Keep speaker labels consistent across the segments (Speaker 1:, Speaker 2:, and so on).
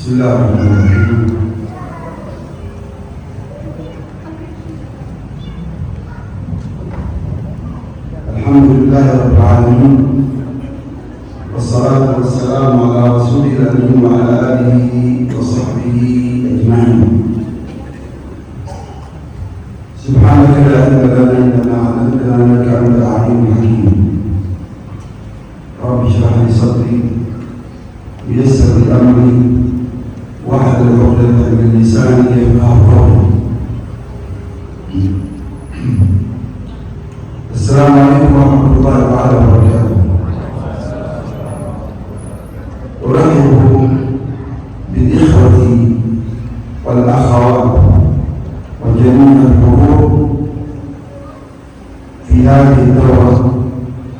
Speaker 1: بسم الله الرحمن الرحيم. الحمد لله رب العالمين، والصلاة والسلام على رسوله الأمين وعلى آله وصحبه أجمعين. سبحانك لا علم لنا إلا ما علمتنا إنك أنت العليم الحكيم. رب اشرح لي صدري ويسر لي أمري واحلل عقدة من لساني يفقهوا قولي. السلام عليكم ورحمة الله تعالى وبركاته. أرحب بالإخوة والأخوات وجميع الحضور في هذه الدورة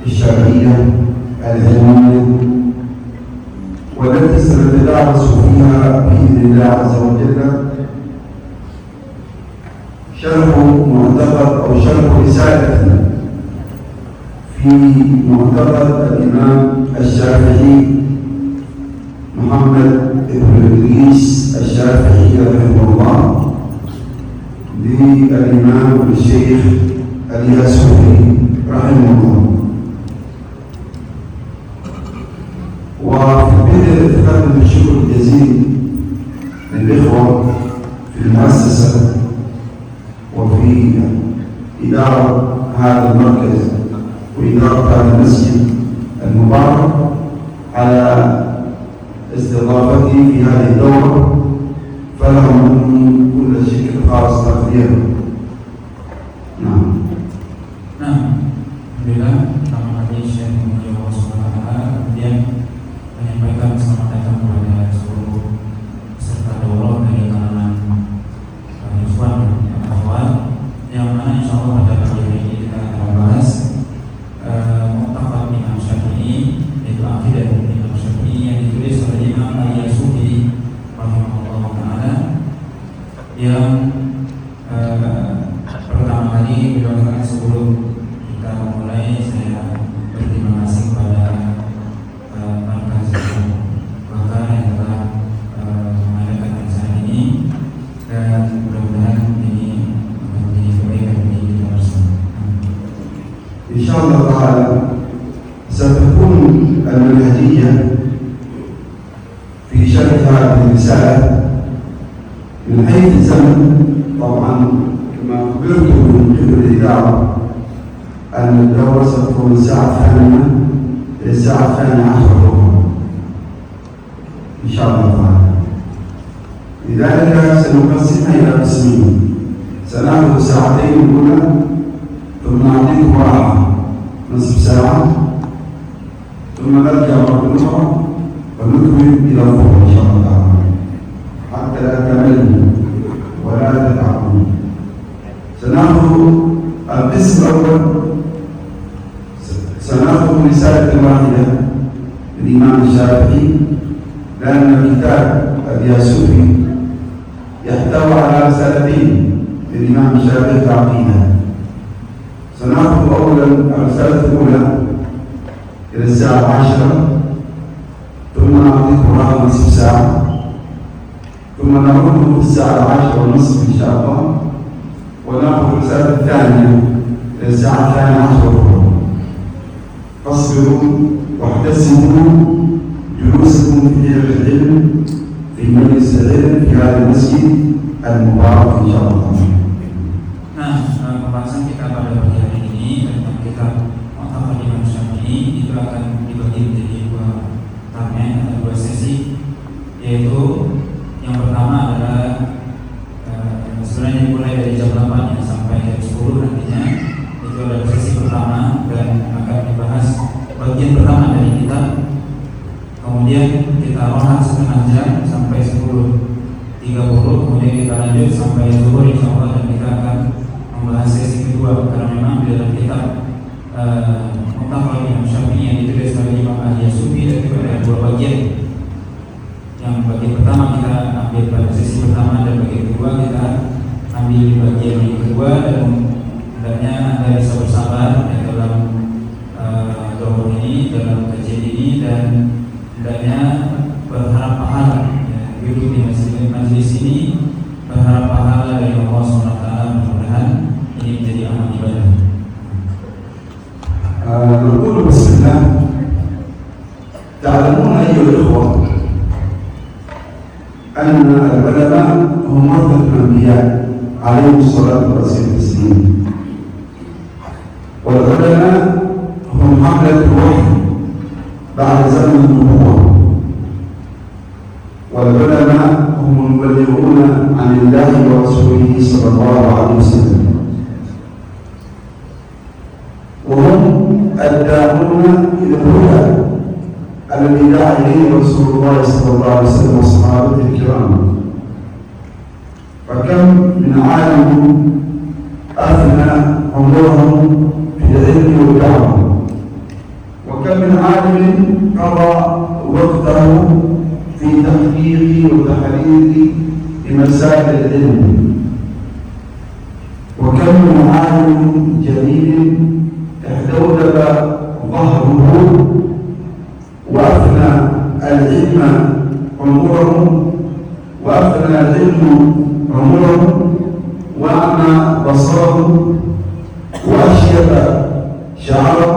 Speaker 1: الشرعية العلمية، والتي سنتدارس فيها بإذن الله عز وجل شرح معتقد أو شرح رسالة في معتقد الإمام الشافعي محمد بن إدريس الشافعي رحمه الله للإمام الشيخ الياسوفي رحمه الله. وفي البداية أتقدم بالشكر الجزيل للإخوة في المؤسسة وفي إدارة هذا المركز وإدارة هذا المسجد المبارك على استضافتي في هذه الدورة، فلهم مني كل شكر خاص تقديره. نعم.
Speaker 2: Alhamdulillah, pertama kali saya memuji Allah Subhanahu wa Ta'ala, kemudian menyampaikan selamat datang kepada seluruh peserta daurah dari kalangan ikhwan dan akhwat, yang mana insya Allah pada pagi hari ini kita akan bahas mu'taqad Imam Syafi'i, yaitu akidah Imam Syafi'i yang ditulis oleh Imam Al-Yasufi rahimahullah ta'ala, yang pertama kali berdasarkan sebelum kita memulai, saya berterima kasih kepada markas Bakar yang telah mengadakan acara ini, dan mudah-mudahan ini akan menjadi kebaikan bagi kita bersama.
Speaker 1: إن شاء الله تعالى ستكون المنهجية في شرح هذه الرسالة من حيث الزمن. طبعا كما أخبرت من قبل الإدارة أن الدورة ستكون الساعة 8 إلى الساعة 12 ظهرا إن شاء الله تعالى. لذلك سنقسمها إلى قسمين، سنأخذ ساعتين الأولى ثم نعطيكم راحة نصف ساعة، ثم نرجع مرة أخرى ونكمل إلى الظهر إن شاء الله تعالى، حتى لا تملوا ولا تتعبوا. سنأخذ القسم الأول، سنأخذ رسالة واحدة للإمام الشافعي، لأن كتاب الياسوفي يحتوي على رسالتين للإمام الشافعي في العقيدة. سنأخذ أولا الرسالة الأولى إلى الساعة 10، ثم نعطيكم راحة نصف ساعة، ثم نعود في الساعة 10:30 إن شاء الله، ونأخذ الرسالة الثانية إلى الساعة 12:00. فاصبروا واحتسبوا جلوسكم في حلقة العلم في مجلس العلم في هذا المسجد المبارك إن شاء الله.
Speaker 2: Pembahasan kita pada pagi hari ini tentang kitab Mu'taqad Imam Syafi'i itu akan dibagi menjadi dua segmen atau dua sesi, yaitu yang pertama adalah sebenarnya dimulai dari jam 8 sampai jam 10 nantinya. Itu adalah sesi pertama dan akan dibahas bagian pertama dari kitab. Kemudian kita rehat setengah jam sampai 10:30, kemudian kita lanjut sampai zuhur insyaallah, dan kita akan membahas sesi kedua, karena memang di dalam kitab Mu'taqad Imam Syafi'i yang ditulis oleh Imam Al-Yasufi itu ada dua bagian. Yang bagian pertama kita ambil pada sesi pertama, dan bagian kedua kita ambil bagian yang kedua, dan hendaknya Anda bisa bersabar dalam daurah ini, dalam kajian ini, dan hendaknya berharap pahala. Begitu
Speaker 1: عليه الصلاة والتسليم. والعلماء هم حملة الوحي بعد زمن النبوة، والعلماء هم المبلغون عن الله ورسوله صلى الله عليه وسلم، وهم الداعون إلى الهدى الذي دعا إليه رسول الله صلى الله عليه وسلم والصحابة الكرام. فكم من عالم أفنى عمرهم في العلم والدعوة، وكم من عالم قضى وقته في تحقيق وتحرير لمسائل العلم، وكم من عالم جليل احتوذب ظهره وأفنى العلم عمره، وأفنى العلم عمره، وأعمى بصره، وأشيب شعره،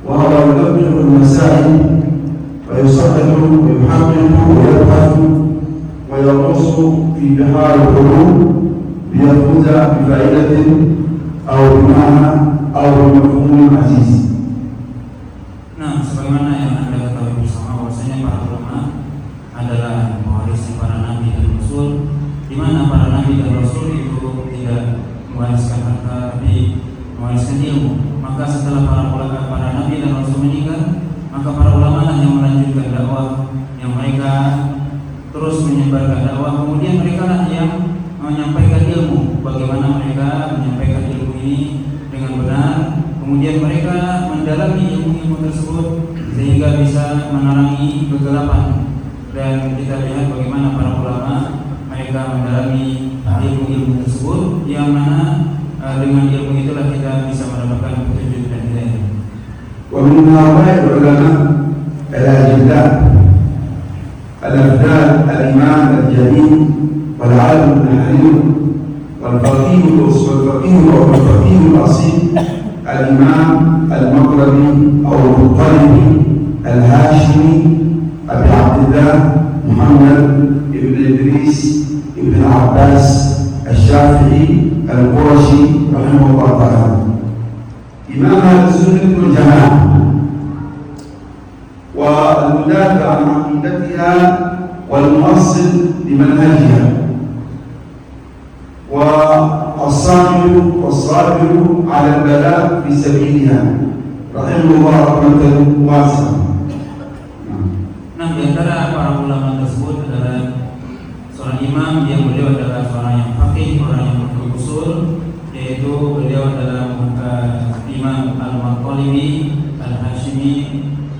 Speaker 1: وهو يلمح المسائل ويصحح ويحقق ويبحث ويغوص في بحار العلوم ليفوز بفائدة أو بمعنى أو بمفهوم عزيز.
Speaker 2: Nah, sebagaimana yang Anda ketahui bersama bahwasanya para ulama adalah pewaris para nabi dan rasul, di mana para nabi dan rasul itu tidak mewariskan harta tapi mewariskan ilmu. Maka setelah para nabi dan rasul meninggal, maka para ulama lah yang melanjutkan dakwah, yang mereka terus menyebarkan dakwah. Kemudian mereka lah yang menyampaikan ilmu, bagaimana mereka menyampaikan ilmu ini dengan benar. Kemudian mereka mendalami ilmu-ilmu tersebut sehingga bisa menerangi kegelapan. Dan kita lihat bagaimana para ulama mereka mendalami ilmu-ilmu tersebut, yang mana dengan ilmu itulah kita bisa mendapatkan petunjuk dan hidayah.
Speaker 1: ومن هؤلاء العلماء الأجلاء الأفضل الإمام الجليل والعالم الحليم والفقيه الأصيل الإمام المقربي أو المطلبي الهاشمي أبي عبد الله محمد بن إدريس بن عباس الشافعي القرشي رحمه الله تعالى، إمام أهل السنة والجماعة والمدافع عن عقيدتها والمؤصل لمنهجها والصابر على البلاء في سبيلها رحمه الله رحمة واسعة.
Speaker 2: Nah, di antara para ulama tersebut adalah seorang imam yang beliau adalah seorang yang faqih, orang yang berusul, yaitu beliau adalah Imam Al-Mattalibi Al-Hashimi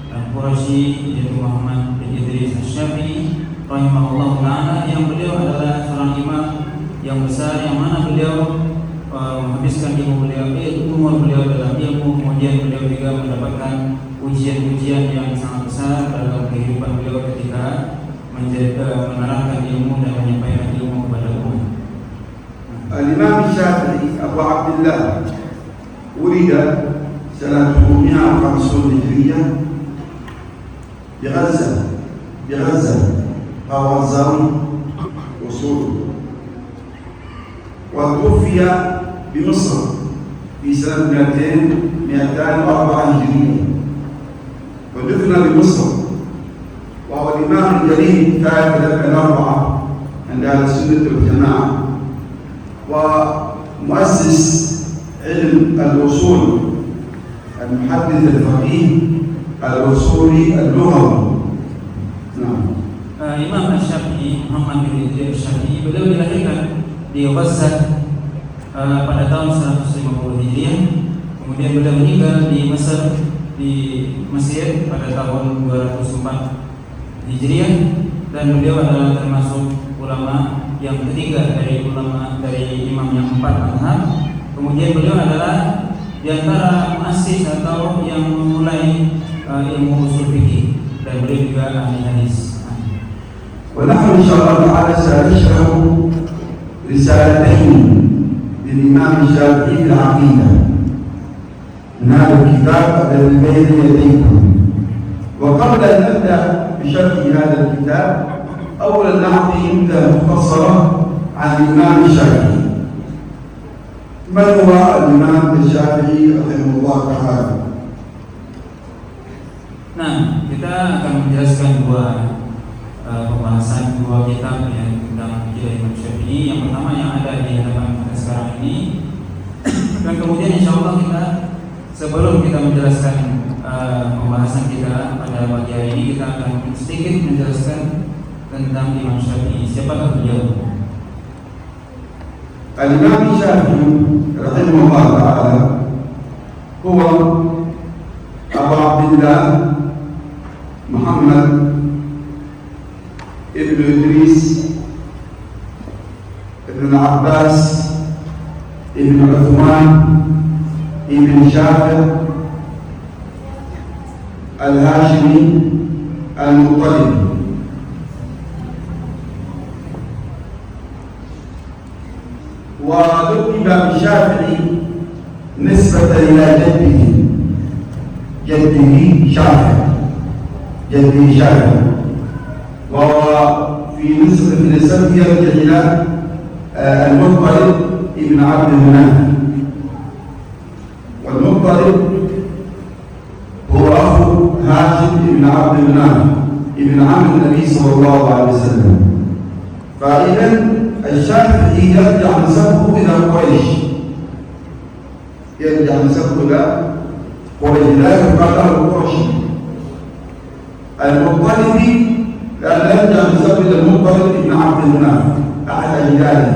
Speaker 2: Al-Qurashi, yaitu Muhammad bin Idris Al-Syafi'i rahimahullah ta'ala, yang beliau adalah seorang imam yang besar, yang mana beliau menghabiskan umur beliau dalam ilmu. Kemudian beliau juga mendapatkan ujian-ujian yang sangat besar dalam kehidupan beliau ketika menerangkan ilmu dan menyampaikan ilmu kepada umat.
Speaker 1: الإمام الشافعي أبو عبد الله ولد سنة 450 هجرية بغزة أو الزاوية وصوله، وتوفي بمصر في سنة 204 هجرية ودفن بمصر، وهو الإمام الجليل ثالث الأربعة عند أهل السنة والجماعة، ومؤسس علم الأصول، المحدث الفقيه الأصولي اللغوي. نعم.
Speaker 2: Imam Asy-Syafi'i, Muhammad bin Idris Asy-Syafi'i, beliau dilahirkan di Gaza pada tahun 150 Hijriah. Kemudian beliau meninggal di Mesir pada tahun 204 Hijriah, dan beliau adalah termasuk ulama yang ketiga dari imam yang 4 mazhab. Kemudian beliau adalah di antara muassis atau yang memulai ilmu usul fikih, dan beliau juga ahli hadis.
Speaker 1: ونحن إن شاء الله تعالى سنشرح رسالتين للإمام الشافعي في العقيدة من هذا الكتاب الذي بين يديكم. وقبل أن نبدأ بشرح هذا الكتاب، أولا نعطي نبذة مختصرة عن الإمام الشافعي. من هو الإمام الشافعي رحمه الله تعالى؟
Speaker 2: Nah, kita akan menjelaskan pembahasan dua kitab yang tentang akidah Imam Syafi'i. Yang pertama yang ada di hadapan kita sekarang ini, dan kemudian insya Allah kita sebelum kita menjelaskan pembahasan kita pada pagi hari ini, kita akan sedikit menjelaskan tentang Imam Syafi'i. Siapakah beliau?
Speaker 1: Al-Imam Syafi'i rahimahullah ta'ala huwa Abu Abdullah Muhammad ibn Idris ibn Abbas ibn Uthman ibn Shafi' al-Hashimi al-Muttalib. ولقب بالشافعي نسبة إلى جده شافعي وهو في نسبته يرجع إلى المطلب ابن عبد مناف، والمطلب هو أخو هاشم ابن عبد مناف ابن عم النبي صلى الله عليه وسلم. فإذا الشافعي يرجع نسبه إلى قريش، لا يقال له قرشي. المطلب لا يرجع نسبه إلى المطلب ابن عبد مناف أحد أجداده،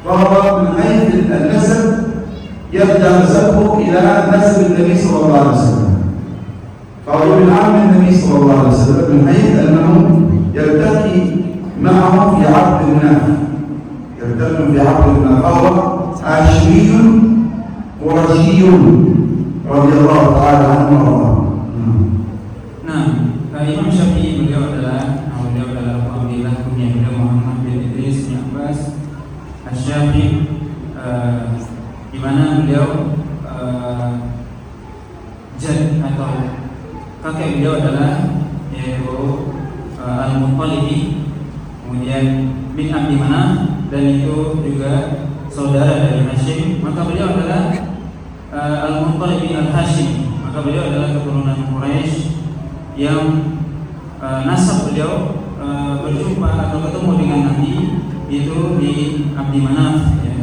Speaker 1: فهو من حيث النسب يرجع نسبه إلى نسب النبي صلى الله عليه وسلم، فهو من عم النبي صلى الله عليه وسلم من حيث أنه يلتقي معه في عبد مناف، فهو هاشمي قرشي رضي الله تعالى عنه وارضاه.
Speaker 2: Nah, Imam Syafi'i beliau adalah Abu Abdillah, kunyah beliau Muhammad bin Idris bin Abbas Asy-Syafi'i, di mana beliau jad atau kakek beliau adalah yaitu Al-Muttalibi, kemudian bin Abdi Manaf, dan itu juga saudara dari Hashim. Maka beliau adalah Al-Muttalibi Al-Hashim, maka beliau adalah keturunan Quraisy yang nasab beliau berjumpa atau ketemu dengan Nabi itu di Abdi Manaf, ya,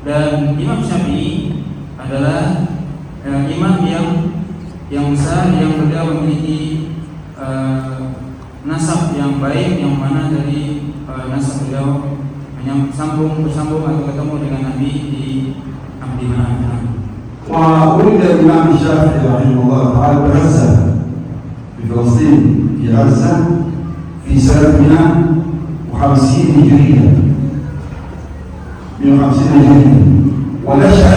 Speaker 2: dan Imam Syafi'i adalah imam yang besar, yang beliau memiliki nasab yang baik, yang mana dari nasab beliau bersambung atau ketemu dengan Nabi di Abdi Manaf.
Speaker 1: وولد الإمام الشافعي رحمه الله تعالى بغزة في فلسطين، في غزة في سنة 150 هجرية، ونشأ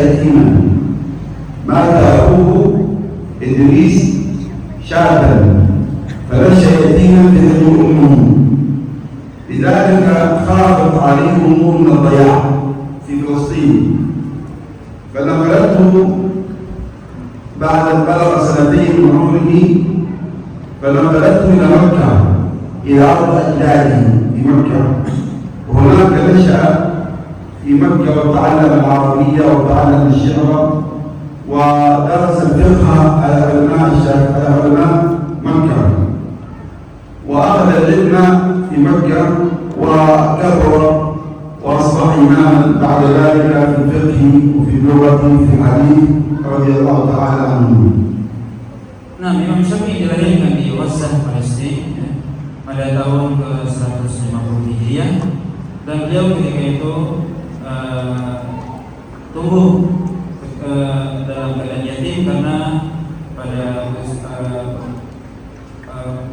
Speaker 1: يتيما، مات أبوه إدريس شابا فنشأ يتيما بحجر أمه، لذلك خافت عليه أمور من الضياع في فلسطين، فنقلته بعد أن بلغ 2 من عمره، فنقلته إلى مكة، إلى أرض أجداده في مكة، وهناك نشأ في مكة وتعلم العربية وتعلم الشعر ودرس الفقه على علماء مكة، وأخذ العلم في مكة وكبر وأصبح إماما بعد ذلك في الفقه وفي اللغة وفي الحديث رضي الله تعالى عنه.
Speaker 2: Nah, Imam Syafi'i dilahirkan di Wasah, Palestina, ya, pada tahun ke-150 Hijriah, dan beliau ketika itu tumbuh dalam keadaan yatim karena pada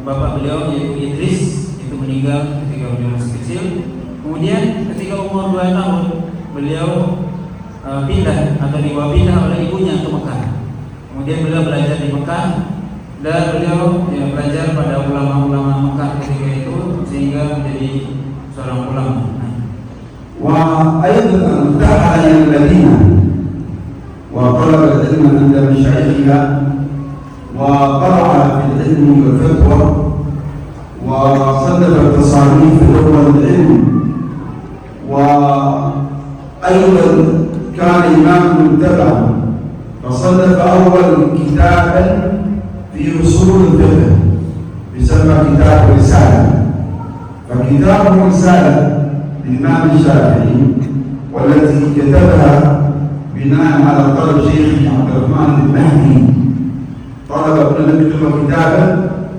Speaker 2: bapak beliau yaitu Idris itu meninggal ketika beliau masih kecil. Kemudian ketika umur 2 tahun beliau pindah oleh ibunya ke Mekah. Kemudian beliau belajar di Mekah, dan beliau belajar pada ulama-ulama Mekah ketika itu sehingga menjadi seorang ulama.
Speaker 1: وأيضا انفتح على المدينة وطلب العلم عند مشايخها، وقرأ في العلم والفتوى، وصنف التصانيف في لغة العلم أيضا كان إماما متبعا، فصنف أول كتابا في أصول الفقه يسمى كتاب الرسالة. فكتاب الرسالة للإمام الشافعي والتي كتبها بناء على طلب شيخه عبد الرحمن المهدي، طلب أن نكتب كتابا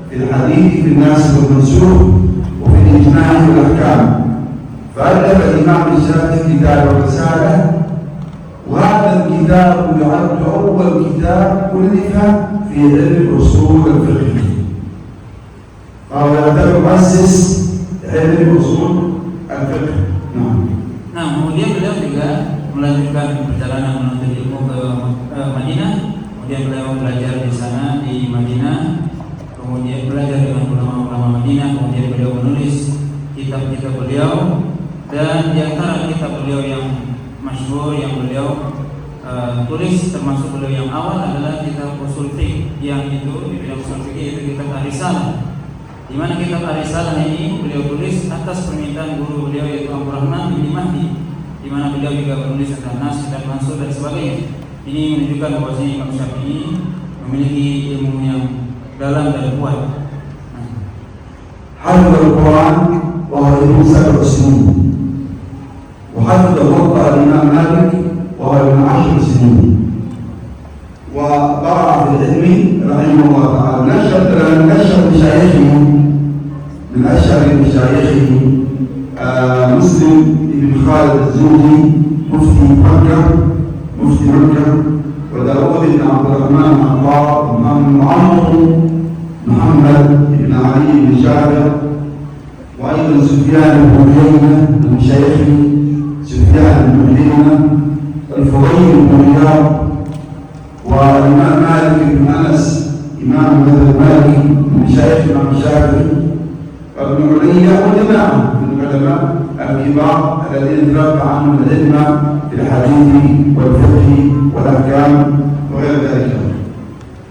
Speaker 1: في الحديث في الناسخ والمنسوخ وفي الإجماع والأحكام، فألف الإمام الشافعي كتاب الرسالة، وهذا الكتاب يعد أول كتاب ألف في علم أصول الفقه، فهو يعتبر مؤسس علم أصول الفقه.
Speaker 2: Nah, kemudian beliau juga melanjutkan perjalanan menuntut ilmu ke Madinah. Kemudian beliau belajar di sana di Madinah, kemudian belajar dengan ulama-ulama Madinah. Kemudian beliau menulis kitab-kitab beliau, dan di antara kitab beliau yang masyhur yang beliau tulis, termasuk beliau yang awal adalah kitab usul fiqh, yang itu di bidang usul fiqh itu kitab Ar-Risalah, di mana kitab Ar-Risalah ini beliau tulis atas permintaan guru beliau yaitu Abdul Rahman bin Mahdi, di mana beliau juga menulis tentang nas dan mansur dan sebagainya. Ini menunjukkan bahwasanya Imam Syafi'i memiliki ilmu yang dalam dan kuat.
Speaker 1: حفظ القرآن وهو ابن 7 سنين، وحفظ موطأ الإمام مالك وهو ابن 10 سنين، وبرع في العلم رحمه الله تعالى. نشر مشايخه من أشهر مشايخه مسلم بن خالد الزوجي مفتي مكة، وداود بن عبد الرحمن عطاء، ومعمر محمد بن علي بن جابر، وأيضا سفيان بن عيينة من مشايخه سفيان بن عيينة، الفضيل بن عياض، والإمام مالك بن أنس إمام المذهب المالكي من مشايخ الإمام الشافعي، وابن عليا، وجماعة من العلماء الكبار الذين تلقى عنهم العلم في الحديث والفقه والأحكام وغير ذلك.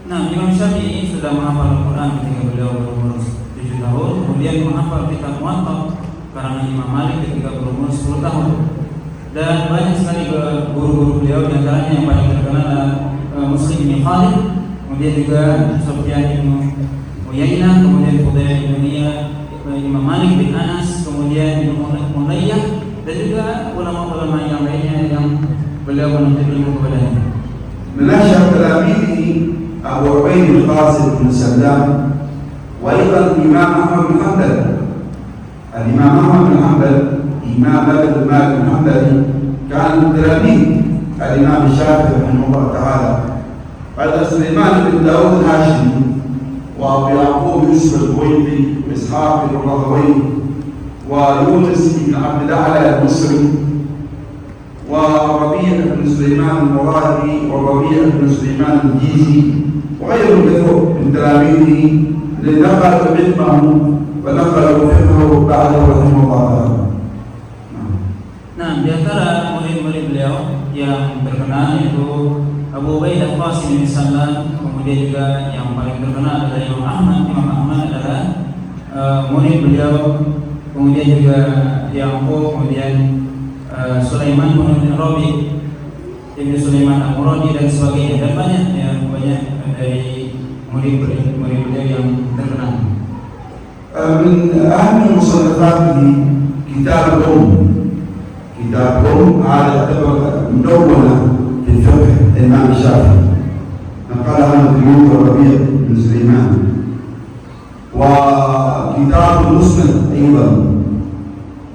Speaker 2: Nah, Imam Syafi'i sudah menghafal Al-Quran ketika beliau berumur 7 tahun, kemudian menghafal kitab Muwatta karena Imam Malik ketika berumur 10 tahun, dan banyak sekali guru-guru beliau, di antaranya yang paling terkenal adalah Muslim bin Khalid, kemudian juga Sufyan bin Uyainah, kemudian Fudail bin Imam Malik bin Anas, kemudian Ibnu Umayyah, dan juga ulama-ulama yang lainnya yang beliau menuntut ilmu kepadanya.
Speaker 1: من أشهر تلاميذه أبو عبيد القاسم بن سلام، وأيضا الإمام أحمد بن حنبل. الإمام أحمد بن حنبل إمام بلد مالك بن حنبل كان من تلاميذ الإمام الشافعي رحمه الله تعالى. قال سليمان بن داود الهاشمي، وأبو يعقوب يوسف البويطي، وإسحاق بن راهويه، ويونس بن عبد الأعلى المصري، وربيع بن سليمان المراهبي، وربيع بن سليمان الجيزي، وغيرهم كثير من تلاميذه الذين نقلوا علمه ونقلوا فقهه بعده رحمه الله تعالى.
Speaker 2: Nah, di antara murid-murid beliau yang terkenal yaitu Abu Ubaid al-Qasim bin Salam, kemudian juga yang paling terkenal adalah Imam Ahmad. Imam Ahmad adalah murid beliau, kemudian juga Yaqub, kemudian Sulaiman bin Rabi, Ibnu Sulaiman al-Muradi, dan sebagainya, dan banyak dari murid beliau yang terkenal.
Speaker 1: من أهم مصنفاته كتاب هذا يعتبر مدونة في الفقه الإمام الشافعي، نقلها عن الديون وربيع بن سليمان، وكتاب المسند أيضا،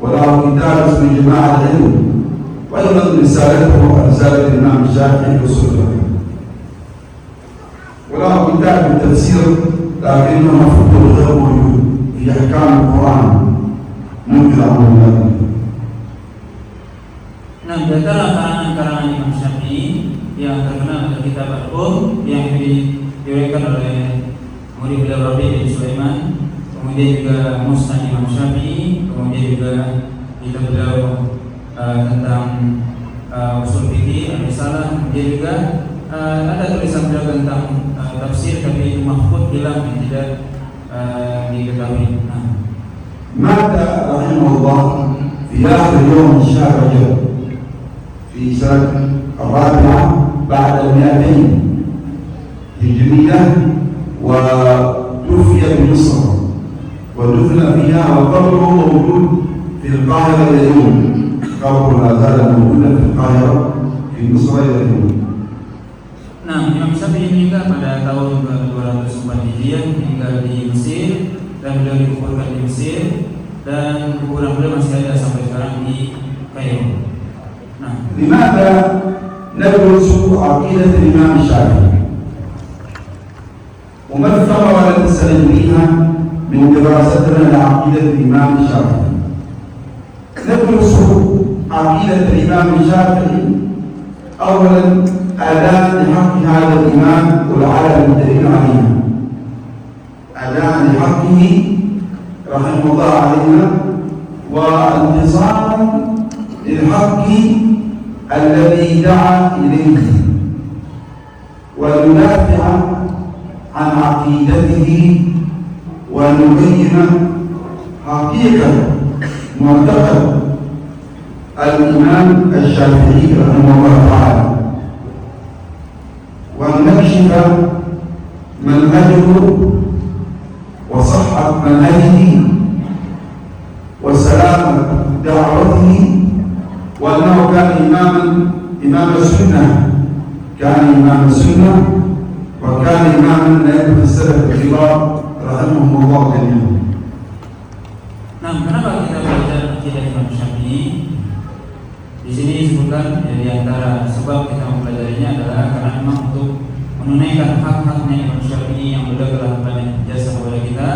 Speaker 1: وله كتاب اسمه جماعة العلم، وأيضا رسالة الإمام الشافعي في أصول الفقه، وله كتاب التفسير لكنه مفقود غير موجود في أحكام القرآن ممكن أقول.
Speaker 2: Nah, di antara karangan-karangan Imam Syafi'i yang terkenal adalah kitab Al-Um yang diriwayatkan oleh murid beliau Rabi' bin Sulaiman, kemudian juga Musnad Imam Syafi'i, kemudian juga kitab beliau tentang usul fikih Ar-Risalah, kemudian juga ada tulisan beliau tentang tafsir, tapi itu mahfud hilang yang tidak diketahui.
Speaker 1: مات رحمه الله في آخر يوم من شهر رجب في سنة 4 بعد 200 هجرية، وتوفي بمصر ودفن فيها، وقبره موجود في القاهرة إلى اليوم. قبره لا زال موجودا في القاهرة في مصر إلى اليوم.
Speaker 2: Nah, Imam Syafi'i meninggal pada tahun 204 Hijriah, meninggal di Mesir, dan beliau dikuburkan di Mesir, dan kuburan beliau masih ada sampai sekarang di Kairo. Nah,
Speaker 1: لماذا ندرس عقيدة الإمام الشافعي؟ وما الثمرة التي سنجنيها من دراستنا لعقيدة الإمام الشافعي؟ ندرس عقيدة الإمام الشافعي أولا أداء لحق هذا الإمام والعالم الدليل عليها، أداء لحقه رحمه الله علينا، وانتصارا للحق الذي دعا إليه، وندافع عن عقيدته ونبين حقيقة معتقد الإمام الشافعي رحمه الله تعالى، ونكشف منهجه وصحة منهجه وسلامة دعوته، وأنه كان إمام السنة، كان إمام السنة، وكان إماما لأئمة السلف الكبار رحمهم الله جميعا.
Speaker 2: nah, kenapa kita belajar akidah Imam Syafi'i? Di sini disebutkan di antara sebab kita mempelajarinya adalah karena memang untuk menunaikan hak-haknya Imam Syafi'i yang beliau telah banyak jasa kepada kita.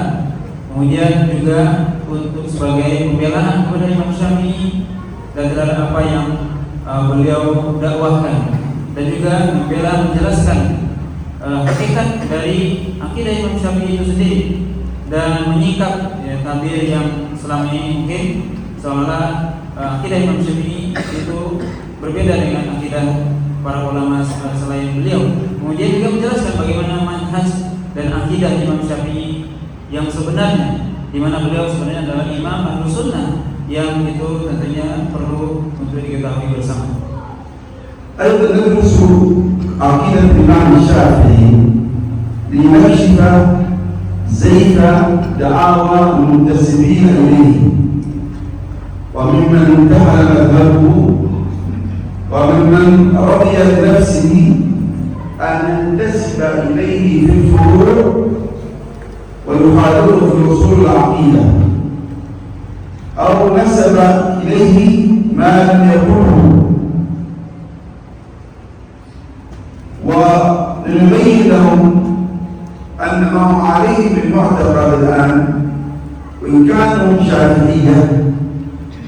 Speaker 2: Kemudian juga untuk sebagai pembelaan kepada Imam Syafi'i dan terhadap apa yang beliau dakwahkan, dan juga membela menjelaskan hakikat dari akidah Imam Syafi'i itu sendiri, dan menyingkap tabir yang selama ini mungkin seolah akidah Imam Syafi'i itu berbeda dengan akidah para ulama selain beliau. Kemudian juga menjelaskan bagaimana manhaj dan akidah Imam Syafi'i yang sebenarnya, di mana beliau sebenarnya adalah imam Ahlus Sunnah, yang itu tentunya perlu untuk diketahui bersama.
Speaker 1: أيضا ندرس عقيدة الإمام الشافعي لنكشف زيف دعاوى المنتسبين إليه وممن انتهى مذهبه وممن رضي بنفسه أن ينتسب إليه في الفروع ويخالفه في أصول العقيدة، أو نسب إليه ما لم يقله، ولنبين لهم أن ما هم عليه بالمعتقد الآن، وإن كانوا شافعية،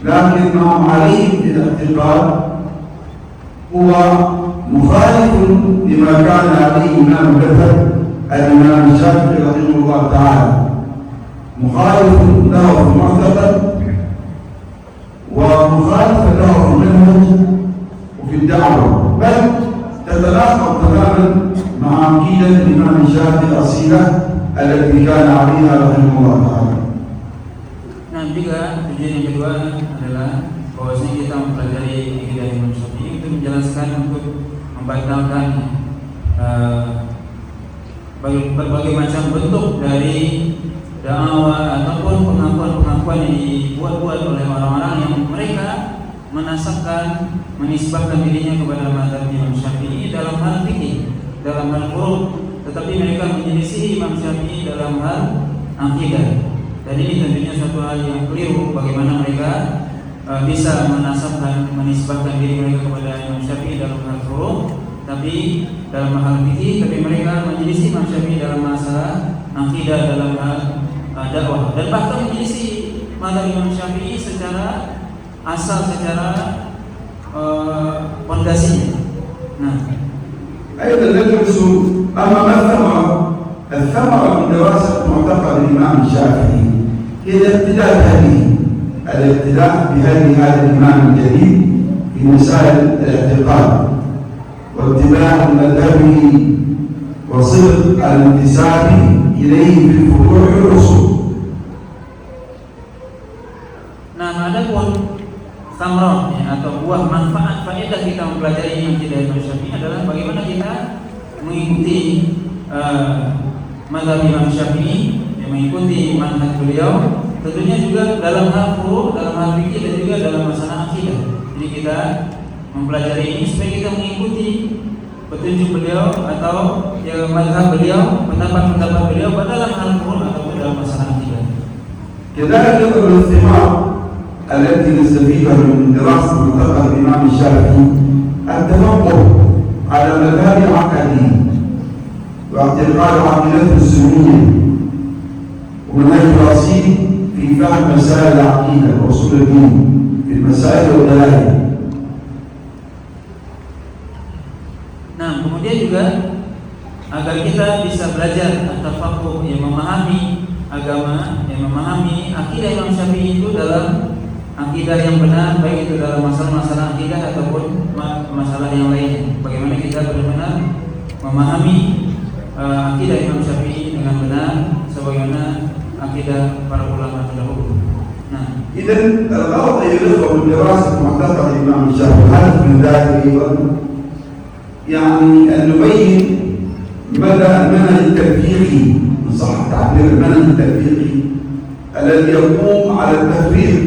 Speaker 1: لكن ما هم عليه بالاعتقاد هو مخالف لما كان عليه إمام المذهب الإمام الشافعي رحمه الله تعالى، مخالف له في المعتقد ومخالف له في المنهج وفي الدعوة، بل تتناقض تماما مع عقيدة الإمام الشافعي الأصيلة التي كان عليها رحمه الله تعالى.
Speaker 2: Nah, juga tujuan yang kedua adalah bahwasanya kita mempelajari akidah Imam Syafi'i itu menjelaskan untuk membatalkan berbagai macam bentuk dari dakwah ataupun pengakuan-pengakuan yang dibuat-buat oleh orang-orang yang mereka menasabkan, menisbahkan dirinya kepada mazhab Imam Syafi'i dalam hal fikih, dalam hal furu', tetapi mereka menyelisihi Imam Syafi'i dalam hal akidah. Dan ini tentunya suatu hal yang keliru, bagaimana mereka bisa menasabkan, menisbahkan diri mereka kepada Imam Syafi'i dalam hal furu', tapi dalam hal fikih, tapi mereka menyelisih Imam Syafi'i dalam masalah akidah, dalam hal dakwah, dan bahkan menyelisih mazhab Imam Syafi'i secara asal, secara pondasinya. Nah,
Speaker 1: أيضا ندرس أما الثمرة من دراسة معتقد الإمام الشافعي هي الاقتداء بهدي هذا الإمام الجليل في مسائل الاعتقاد، واتباع مذهبه وصدق الانتساب إليه في الفروع والأصول.
Speaker 2: Nah, adapun samroh ya, atau buah manfaat faedah kita mempelajari akidah Imam Syafi'i adalah bagaimana kita mengikuti mazhab Imam Syafi'i, yang mengikuti manhaj beliau, tentunya juga dalam hal furu', dalam hal fikih dan juga dalam masalah akidah. Jadi kita mempelajari ini supaya kita mengikuti petunjuk beliau atau ya, mazhab beliau, pendapat-pendapat beliau pada dalam hal furu' ataupun dalam masalah akidah.
Speaker 1: كذلك الاستماع التي نستفيدها من دراسة معتقد الإمام الشافعي التفقه على مذهب عقدي واعتقاد عقيدته السنية ومنهج رصين في فهم مسائل العقيدة وأصول الدين في المسائل والدلائل.
Speaker 2: Nah, kemudian juga agar kita bisa belajar at-tafaqquh, yang memahami agama, yang memahami akidah Imam Syafi'i itu dalam akidah yang benar, baik itu dalam masalah-masalah akidah ataupun masalah yang lainnya. Bagaimana kita benar-benar memahami akidah Imam Syafi'i dengan benar sebagaimana akidah para ulama terdahulu. Nah,
Speaker 1: إذن الغرض يلزم من دراسة معتقد الإمام الشافعي الهدف من ذلك أيضا يعني أن نبين مدى المنهج التفكيري، إن صح التعبير، المنهج التفكيري الذي يقوم على التفريق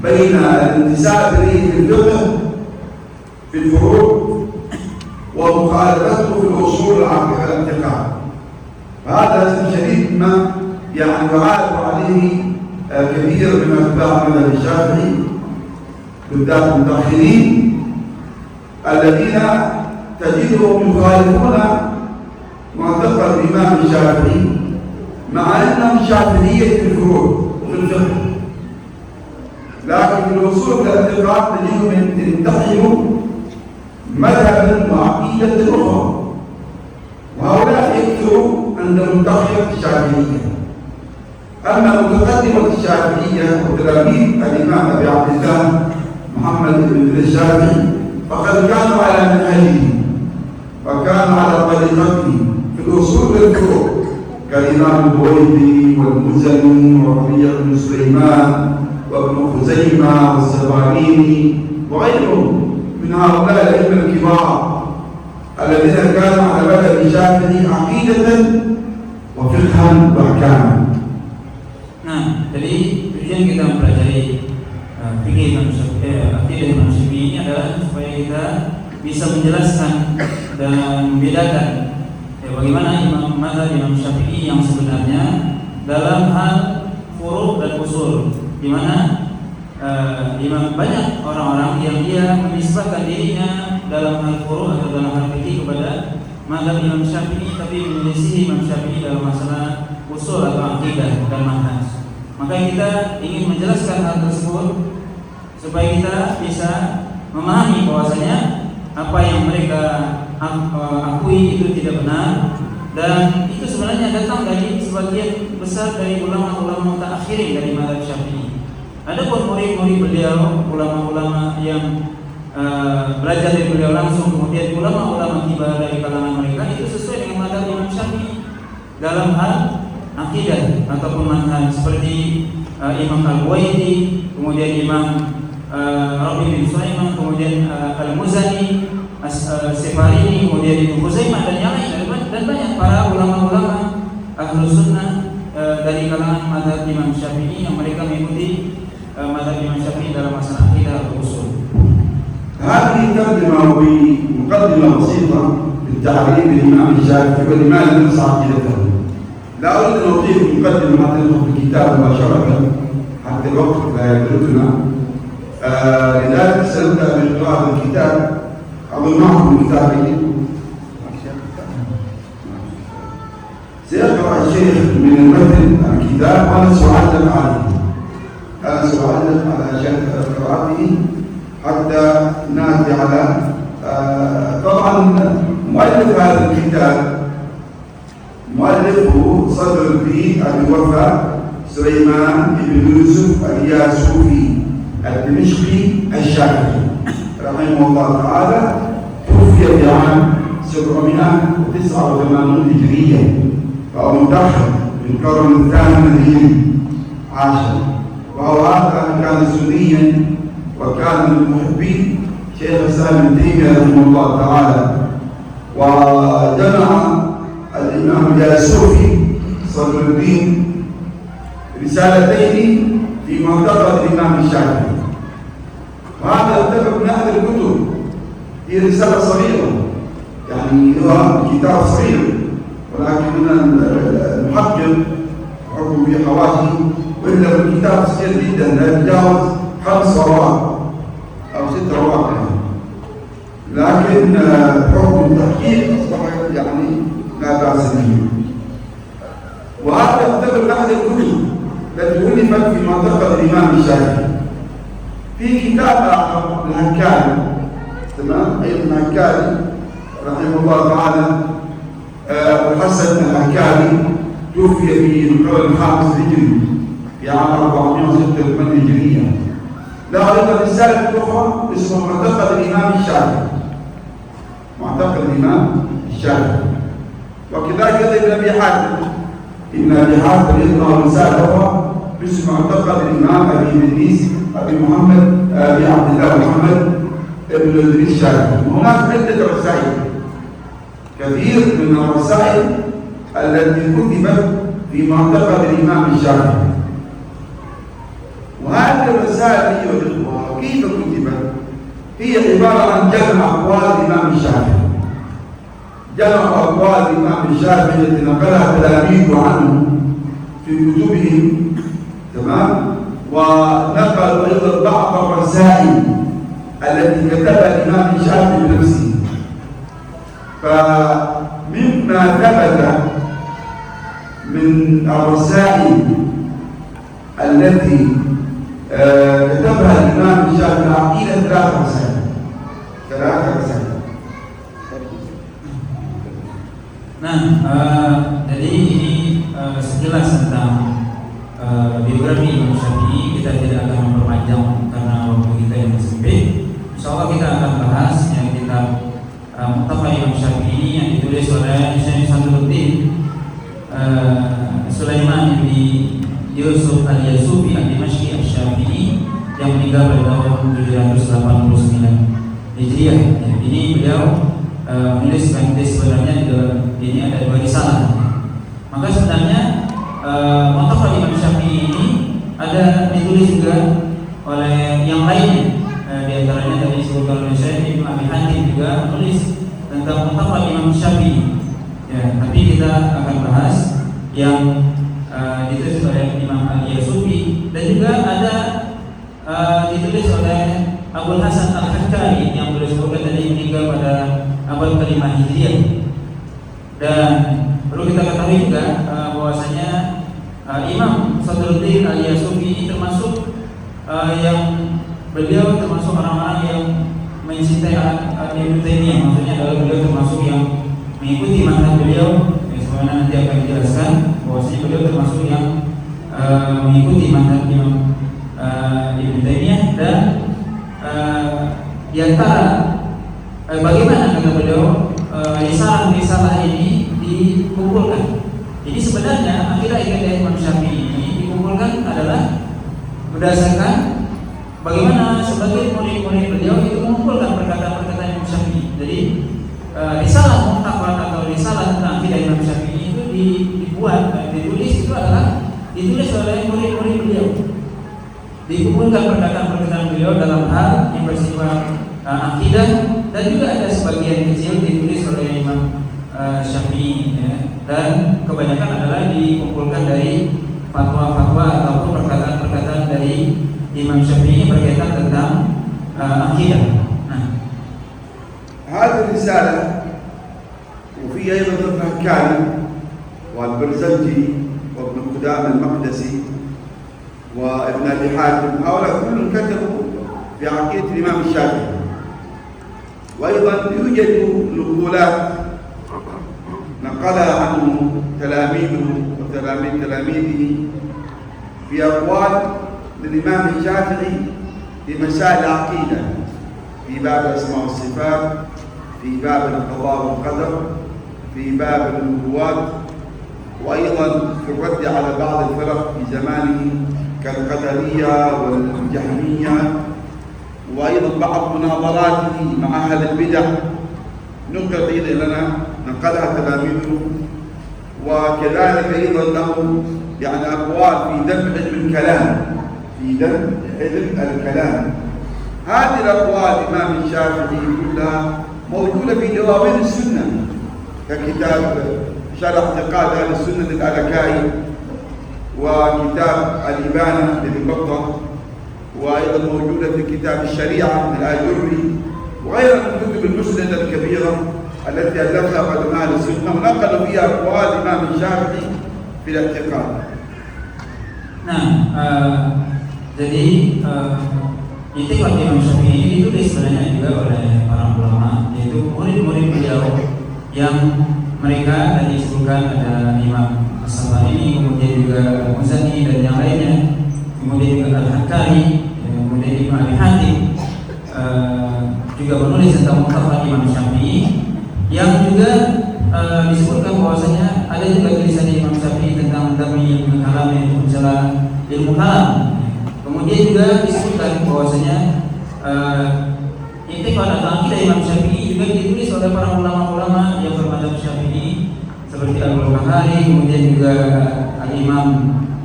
Speaker 1: بين الانتساب إليه في الفقه في الفروع ومخالفته في الأصول الاعتقاد. فهذا شديد ما يعني يعاتب عليه كثير من أتباع المذهب الشافعي بالذات المتأخرين الذين تجدهم يخالفون معتقد الإمام الشافعي مع أنهم شافعية في الفروع وفي الفقه، لكن في الوصول إلى الاعتقاد تجدهم ينتحلوا مذهبا وعقيدة أخرى، وهؤلاء يكثروا عند منتخب الشافعية. أما متقدمة الشافعية وتلاميذ الإمام أبي عبد الله محمد بن الشافعي فقد كانوا على منهجه وكانوا على طريقته في الأصول والفروع كالإمام البويطي والمزني وربيع بن سليمان وابن خزيمة والسبعيني وغيرهم من هؤلاء الأئمة الكبار الذين كانوا على مذهب الشافعي عقيدة وفقها وأحكاما.
Speaker 2: Nah, jadi tujuan kita mempelajari fikih akidah Imam Syafi'i ini adalah supaya kita bisa menjelaskan dan membedakan bagaimana mazhab Imam Syafi'i yang sebenarnya dalam hal furu' dan usul, di mana banyak orang-orang yang dia menisbahkan dirinya dalam hal furu' atau dalam hal fikih kepada mazhab Imam Syafi'i, tapi menyelisihi Imam Syafi'i dalam masalah usul atau akidah dan manhaj. Maka kita ingin menjelaskan hal tersebut supaya kita bisa memahami bahwasanya apa yang mereka akui itu tidak benar, dan itu sebenarnya datang dari sebagian besar dari ulama-ulama mutaakhirin dari mazhab Syafi'i. Adapun murid-murid beliau, ulama-ulama yang belajar dari beliau langsung, kemudian ulama-ulama kibar dari kalangan mereka, itu sesuai dengan mazhab Imam Syafi'i dalam hal akidah ataupun manhaj, seperti Imam Al-Buwaiti, kemudian Imam Rabi bin Sulaiman, kemudian Al-Muzani, As-Sifarini, kemudian Ibnu Khuzaimah dan yang lain, dan banyak para ulama-ulama Ahlus Sunnah dari kalangan mazhab Imam Syafi'i yang mereka mengikuti mazhab Imam Syafi'i dalam masalah akidah atau usul.
Speaker 1: هذه ترجمة بمقدمة بسيطة للتعريف بالإمام الشافعي ولماذا ننصح عقيدته. لا أريد أن أطيل مقدمة حتى ندخل في الكتاب مباشرة حتى الوقت لا يدركنا، لذلك سنبدأ بقراءة الكتاب. أظن معكم كتابي. سيقرأ الشيخ من المتن الكتاب وأنا سأعلم عليه. أنا سأعلم على قراءته حتى نأتي على طبعا مؤلف هذا الكتاب مؤلفه صدر الدين أبي وفا سليمان بن يوسف الياسوفي الدمشقي الشافعي رحمه الله تعالى، توفي في عام 789 هجرية، فهو متأخر في القرن الثامن الهجري عشر، وهو هذا كان سنيا وكان من محبي شيخ الإسلام ابن تيمية رحمه الله تعالى. وجمع الإمام الياسوفي صدر الدين رسالتين في معتقد الإمام الشافعي، وهذا يعتبر من أحد الكتب. هي رسالة صغيرة، يعني هو كتاب صغير، ولكن المحقق حكم في حواشي وإلا الكتاب صغير جدا لا يتجاوز 5 أوراق أو 6 أوراق، لكن حكم التحقيق أصبح يعني لا بأس به. وهذا يعتبر من أحد الكتب التي ألفت في معتقد الإمام الشافعي. في كتاب آخر الهكالي، تمام، أيضا الهكالي رحمه الله تعالى، الحسن الهكالي توفي في القرن الخامس الهجري في عام 486 هجرية. له أيضا رسالة أخرى اسمها معتقد الإمام الشافعي، معتقد الإمام الشافعي. وكذلك ابن أبي حاتم، ابن أبي حاتم له رسالة أخرى اسمها معتقد الإمام أبي إدريس أبي محمد أبي عبد الله محمد ابن إدريس الشافعي. هناك عدة رسائل، كثير من الرسائل التي كتبت في معتقد الإمام الشافعي. وهذه الرسائل أيها الإخوة كيف كتبت؟ هي عبارة عن جمع أقوال الإمام الشافعي، جمع أقوال الإمام الشافعي التي نقلها تلاميذه عنه في كتبهم، تمام، ونقلوا أيضا بعض الرسائل التي كتبها الإمام الشافعي بنفسه. فمما ثبت من الرسائل التي كتبها الإمام الشافعي إلى 3 رسائل.
Speaker 2: Nah, jadi ini sekilas tentang biografi Imam Syafi'i. Kita tidak akan memperpanjang karena waktu kita yang sempit. Insyaallah kita akan bahas yang kitab Muqtafah Imam Syafi'i yang ditulis oleh Syekh Sadruddin Sulaiman bin Yusuf al-Yasufi al-Dimashqi al-Syafi'i yang meninggal pada tahun 789 Hijriah. Ini beliau menulis sebenarnya ini ada 2 risalah. Maka sebenarnya Muqtafah Imam Syafi'i ini ada ditulis juga oleh yang lainnya. Di antaranya tadi disebutkan oleh Syekh Ibnu Abi Hatim juga menulis tentang Muqtafah Imam Syafi'i. Ya, tapi kita akan bahas yang ditulis oleh Imam Al-Yasufi, dan juga ada ditulis oleh Abul Hasan Al-Hakkari yang boleh disebutkan tadi meninggal pada abad ke-5 Hijriah. Dan perlu kita ketahui juga bahwasanya Imam Sadruddin Al-Yasufi ini termasuk yang beliau termasuk orang-orang yang mencintai Ibnu Taimiyah. Maksudnya adalah beliau termasuk yang mengikuti manhaj beliau. Sebagaimana nanti akan dijelaskan bahwasanya beliau termasuk yang mengikuti manhaj Imam Ibnu Taimiyah. Dan di antara bagaimana kata beliau risalah ini dikumpulkan. Jadi sebenarnya akidah Imam Syafi'i ini dikumpulkan adalah berdasarkan bagaimana sebagai murid-murid beliau itu mengumpulkan perkataan-perkataan Imam Syafi'i. Jadi risalah Muqtafah atau risalah tentang akidah Imam Syafi'i itu dibuat dan ditulis itu adalah ditulis oleh murid-murid beliau. Dikumpulkan perkataan-perkataan beliau dalam hal yang bersifat akidah, dan juga ada sebagian kecil ditulis oleh Imam Syafi'i, ya. Dan kebanyakan adalah dikumpulkan dari fatwa-fatwa ataupun perkataan-perkataan dari Imam Syafi'i berkaitan tentang akidah.
Speaker 1: هذه الرسالة وفي أيضا ابن الهكالي والبرزنجي وابن قدامة المقدسي وابن أبي حاتم، هؤلاء كلهم كتبوا في عقيدة الإمام الشافعي. وأيضا يوجد نقولات نقلها عنه تلاميذه وتلاميذ تلاميذه في أقوال للإمام الشافعي في مسائل العقيدة، في باب الأسماء والصفات، في باب القضاء والقدر، في باب النبوات، وأيضا في الرد على بعض الفرق في زمانه كالقدرية والجهمية وأيضا بعض مناظراته مع أهل البدع نقلت لنا نقلها تلاميذه، وكذلك أيضا له يعني أقوال في ذم علم الكلام، في ذم علم الكلام. هذه الأقوال الإمام الشافعي كلها موجودة في دواوين السنة، ككتاب شرح اعتقاد أهل السنة للألكائي، وكتاب الإبانة لابن بطة، وأيضا موجودة في كتاب الشريعة للآجري، وغيرها من كتب المسند الكبيرة التي ألفها قدماء أهل السنة ونقلوا فيها أقوال الإمام الشافعي في الاعتقاد.
Speaker 2: Jadi i'tiqad Imam Syafi'i ini ditulis sebenarnya juga oleh para ulama, yaitu murid-murid beliau yang mereka tadi disebutkan ada Imam As-Sabari, kemudian juga Al-Muzani dan yang lainnya, kemudian juga Al-Hakkari, kemudian Ibnu Abi Hatim juga menulis tentang muqaddimah Imam Syafi'i, yang juga disebutkan bahwasanya ada juga tulisan Imam Syafi'i tentang Dami ilmu kalam, yaitu masalah ilmu kalam. Kemudian juga disebutkan bahwasanya i'tiqad atau akidah Imam Syafi'i juga ditulis oleh para ulama-ulama yang bermadzhab Syafi'i seperti Al-Bahari, kemudian juga Al-Imam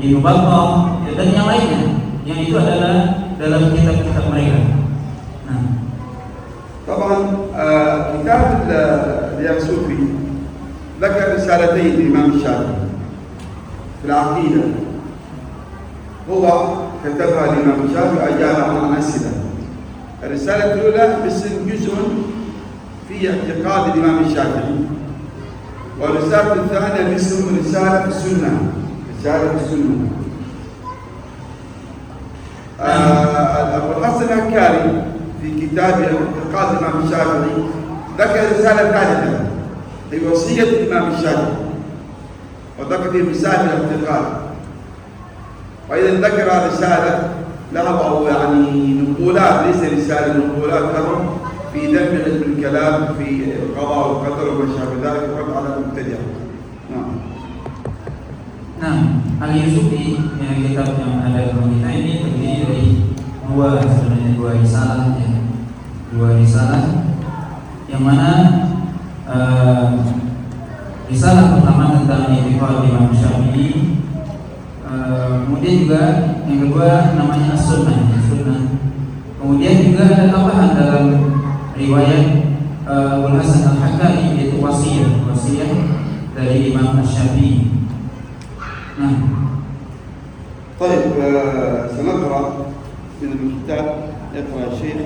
Speaker 2: Ibnu Battah dan yang lainnya, yang itu adalah dalam kitab-kitab mereka.
Speaker 1: طبعا كتاب الياسوفي ذكر رسالتين للإمام الشافعي في العقيدة، هو كتبها الإمام الشافعي أجاب عن أسئلة. الرسالة الأولى باسم جزء في اعتقاد الإمام الشافعي، والرسالة الثانية باسم رسالة السنة، رسالة السنة. أبو الحسن الهكاري في كتاب اعتقاد الإمام الشافعي ذكر رسالة ثالثة هي وصية الإمام الشافعي، وذكر في مثال الاعتقاد، وإذا ذكر رسالة له أو يعني نقولات، ليس رسالة، نقولات له في ذم علم الكلام في القضاء والقدر وما شابه ذلك والرد على المبتدع.
Speaker 2: Al-Yusufi yang kitab yang ada dalam kita ini terdiri dari dua risalah, yang mana risalah pertama tentang i'tiqad Imam Syafi'i, kemudian juga yang kedua namanya As-Sunnah. Kemudian juga ada tambahan dalam riwayat Abul Hasan Al-Hakkari, yaitu wasiat dari Imam Syafi'i.
Speaker 1: طيب سنقرأ من الكتاب، يقرأ الشيخ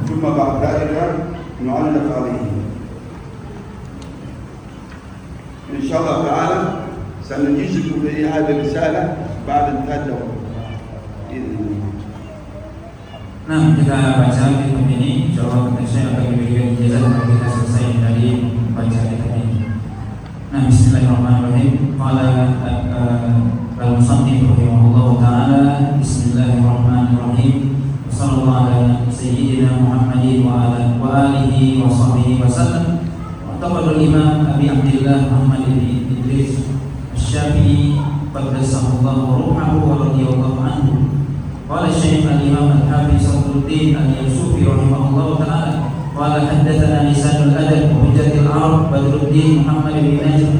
Speaker 1: ثم بعد ذلك نعلق عليه إن شاء الله تعالى. سنجيزكم في هذه الرسالة بعد انتهاء الدورة.
Speaker 2: Kita baca kitab ini, insyaallah saya akan memberikan ijazah kalau kita selesai dari baca kitab ini. Bismillahirrahmanirrahim. Qala al-musannif rahimahullahu taala, bismillahirrahmanirrahim. Wassallallahu ala sayyidina Muhammadin wa alihi wa sahbihi wa sallam. Wa taqaddal Imam Abi Abdillah Muhammad bin Idris Asy-Syafi'i qaddasallahu ruhahu wa radhiyallahu anhu. Qala Syekh al-Imam al-Hafiz Sadruddin al-Yusufi rahimahullahu taala, qala haddatsana lisanul adab wa hujjatul arab Badruddin Muhammad bin Najm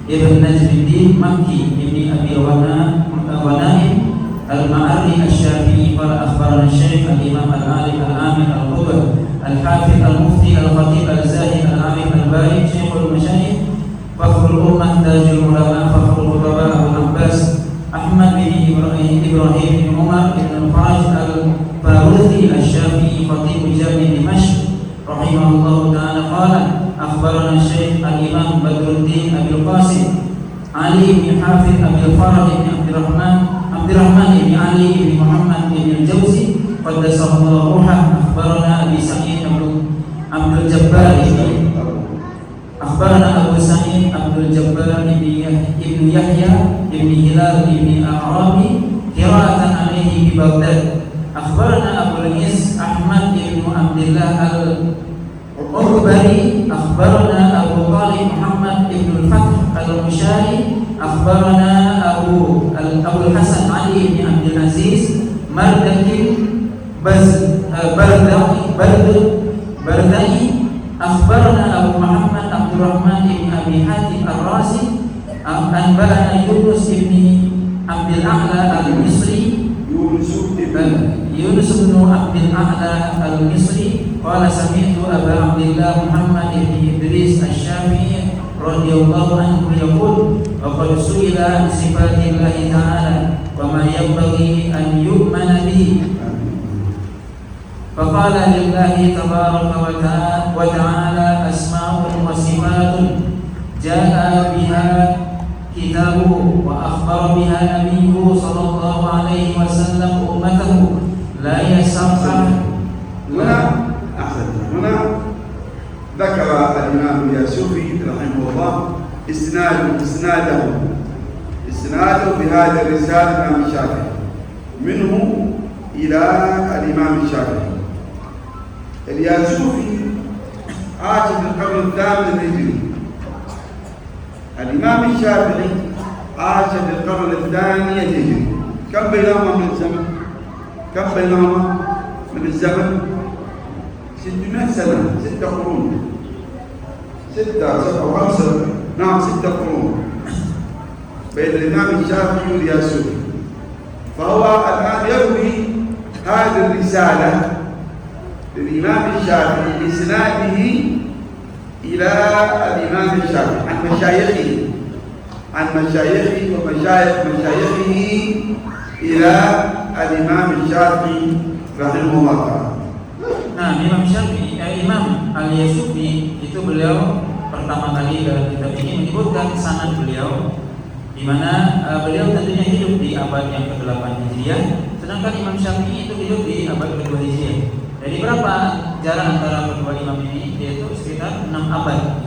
Speaker 2: ibn Najmuddin Makki ibn Abi Wanaim al-Ma'arri Asy-Syafi'i, qala akhbarana Syekh al-Imam al-Alim al-Amir al-Qubah al-Hafiz al-Mufti al-Khatib al-Zahid al-Arif al-Bari Syekhul Masyayikh Fakhrul Ummah Tajul Ulama Fakhrul Khutbah Abu Abbas Ahmad bin Ibrahim bin Umar bin Al-Faraj Al-Baruthi Asy-Syafi'i Khatib Jami' Dimashq rahimahullahu ta'ala, qala akhbarana Syekh al-Imam Badruddin Abil Qasim Ali bin Hafidh Abil Faraj bin Abdurrahman bin Ali bin Muhammad bin Al-Jawzi qaddasallahu ruhah, akhbarana Abi Sa'id Abdul Jabbar akhbarana Abu Sa'id Abdul Jabbar ibn Yahya ibn Hilal ibn Arabi qira'atan alaihi bi Baghdad, akhbarana Abu Al-Is Ahmad ibn Abdullah al-Urbari akhbarana Abu Talib Muhammad ibn al-Fath al-Mushari akhbarana Abu Hasan Ali ibn Abdul Aziz Mardakin Bardai akhbarana Abu Muhammad Abdurrahman ibn Abi Hatim Ar-Razi anba'ana Yunus ibn Abdul A'la Al-Misri Yunus ibn Abdul A'la Al-Misri qala sami'tu Aba Abdillah Muhammad ibn Idris Asy-Syafi'i radhiyallahu anhu yaqul wa qad su'ila an sifatillahi ta'ala wa ma yanbaghi an yu'mana bihi فقال لله تبارك وتعالى أسماء وصفات جاء بها كتابه وأخبر بها نبيه صلى الله عليه وسلم أمته لا يسمع.
Speaker 1: هنا ذكر الإمام الياسوفي رحمه الله استناده بهذه الرسالة الإمام الشافعي منه إلى الإمام الشافعي. الياسوفي عاش في القرن الثامن الهجري. الإمام الشافعي عاش في القرن الثاني الهجري. كم بينهما من الزمن؟ 600 سنة، 6 قرون، 6 أو 5 نعم 6 قرون بين الإمام الشافعي والياسوفي. فهو الآن يروي هذه الرسالة للإمام الشافعي بإسناده إلى الإمام الشافعي عن مشايخه ومشايخ مشايخه إلى الإمام الشافعي رحمه الله تعالى.
Speaker 2: Nah, Imam Syafi'i, Imam Al-Yasufi itu beliau pertama kali dalam kitab ini menyebutkan sanad beliau, di mana beliau tentunya hidup di abad yang ke-8 Hijriah, sedangkan Imam Syafi'i itu hidup di abad ke-2 Hijriah. Jadi berapa jarak antara kedua imam ini? Yaitu sekitar 6 abad,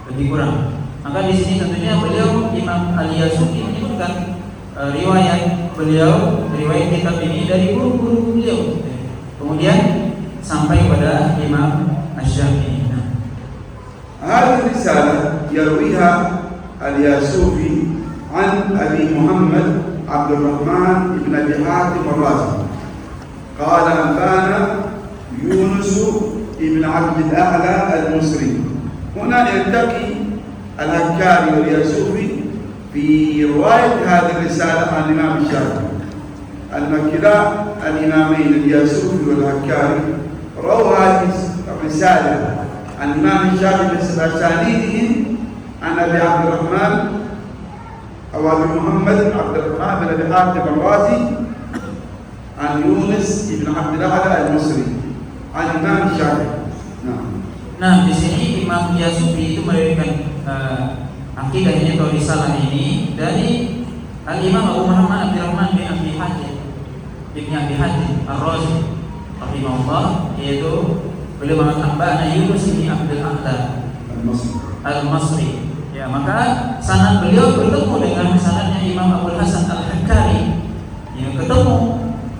Speaker 2: lebih kurang. Maka di sini tentunya beliau Imam Al-Yasufi menyebutkan riwayat kitab ini dari guru-guru beliau. Kemudian sampai pada Imam Asy-Syafi'i.
Speaker 1: هذه الرسالة يرويها الياسوفي عن أبي محمد عبد الرحمن بن أبي حاتم الرازي قال أنبانا يونس بن عبد الأعلى المصري. هنا يلتقي الهكاري والياسوفي في رواية هذه الرسالة عن الإمام الشافعي. المكلا الإمامين الياسوفي والهكاري رووا هذه الرسالة عن الإمام الشافعي بأسانيدهم عن أبي عبد الرحمن أو أبي محمد عبد الرحمن بن أبي حاتم الرازي عن يونس بن عبد الأعلى المصري عن الإمام الشافعي.
Speaker 2: Nah, di sini Imam Yasufi itu meriwayatkan akidahnya atau risalah ini dari Al-Imam Abu Muhammad Abdurrahman bin Abi Hatim Ar-Razi rahimahullah, yaitu beliau mengatakan Yunus bin Abdul A'la Al-Masri. Ya, maka sanad beliau bertemu dengan sanadnya Imam Abul Hasan Al-Hakkari. Ya, ketemu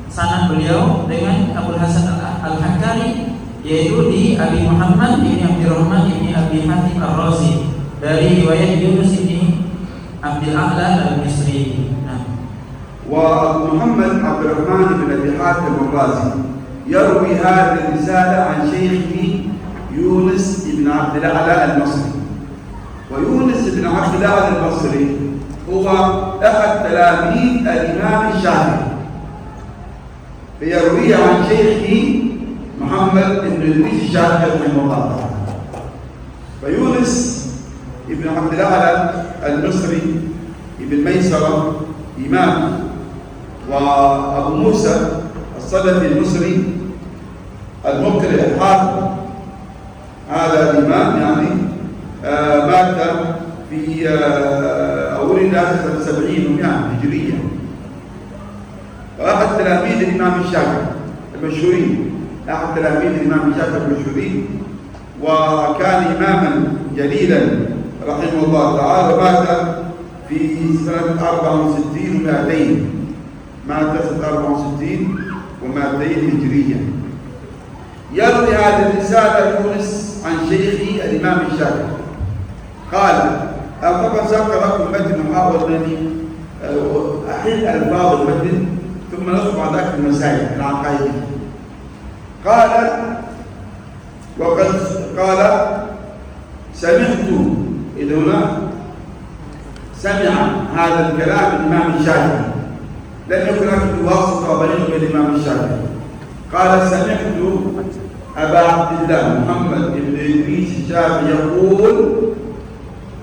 Speaker 2: sanad beliau dengan Abul Hasan Al-Hakkari, yaitu di Abi Muhammad bin Abdurrahman bin Abi Hatim Ar-Razi dari riwayat Yunus bin Abdul A'la Al-Misri.
Speaker 1: وأبو محمد عبد الرحمن بن أبي حاتم الرازي يروي هذه الرسالة عن شيخه يونس بن عبد الأعلى المصري. ويونس بن عبد الأعلى المصري هو أحد تلاميذ الإمام الشافعي، فيروي عن شيخه محمد بن إدريس الشافعي رحمه الله تعالى. فيونس بن عبد الأعلى المصري ابن ميسرة إمام، وأبو موسى الصدفي المصري المقرئ الحافظ هذا الإمام يعني مات في ولد سنة 70 و100 هجرية، وأحد تلاميذ الإمام الشافعي المشهورين، أحد تلاميذ الإمام الشافعي المشهورين، وكان إماما جليلا رحمه الله تعالى. مات في سنة 64 و200، مات سنة 64 و200 هجرية. يروي هذه الرسالة يونس عن شيخه الإمام الشافعي قال، طبعا سأقرأ لكم متن محاول أنني أحل ألفاظ المتن ثم ندخل بعد ذلك في المسائل العقائد. قال سمعت، إذا هنا سمع هذا الكلام الإمام الشافعي، لم يكن هناك واسطة بينه وبين الإمام الشافعي. قال سمعت أبا عبد الله محمد بن إدريس الشافعي يقول: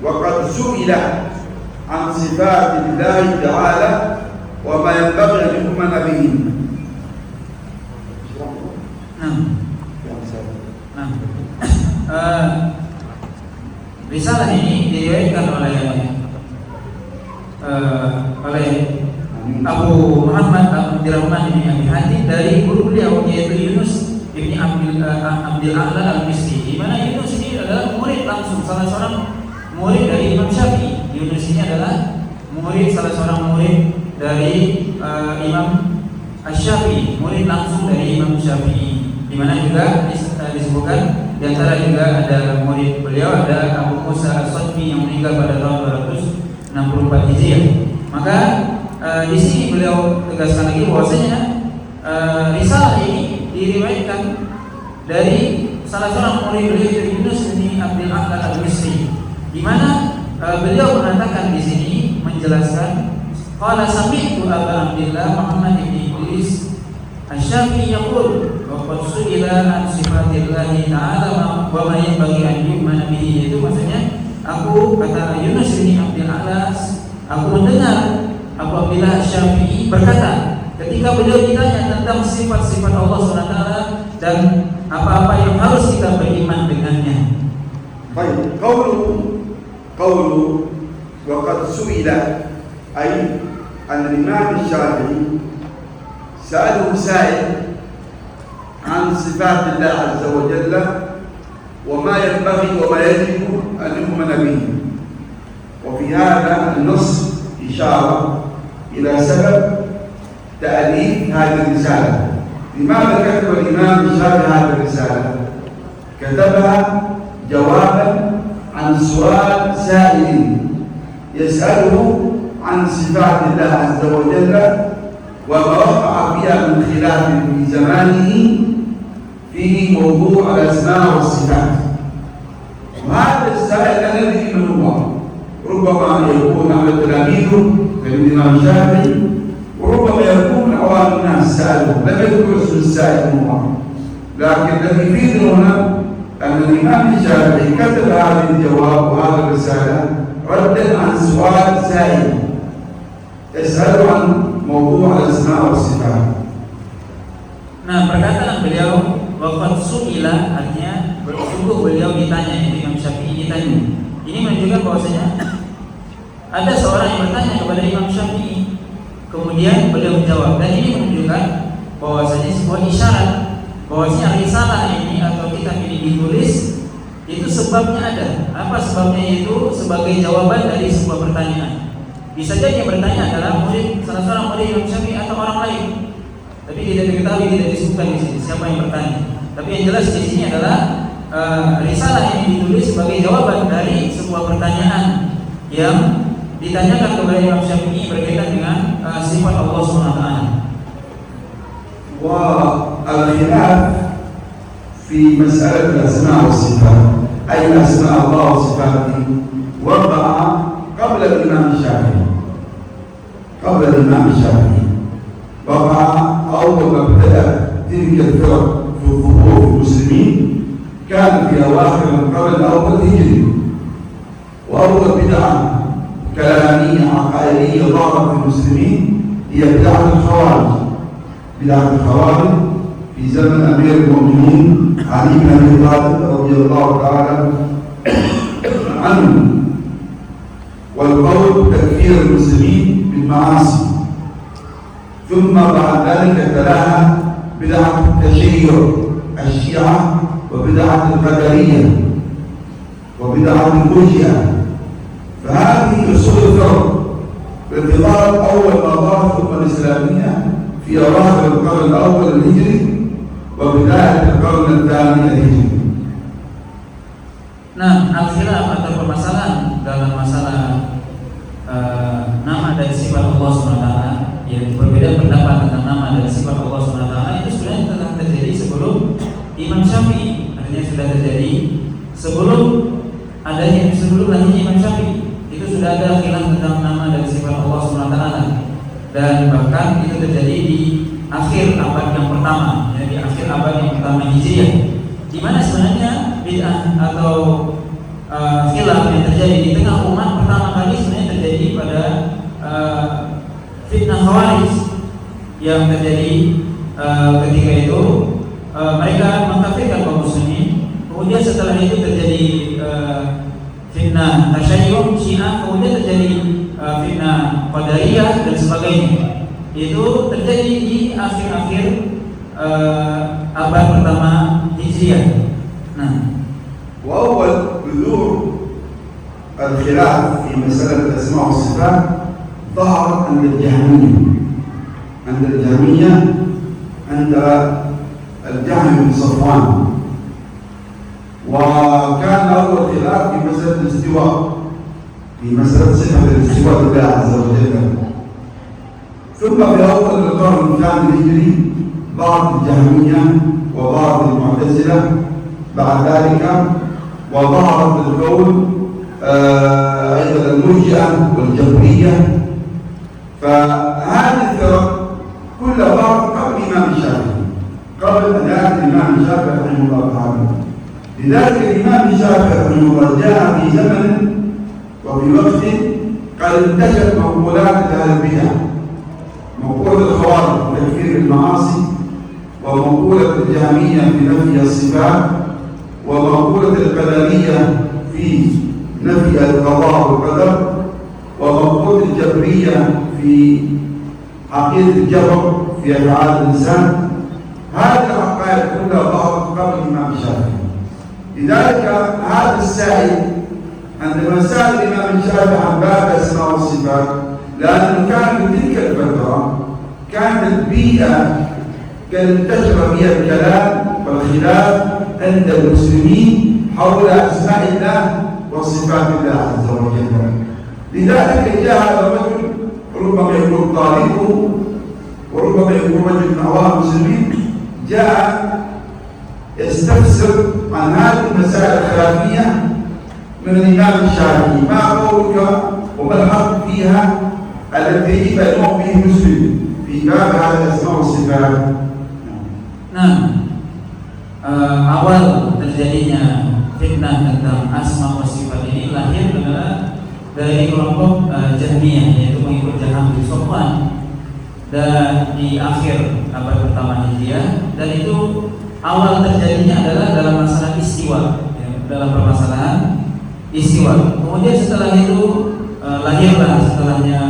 Speaker 1: وقد سئل عن صفات الله تعالى وما ينبغي أن يؤمن به.
Speaker 2: Risalah ini diriwayatkan oleh Abu Muhammad Abdurrahman bin Abi Hatim dari guru beliau yaitu Yunus bin Abdul A'la al-Misri, di mana Yunus ini adalah murid langsung salah seorang murid dari Imam Syafi'i. Yunus ini adalah salah seorang murid dari Imam Asy-Syafi'i, murid langsung dari Imam Syafi'i, di mana juga disebutkan di antara juga ada murid beliau, ada Abu Musa As-Sadmi yang meninggal pada tahun 264 Hijriah. Maka di sini beliau tegaskan lagi bahwasanya risalah ini diriwayatkan dari salah seorang murid beliau yaitu Yunus bin Abdul A'la al-Misri, di mana beliau mengatakan di sini menjelaskan qala sami'tu Aba Abdillah Muhammad bin Idris Asy-Syafi'i yaqul wa qad su'ila an sifatillahi ta'ala wa ma yanbaghi an yu'mana bihi, yaitu maksudnya aku, kata Yunus bin Abdul A'la, aku mendengar Abu Abdillah Asy-Syafi'i berkata ketika beliau ditanya tentang sifat-sifat Allah SWT dan apa-apa yang harus kita beriman dengannya.
Speaker 1: Baik, qawlu wa qad su'ila ay al-Imam Asy-Syafi'i sa'alahu sa'il an sifat Allah azza wa jalla wa ma yanbaghi wa ma yajibu an yu'mana bihi. Wa fi hadha an-nass إشارة إلى سبب تأليف هذه الرسالة. لماذا كتب الإمام الشافعي هذه الرسالة؟ كتبها جوابا عن سؤال سائل يسأله عن صفات الله عز وجل وما وقع فيها من خلاف في زمانه فيه موضوع الأسماء والصفات. وهذا السائل الذي من الله ربما يكون على تلاميذه كالإمام الشافعي، وربما يكون عوام الناس سألوا، لم يذكر اسم السائل المعروف، لكن الذي يفيدنا هنا أن الإمام الشافعي كتب هذا الجواب وهذه الرسالة ردا عن سؤال سائل يسأل عن موضوع الأسماء والصفات.
Speaker 2: Nah, perkataan beliau waqad su'ila artinya sungguh beliau ditanya, Imam Syafi'i ditanya. Ini menunjukkan bahwasanya ada seorang yang bertanya kepada Imam Syafi'i, kemudian beliau menjawab, dan ini menunjukkan bahwasanya sebuah isyarat bahwasanya risalah ini atau kitab ini ditulis itu sebabnya ada. Apa sebabnya? Itu sebagai jawaban dari sebuah pertanyaan. Bisa jadi yang bertanya adalah salah seorang murid Imam Syafi'i atau orang lain, tapi tidak diketahui, tidak disebutkan di sini siapa yang bertanya. Tapi yang jelas di sini adalah risalah ini ditulis sebagai jawaban dari sebuah pertanyaan yang ditanyakan kepada Imam Syafi'i berkaitan dengan sifat Allah SWT.
Speaker 1: والخلاف في مسألة الأسماء والصفات، أي أسماء الله وصفاته، وقع قبل الإمام الشافعي. وقع أول ما بدأ تلك الفرق في الظهور في المسلمين كان في أواخر القرن الأول الهجري، وأول بدعة كلامية عقائدية ظهرت في المسلمين هي بدعة الخوارج. بدعة الخوارج في زمن أمير المؤمنين علي بن أبي طالب رضي الله تعالى عنه، والقول بتكفير المسلمين بالمعاصي. ثم بعد ذلك تلاها بدعة التشيع الشيعة وبدعة القدرية وبدعة المرجئة. فهذه أصول الفرق باعتبار أول ما ظهرت الأمة الإسلامية في أواخر القرن الأول الهجري وبداية القرن الثاني الهجري.
Speaker 2: Nah, al-khilaf atau permasalahan dalam masalah nama dan sifat Allah SWT perbedaan pendapat tentang nama dan sifat Allah SWT itu sebenarnya telah terjadi sebelum Imam Syafi'i. Artinya sudah terjadi sebelum lahirnya Imam Syafi'i. Itu sudah ada khilaf tentang nama dan sifat Allah SWT, dan bahkan itu terjadi di akhir abad yang pertama, ya, di akhir abad yang pertama Hijriah, di mana sebenarnya bid'ah atau khilaf yang terjadi di tengah umat pertama kali sebenarnya terjadi pada fitnah Khawarij yang terjadi ketika itu mereka mengkafirkan kaum muslimin. Kemudian setelah itu terjadi fitnah Tasyayyu'h Syiah, kemudian terjadi fitnah Qadariyah dan sebagainya. Itu terjadi di akhir-akhir abad pertama Hijriah. Nah,
Speaker 1: وأول بذور الخلاف في مسألة الأسماء والصفات ظهرت عند الجهمية عند الجهم بن صفوان، وكان أول خلاف في مسألة الاستواء، في مسألة صفة الاستواء لله عز وجل. ثم في أول القرن الثاني الهجري ظهرت الجهمية وظهرت المعتزلة، بعد ذلك وظهرت القول أيضا المرجئة والجبرية. فهذه الفرق كلها ظهرت قبل الإمام الشافعي، قبل أن يأتي الإمام الشافعي رحمه الله تعالى. لذلك الإمام الشافعي رحمه الله جاء في زمن وفي وقت قد انتشرت مقولات أهل البدع، مقولة الخوارج في تكفير المعاصي، ومقولة الجهمية في نفي الصفات، ومقولة القدرية في نفي القضاء والقدر، ومقولة الجبرية في عقيدة الجبر في أفعال الإنسان. هذه العقائد كلها ظهرت قبل الإمام الشافعي. لذلك هذا السائل عندما سأل الإمام الشافعي عن باب الأسماء والصفات، لأنه كان في تلك الفترة كانت البيئة كان انتشر فيها الكلام والخلاف عند المسلمين حول أسماء الله وصفات الله عز وجل. لذلك جاء هذا الرجل ربما يكون طالبه وربما يكون رجل من عوام المسلمين، جاء يستفسر عن هذه المسائل الخلافية من الإمام الشافعي، ما قولك وما الحق فيها التي يجب أن يؤمن به المسلم في باب هذه الأسماء والصفات.
Speaker 2: Awal terjadinya fitnah tentang asma wa sifat ini lahir adalah dari kelompok Jahmiyah, yaitu mengikut Jahm bin Safwan, dan di akhir abad pertama Hijriah. Dan itu awal terjadinya adalah dalam masalah istiwa, ya, dalam permasalahan istiwa. Kemudian setelah itu lahirlah setelahnya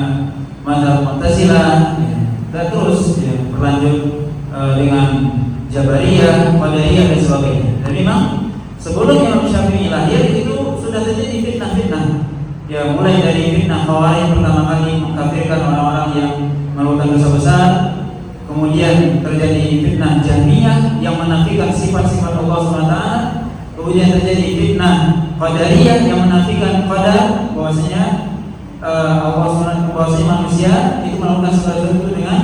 Speaker 2: mazhab Mu'tazilah, ya, dan terus ya, berlanjut dengan Jabariyah, Qadariyah dan sebagainya. Dan memang sebelum Imam Syafi'i lahir itu sudah terjadi fitnah-fitnah. Ya, mulai dari fitnah Khawarij pertama kali mengkafirkan orang-orang yang melakukan dosa besar. Kemudian terjadi fitnah Jahmiyah yang menafikan sifat-sifat Allah SWT. Kemudian terjadi fitnah Qadariyah yang menafikan qadar, bahwasanya Allah SWT, bahwasanya manusia itu melakukan sesuatu dengan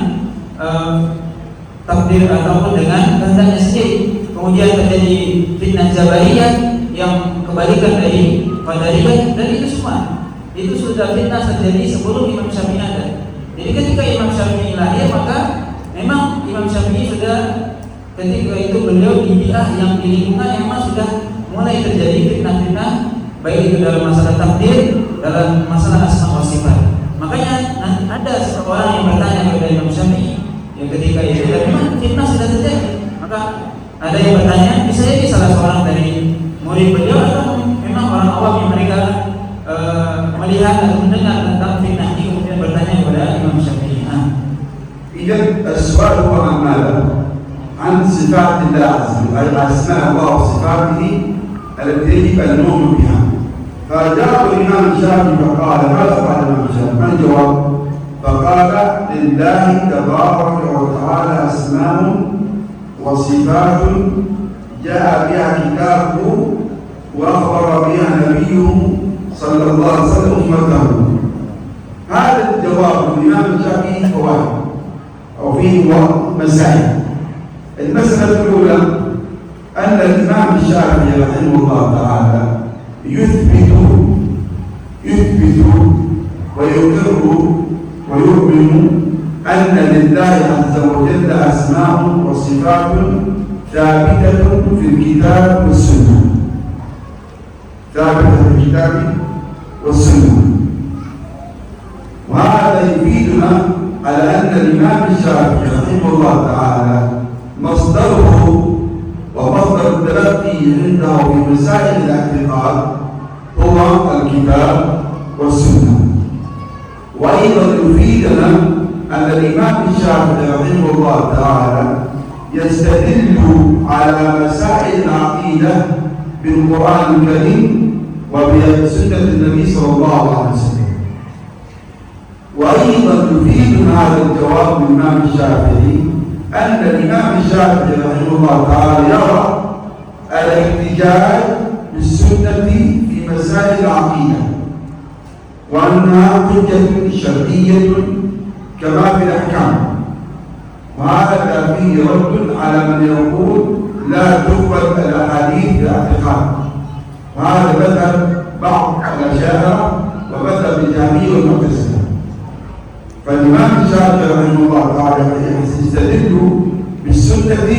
Speaker 2: takdir ataupun dengan kehendaknya sendiri. Kemudian terjadi fitnah Jabariyah yang kebalikan dari Qadariyah, dan itu semua itu sudah fitnah terjadi sebelum Imam Syafi'i ada. Jadi ketika Imam Syafi'i lahir, maka memang Imam Syafi'i sudah, ketika itu beliau di bid'ah yang di lingkungan yang memang sudah mulai terjadi fitnah-fitnah, baik itu dalam masalah takdir, dalam masalah asma wa sifat. Makanya ada seseorang yang bertanya kepada Imam Syafi'i yang ketika itu, dan memang fitnah sudah terjadi. Maka ada yang bertanya, bisa jadi salah seorang dari murid beliau atau memang orang awam yang mereka melihat atau mendengar tentang fitnah ini, kemudian bertanya kepada Imam Syafi'i.
Speaker 1: إذن السؤال هو عن ماذا؟ عن صفات الله عز وجل، أي أسماء الله وصفاته التي يجب أن نؤمن بها. فجاء الإمام الشافعي فقال: ماذا قال الإمام الشافعي؟ ما الجواب؟ فقال: لله تبارك وتعالى أسماء وصفات جاء بها كتابه وأخبر بها نبيه صلى الله عليه وسلم أمته. هذا الجواب من الإمام الشافعي هو واحد: أو فيه مسائل. المسألة الأولى أن الإمام الشافعي رحمه الله تعالى يثبت ويقر ويؤمن أن لله عز وجل أسماء وصفات ثابتة في الكتاب والسنة، ثابتة في الكتاب والسنة. وهذا يفيدنا على أن الإمام الشافعي رحمه الله تعالى مصدره ومصدر التلقي عنده في مسائل الاعتقاد هو الكتاب والسنة. وأيضا يفيدنا أن الإمام الشافعي رحمه الله تعالى يستدل على مسائل العقيدة بالقرآن الكريم وبسنة النبي صلى الله عليه وسلم. وأيضا يفيدنا هذا الجواب من الإمام الشافعي أن الإمام الشافعي رحمه الله تعالى يرى الاحتجاج بالسنة في مسائل العقيدة وأنها حجة شرعية كما في الأحكام. وهذا فيه رد على من يقول لا تقبل الأحاديث في الاعتقاد، وهذا مذهب بعض الأشاعرة ومذهب الجهمية والمعتزلة. فالإمام الشافعي رحمه الله تعالى يستدل بالسنة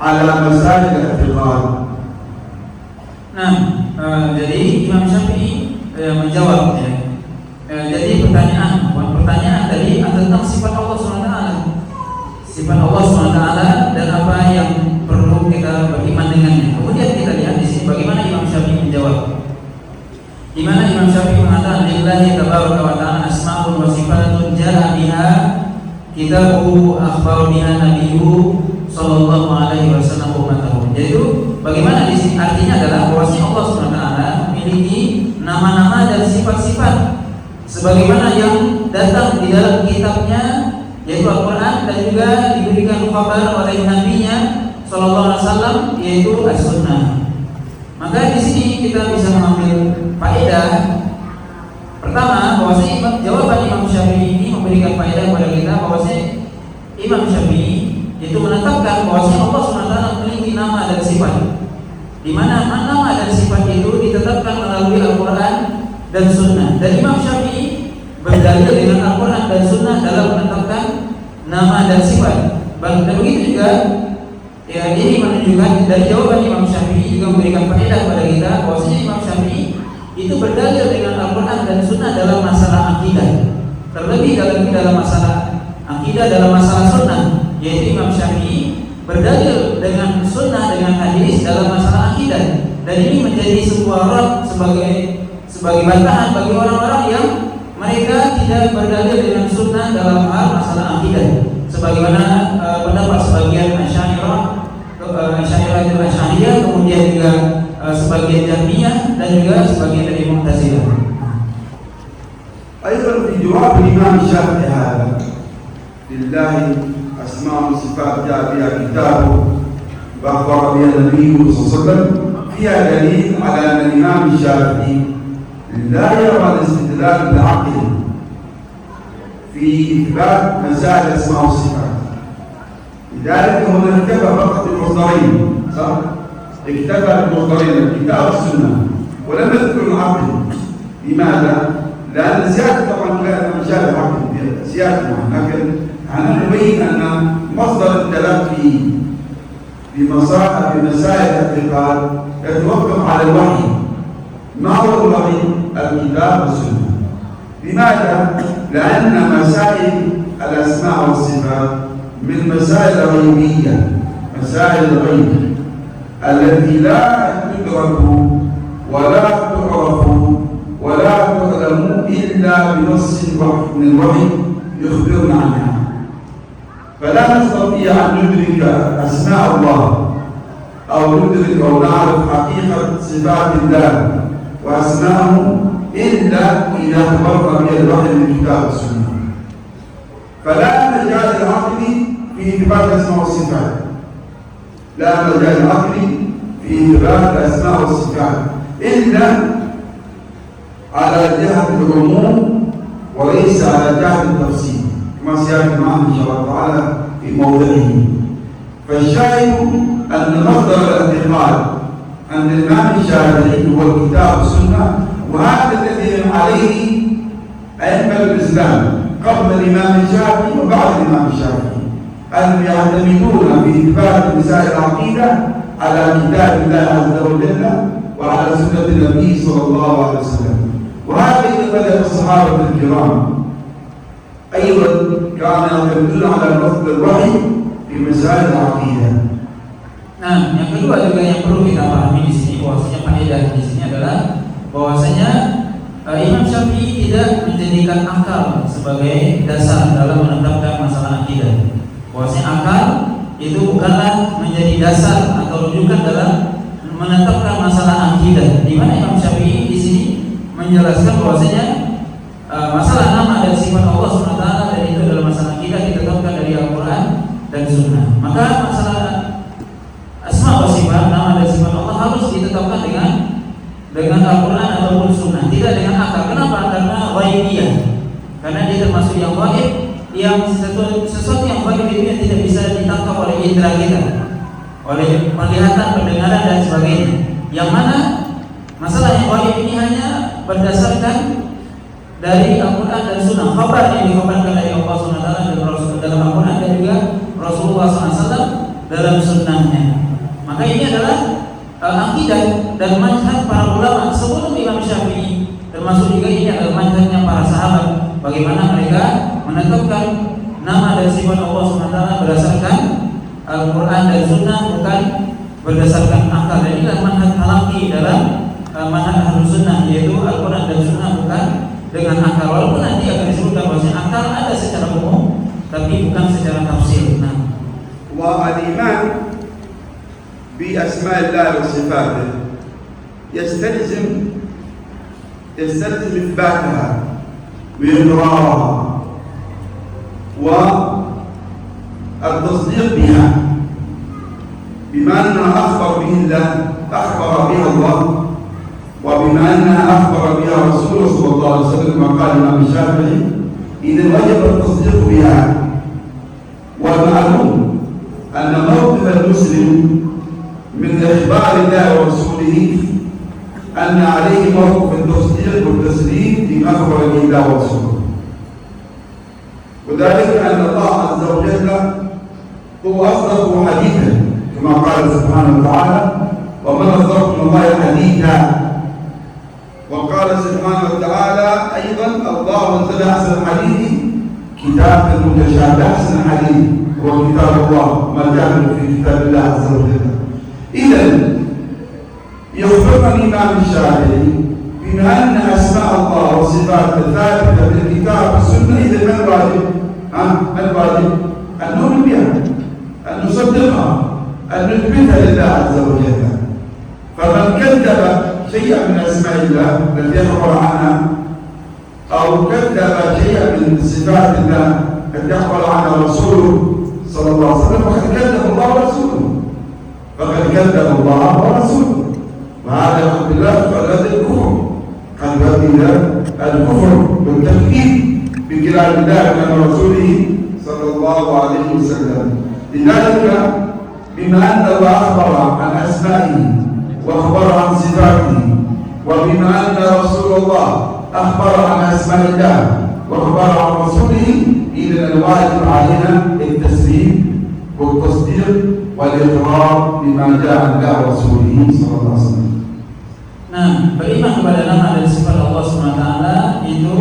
Speaker 1: على مسائل الاعتقاد.
Speaker 2: Nah, jadi Imam Syafi'i menjawab ya. Jadi pertanyaan tadi tentang sifat Allah SWT, sifat Allah SWT dan apa yang perlu kita beriman dengannya. Kemudian kita lihat di sini bagaimana Imam Syafi'i menjawab. Di mana Imam Syafi'i mengatakan lillahi tabaraka wa ta'ala asma'un wa sifatun jaa biha kitabuhu akhbar biha nabiyyu sallallahu alaihi wasallam ummatahu. Yaitu bagaimana di sini artinya adalah bahwasanya Allah SWT memiliki nama-nama dan sifat-sifat sebagaimana yang datang di dalam kitabnya yaitu Al-Quran, dan juga diberikan kabar oleh nabinya sallallahu alaihi wasallam yaitu As-Sunnah. Maka di sini kita bisa mengambil faedah pertama bahwasanya jawaban Imam Syafi'i ini memberikan faedah kepada kita bahwasanya Imam Syafi'i itu menetapkan bahwasanya Allah SWT memiliki nama dan sifat, di mana nama dan sifat itu ditetapkan melalui Al-Quran dan Sunnah. Dan Imam Syafi'i berdalil dengan Al-Quran dan Sunnah dalam menetapkan nama dan sifat. Dan begitu juga ya, ini menunjukkan dari jawaban Imam Syafi'i juga memberikan faedah kepada kita bahwasanya Imam Syafi'i itu berdalil dengan Al-Quran dan Sunnah dalam masalah akidah, terlebih dalam masalah akidah, dalam masalah Sunnah, yaitu Imam Syafi'i berdalil dengan Sunnah, dengan hadis dalam masalah akidah. Dan ini menjadi sebuah rad sebagai bantahan bagi orang-orang yang mereka tidak berdalil dengan Sunnah dalam hal masalah akidah, sebagaimana pendapat sebagian Asy'ariyah, kemudian juga sebagian Jahmiyah dan juga sebagian dari Mu'tazilah.
Speaker 1: أيضا في جواب الإمام الشافعي هذا لله أسماء وصفات جاء بها كتابه وأخبر بها النبي صلى الله عليه وسلم فيها دليل على أن الإمام الشافعي لا يرى الاستدلال بالعقل في إثبات مسائل الأسماء والصفات. لذلك هو اكتفى فقط بالمصدرين، صح؟ اكتفى بالمصدرين الكتاب والسنة ولم يذكر العقل. لماذا؟ لأن زيادة طبعا لا مجال العقل زيادة، لكن أنا نبين أن مصدر التلقي بمسائل الاعتقاد يتوقف على الوحي. ما هو الوحي؟ الكتاب والسنة. لماذا؟ لأن مسائل الأسماء والصفات من مسائل غيبية، مسائل الغيب التي لا تدرك ولا تعرف ولا تعلم إلا بنص من الوحي يخبرنا عنها. فلا نستطيع أن ندرك أسماء الله أو ندرك أو نعرف حقيقة صفات الله وأسماءه إلا إذا تبرر بها الوحي من الكتاب والسنة. فلا مجال العقل في إثبات الأسماء والصفات، لا مجال العقل في إثبات الأسماء والصفات إلا على جهة العموم وليس على جهة التفصيل. مسيرة معه إن شاء الله تعالى في موضعه. فالشاهد أن مصدر الاعتقاد عند الإمام الشافعي هو الكتاب والسنة، وهذا الذي عليه أئمة الإسلام قبل الإمام الشافعي وبعد الإمام الشافعي، أن يعتمدون في إثبات مسائل العقيدة على كتاب الله عز وجل وعلى سنة النبي صلى الله عليه وسلم. وهذا بدأ الصحابة الكرام أيضا كانوا يعتمدون على مصدر الوحي في مسائل العقيدة.
Speaker 2: Nah, yang kedua juga yang perlu kita pahami di sini, bahwasanya faedah di sini adalah bahwasanya Imam Syafi'i tidak menjadikan akal sebagai dasar dalam menetapkan masalah akidah. Bahwasanya akal itu bukanlah menjadi dasar atau rujukan dalam menetapkan masalah akidah. Di mana Imam Syafi'i di sini menjelaskan bahwasanya masalah nama dan sifat Allah SWT dan itu adalah masalah akidah ditetapkan dari Al-Quran dan Sunnah. Maka masalah asma wa sifat, nama dan sifat Allah harus ditetapkan dengan Al-Quran ataupun Sunnah, tidak dengan akal. Kenapa? Karena ghaibiyah. Karena dia termasuk yang ghaib, yang sesuatu yang ghaib itu yang tidak bisa ditangkap oleh indera kita, oleh penglihatan, pendengaran dan sebagainya. Yang mana masalah yang ghaib ini hanya berdasarkan dari Al-Quran dan Sunnah, khabar yang dikhabarkan dari Allah SWT dan Rasul dalam Al-Quran dan juga Rasulullah SAW dalam Sunnahnya. Maka ini adalah akidah dan manhaj para ulama sebelum Imam Syafi'i, termasuk juga ini adalah manhajnya para sahabat, bagaimana mereka menetapkan nama dan sifat Allah SWT berdasarkan Al-Quran dan Sunnah, bukan berdasarkan akal. Dan inilah manhaj halaqi dalam manhaj Ahlus Sunnah, yaitu Al-Quran dan Sunnah bukan dengan akal. Walaupun nanti akan disebutkan bahwa akal ada secara umum, tapi bukan secara tafsir. Nah,
Speaker 1: والإيمان بأسماء الله وصفاته يستلزم إثباتها وإقرارها والتصديق بها بما أنها أخبر بها الله وبما أنها أخبر بها رسول صلى الله عليه وسلم كما قال الإمام الشافعي، إذا وجب التصديق بها. والمعلوم أن موقف المسلم من إخبار الله ورسوله أن عليه موقف التصديق والتسليم فيما أخبر به الله ورسوله، وذلك أن الله عز وجل هو أصدق حديثا كما قال سبحانه وتعالى: ومن أصدق من الله حديثا. وقال سبحانه وتعالى أيضا: الله أنزل أحسن الحديث كتابا متشابها. أحسن الحديث هو كتاب الله، ما جاء في كتاب الله عز وجل. إذا يخبرنا الإمام الشافعي بما أن أسماء الله وصفاته ثابتة في الكتاب والسنة. إذا ما الواجب؟ الواجب أن نؤمن بها، أن نصدقها، أن نثبتها لله عز وجل. فمن كذب شيئا من أسماء الله التي أخبر عنها، أو كذب شيئا من صفات الله التي أخبر عنها رسوله صلى الله عليه وسلم، فقد كذب الله ورسوله، فقد كذب الله ورسوله. وهذا قد لا يؤدي الكفر، قد يؤدي الكفر والتكذيب بكلام الله وكلام رسوله صلى الله عليه وسلم. لذلك بما أن الله أخبر عن أسمائه وأخبر عن صفاته، وبما أن رسول الله أخبر عن أسماء الله وأخبر عن رسوله، إذا الواجب علينا التسليم والتصديق والإقرار بما جاء عن الله ورسوله صلى الله عليه وسلم.
Speaker 2: Nah, beriman kepada nama dan sifat Allah SWT itu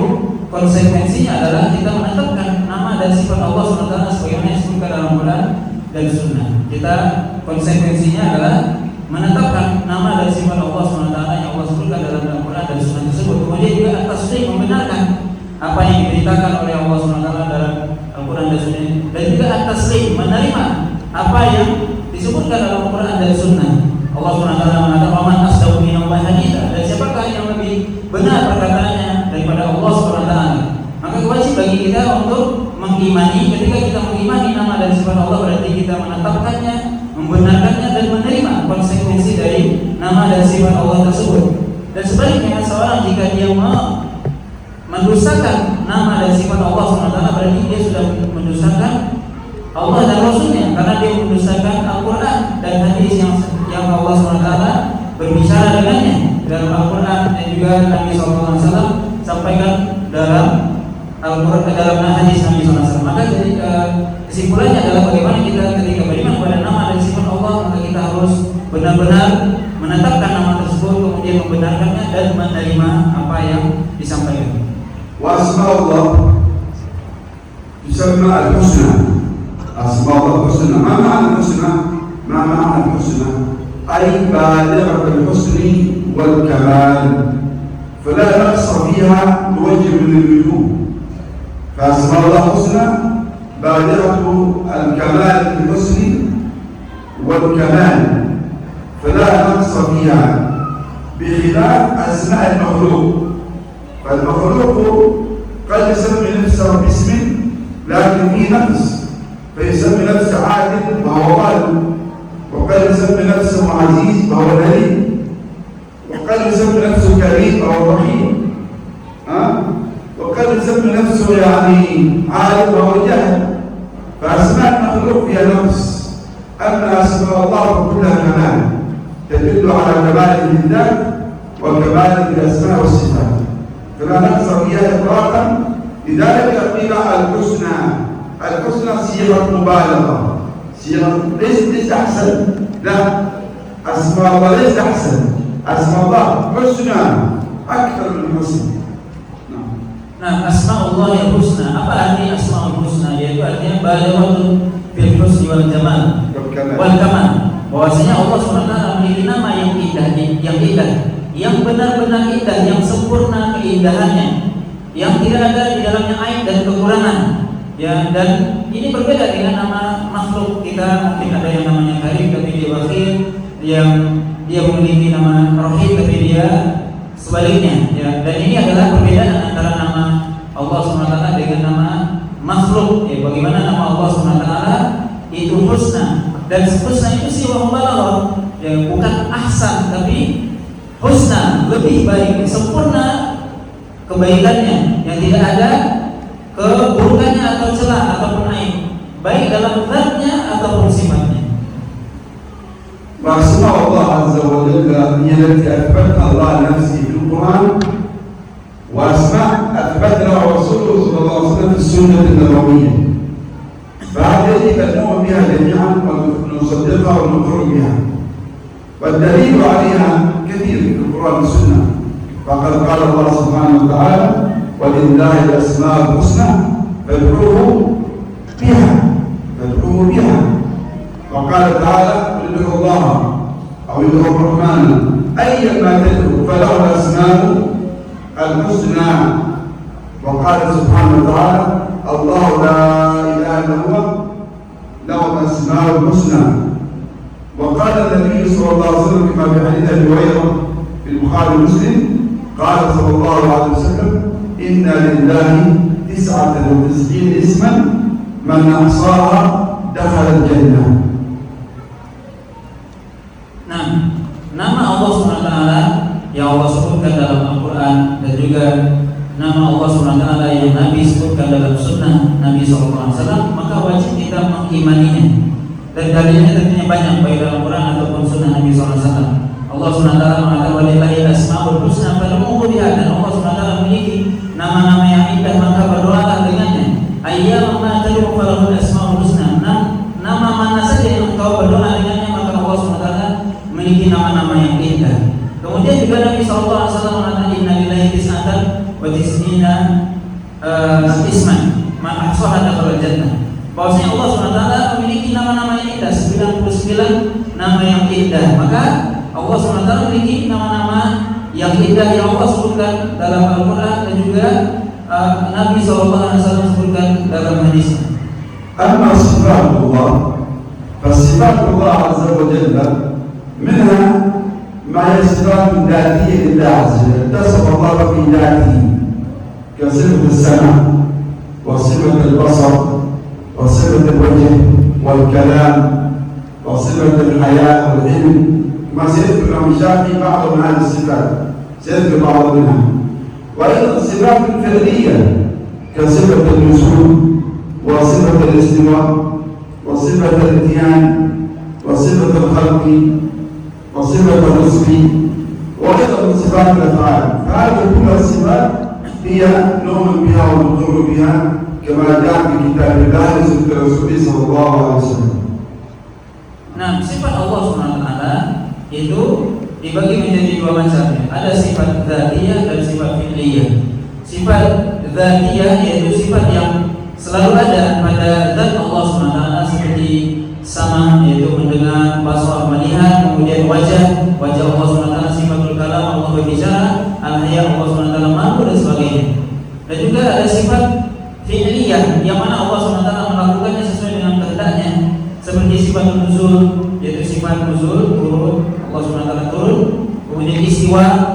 Speaker 2: konsekuensinya adalah kita menetapkan nama dan sifat Allah SWT sebagaimana disebutkan dalam Al-Quran dan Sunnah. Kita konsekuensinya adalah menetapkan nama dan sifat Allah SWT yang Allah sebutkan dalam Al-Quran dan Sunnah tersebut. Kemudian juga atas membenarkan apa yang diberitakan oleh Allah SWT dalam Al-Quran dan Sunnah, dan juga atas menerima apa yang disebutkan dalam Al-Quran dan Sunnah. Allah SWT mengatakan, "Waman asdaqu minallahi haditha." Dan siapakah yang lebih benar perkataannya daripada Allah SWT? Maka wajib bagi kita untuk mengimani. Ketika kita mengimani nama dan sifat Allah, berarti kita menetapkannya, membenarkannya, dan menerima konsekuensi dari nama dan sifat Allah tersebut. Dan sebaliknya, seorang jika dia mendustakan nama dan sifat Allah SWT, berarti dia sudah mendustakan Allah dan Rasulnya, karena dia mendustakan Al-Quran dan hadis yang Allah SWT berbicara dengannya dalam Al-Quran, dan juga Nabi SAW sampaikan dalam Al-Quran, dalam hadis Nabi SAW. Maka jadi kesimpulannya adalah bagaimana kita ketika beriman kepada nama dan sifat Allah, maka kita harus benar-benar menetapkan nama tersebut, kemudian membenarkannya dan menerima apa yang disampaikan.
Speaker 1: Wa asma'ullah tusamma al-husna. Asma'ullah husna. Ma ma'na al-husna? Ma ma'na al-husna? Ay balighat al-husni wal kamal. Fala naqsa fiha wajh min al-wujuh. Fa asma'ullah husna balighat al-kamal bil-husni wal kamal. فلا نقص فيها بخلاف أسماء المخلوق. فالمخلوق قد يسمي نفسه باسم لكن فيه نقص، فيسمي نفسه عادل وهو ظالم، وقد يسمي نفسه عزيز وهو ذليل، وقد يسمي نفسه كريم وهو رحيم، وقد يسمي نفسه يعني عالم وهو جاهل. فأسماء المخلوق فيها نقص، أما أسماء الله كلها كمال تدل على كمال الذات وكمال الأسماء والصفات، فلا نقص فيها إطلاقا. لذلك قيل الحسنى. الحسنى صيغة مبالغة، صيغة ليست أحسن، لا، أسماء الله ليست أحسن، أسماء الله حسنى أكثر من حسن.
Speaker 2: Nah, asma'ullah yang husna. Apa arti asma'ul husna? Yaitu artinya balighatun fil husni wal jamal wal kamal. Bahwasanya Allah SWT memiliki nama yang indah, yang benar-benar indah, yang sempurna keindahannya, yang tidak ada di dalamnya aib dan kekurangan. Ya, dan ini berbeda dengan nama makhluk kita. Mungkin ada yang namanya Karim tapi dia bakhil, yang dia memiliki nama Rahim tapi dia sebaliknya. Ya, dan ini adalah perbedaan antara nama Allah SWT dengan nama makhluk. Ya, bagaimana nama Allah SWT itu husna, dan husna itu siwa mubalaghah, ya, bukan ahsan tapi husna, lebih baik, sempurna kebaikannya, yang tidak ada keburukannya atau celah ataupun aib, baik dalam zatnya ataupun sifatnya.
Speaker 1: وأسماء الله عز وجل هي التي أثبتها الله نفسه في القرآن، وأسماء أثبتها رسوله صلى الله عليه وسلم في السنة النبوية. فهذه يجب أن نؤمن بها جميعا ونصدقها ونقر بها، والدليل عليها كثير في القرآن والسنة. فقد قال الله سبحانه وتعالى: ولله الأسماء الحسنى فادعوه بها. وقال تعالى: قل ادعوا الله أو ادعوا الرحمن أيما تدعوا فله الأسماء الحسنى. وقال سبحانه وتعالى: الله لا إله إلا هو له الأسماء الحسنى. وقال النبي صلى الله عليه وسلم كما في حديث أبي هريرة في البخاري ومسلم، قال صلى الله عليه وسلم: إن لله 99 اسما من أحصاها دخل الجنة.
Speaker 2: Nah, nama Allah SWT yang Allah sebutkan dalam Al-Quran, dan juga nama Allah SWT yang Nabi sebutkan dalam sunnah Nabi SAW, maka wajib kita mengimaninya. Dan dalilnya tentunya banyak, baik dalam Quran ataupun sunnah Nabi SAW. Allah SWT mengatakan: walillahi asmaul husna fad'uuhu biha. Dan Allah SWT memiliki nama-nama yang indah, maka berdoalah dengannya. Ayyamma tad'u falahul asmaul husna. Nama mana saja yang engkau berdoa dengannya, maka Allah SWT memiliki nama-nama yang indah. Kemudian juga Nabi SAW mengatakan: inna lillahi tis'atan wa tis'ina isman man ahsaha dakhala jannah. Bahwasanya Allah SWT memiliki nama-nama yang indah, 99 nama yang indah. Maka Allah SWT memiliki nama-nama yang indah yang Allah sebutkan dalam Al-Quran, dan juga Nabi SAW sebutkan dalam hadisnya.
Speaker 1: أما صفات الله فصفات الله عز وجل منها ما هي صفات ذاتية لله عز وجل، اتصف الله في ذاته كصفة السمع وصفة البصر وصفة الوجه والكلام وصفة الحياة والعلم، كما سيذكر الإمام الشافعي بعض من هذه الصفات، سيذكر بعض منها. وأيضا الصفات الفعلية كصفة النزول وصفة الاستواء وصفة الاتيان وصفة الخلق وصفة الرزق وغيرها من صفات الأفعال. فهذه كلها الصفات هي نؤمن بها ونقر بها كما جاء في كتاب الله وسنة رسوله صلى الله عليه وسلم.
Speaker 2: Nah, sifat Allah SWT itu dibagi menjadi dua macam. Ada sifat dzatiyah dan sifat fi'liyah. Sifat dzatiyah yaitu sifat yang selalu ada pada zat Allah SWT, seperti sama, yaitu mendengar, basar, melihat, kemudian wajah Allah SWT, sifatul kalam, Allah berbicara, al-hayya, Allah SWT mampu dan sebagainya. Dan juga ada sifat fi'liyah yang mana Allah SWT melakukannya sesuai dengan kehendaknya, seperti sifat nuzul, yaitu sifat nuzul, turun, Allah SWT turun, kemudian istiwa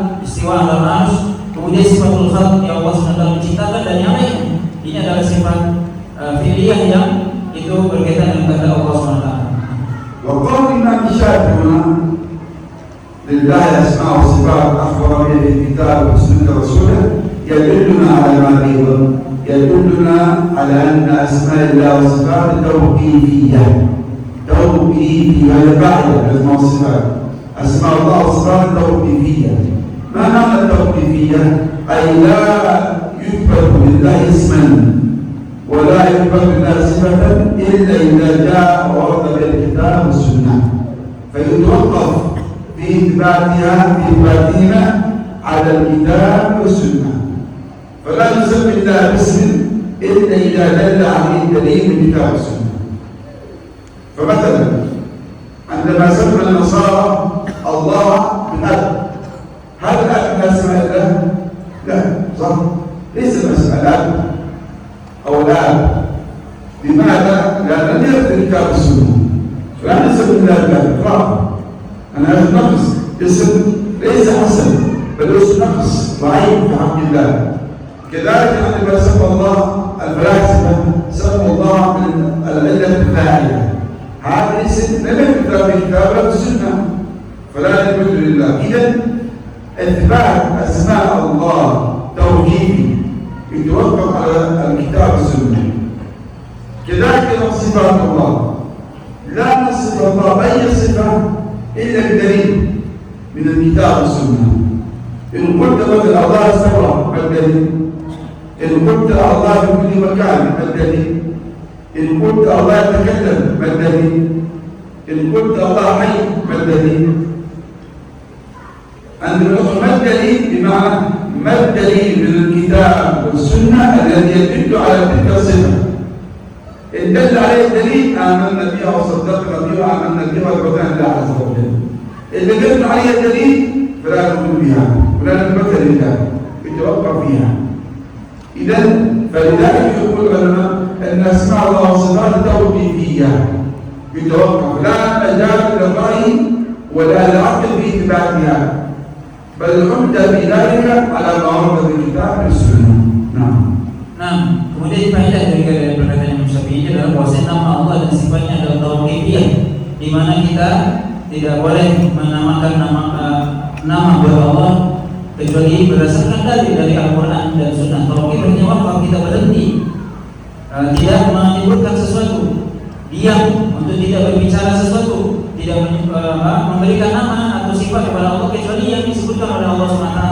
Speaker 2: ala arsy, kemudian sifatul khalq yang Allah SWT menciptakan dan yang lainnya. Ini adalah sifat fi'liyah yang itu berkaitan dengan kehendak Allah SWT.
Speaker 1: وقال الإمام الشافعي لله أسماء وصفات أخبر به في الكتاب وسنة رسوله يدلنا على ما يدلنا على أن أسماء الله وصفاته توقيفية هذا بعد الأسماء والصفات. أسماء الله وصفاته توقيفية. ما معنى التوقيفية؟ أي لا يثبت لله اسما ولا يثبت لله صفة إلا إذا جاء ورد بالكتاب والسنة، فيتوقف في إثباتنا على الكتاب والسنة، فلا نسمي الله باسم إلا إذا دل عليه دليل من الكتاب والسنة. فمثلا عندما سمى النصارى الله بالأب، هل الأب من أسماء الله؟ لا، صح؟ ليس من أسماء الأب أو الآب. لماذا؟ لأن لم يرد الكتاب والسنة، فلا نسمي الله بالأب. أنا هذا نقص، اسم ليس حسن بل اسم نقص ضعيف في حق الله. كذلك عندما سمى الله الفلاسفة سمى الله من العلة الفاعلة، هذا الاسم لم يكن في الكتاب ولا في السنة، فلا يثبت لله. إذا إثبات أسماء الله توحيدي يتوقف على الكتاب والسنة. كذلك صفات الله لا نصف الله بأي صفة إلا بدليل من الكتاب والسنة. إن قلت مثلا الله استوى ما الدليل؟ إن قلت الله في كل مكان ما الدليل؟ إن قلت الله يتكلم ما الدليل؟ إن قلت الله حي ما الدليل؟ عندنا ما الدليل؟ بمعنى ما الدليل من الكتاب والسنة الذي يدل على تلك الصفة؟ إن دل عليه الدليل آمنا بها وصدقنا بها وآمنا بها واتبعنا الله عز وجل. إذا دل عليه الدليل فلا نؤمن بها ولا نتمثل بها، يتوقف فيها. إذا فلذلك يقول العلماء أن أسماء الله وصفاته توقيفية، يتوقف لا مجال للرأي ولا للعقل في إثباتها، بل العمدة في ذلك على ما ورد في الكتاب والسنة. نعم.
Speaker 2: Nah, kemudian faedah dari perkataan Imam Syafi'i adalah bahwa nama Allah dan sifatnya adalah tauqifiyah, di mana kita tidak boleh menamakan nama buat Allah kecuali berdasarkan dari Al-Quran dan Sunnah. Tauqif artinya wakaf, kita berhenti, tidak menyebutkan sesuatu, diam untuk tidak berbicara sesuatu, tidak memberikan nama atau sifat kepada Allah kecuali yang disebutkan oleh Allah SWT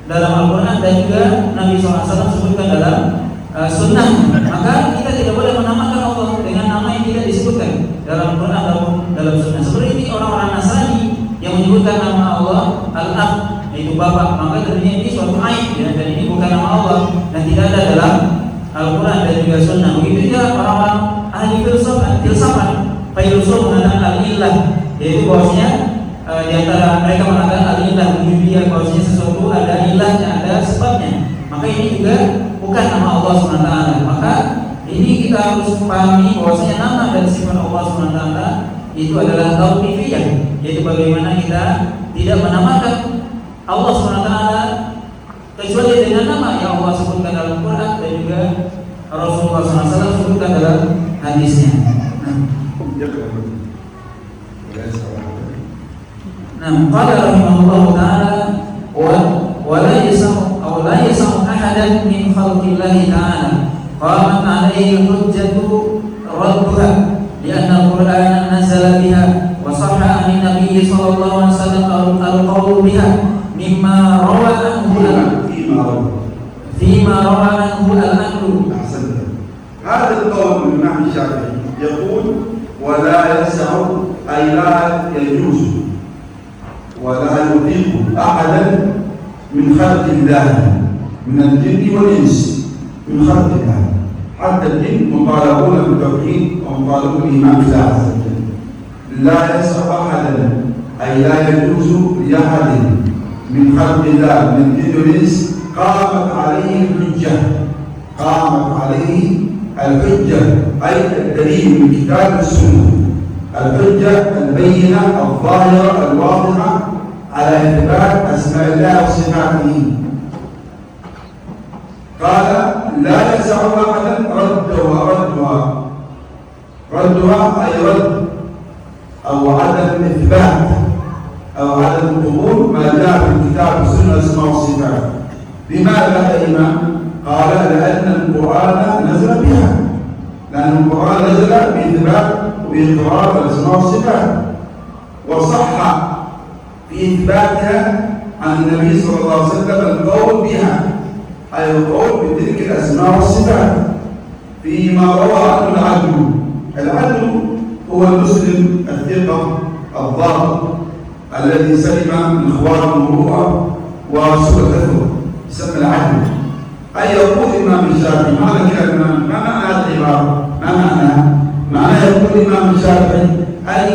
Speaker 2: dalam Al-Quran dan juga Nabi SAW sebutkan dalam Sunnah. Maka kita tidak boleh menamakan Allah dengan nama yang tidak disebutkan dalam Al-Quran ataupun dalam Sunnah. Seperti orang-orang Nasrani yang menyebutkan nama Allah Al-Ab, yaitu Bapak, maka tentunya ini suatu aib ya, dan ini bukan nama Allah dan tidak ada dalam Al-Quran dan juga Sunnah. Begitu juga orang-orang ahli filsafat mengatakan al-illah, yaitu bahwasanya di antara mereka mengatakan al-illah wujudiyah, bahwasanya sesuatu ada ilahnya, ada sebabnya. Maka ini juga bukan nama Allah SWT. Maka ini kita harus pahami bahwasanya nama dan sifat Allah SWT itu adalah tauqifiyah, yaitu bagaimana kita tidak menamakan Allah SWT kecuali dengan nama yang Allah sebutkan dalam Quran dan juga Rasulullah SAW sebutkan dalam hadisnya. Nah, qala rahimahullahu ta'ala wa la yasamu ahad أحدا من خلق الله تعالى قامت عليه الحجة ردها لأن القرآن نزل بها وصح عن النبي صلى الله عليه وسلم القول بها فيما روى عنه الأهل.
Speaker 1: أحسنت. هذا القول من الإمام الشافعي يقول ولا يسع أي لا يجوز ولا يطيق أحدا من خلق الله من الجن والإنس من خلق الله، حتى الجن مطالبون بالتوحيد ومطالبون بالإيمان بالله عز وجل. لا يسع أحدا أي لا يجوز لأحد من خلق الله من الجن والإنس قامت عليه الحجة أي الدليل من كتاب السنة، الحجة البينة الظاهرة الواضحة على إثبات أسماء الله وصفاته. قال لا يسع أحدا ردها أي رد أو عدم إثبات أو عدم قبول ما جاء في الكتاب والسنة الأسماء والصفات. لماذا يا إمام؟ قال لأن القرآن نزل بها، لأن القرآن نزل بإثبات وبإقرار الأسماء والصفات، وصح في إثباتها عن النبي صلى الله عليه وسلم القول بها، أي القول بتلك الأسماء والصفات فيما روى عنه العدل هو المسلم الثقة الضابط الذي سلم من خوار المروءة وسوء الحفظ يسمى العدل. أي يقول الإمام الشافعي معنى كلمة ما معنى هذه العبارة؟ ما معنى يقول الإمام الشافعي أي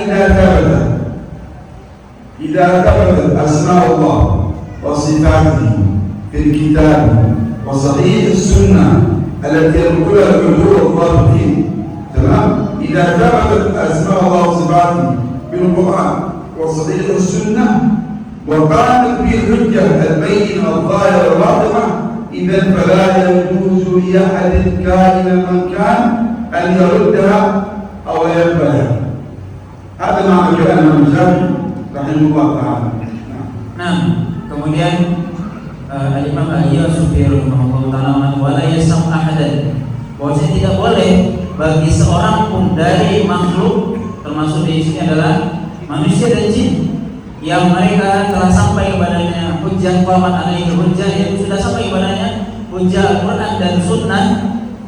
Speaker 1: إذا ثبتت أسماء الله وصفاته في الكتاب وصحيح السنة التي ينقلها الجمهور الضابطين، تمام؟ إذا ثبتت أسماء الله وصفاته في القرآن وصحيح السنة وقامت به الحجة البينة الظاهرة الواضحة، إذا فلا يجوز لأحد كائنا من كان أن يردها أو يقبلها. هذا معنى كلام الإمام الشافعي رحمه الله تعالى.
Speaker 2: Nah, kemudian Imam Al-Sufyan rahimahullah taala wala yasam ahadan, bahwasanya tidak boleh bagi seorang pun dari makhluk, termasuk di sini adalah manusia dan jin, yang mereka telah sampai kepadanya hujjah qamat alaihi hujjah, yaitu sudah sampai kepadanya hujjah Al-Quran dan Sunnah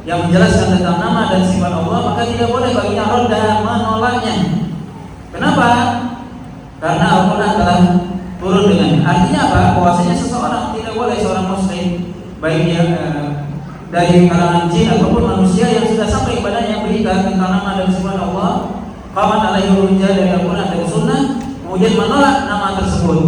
Speaker 2: yang menjelaskan tentang nama dan sifat Allah, maka tidak boleh baginya ronda menolaknya. Kenapa? Karena Al-Quran telah turun dengan artinya apa? Bahwasanya seseorang tidak boleh, seorang muslim baik dia dari kalangan jin ataupun manusia yang sudah sampai kepadanya berita tentang nama dan sifat Allah, qamat alaihi hujjah dari Al-Quran dan Sunnah, kemudian menolak nama tersebut.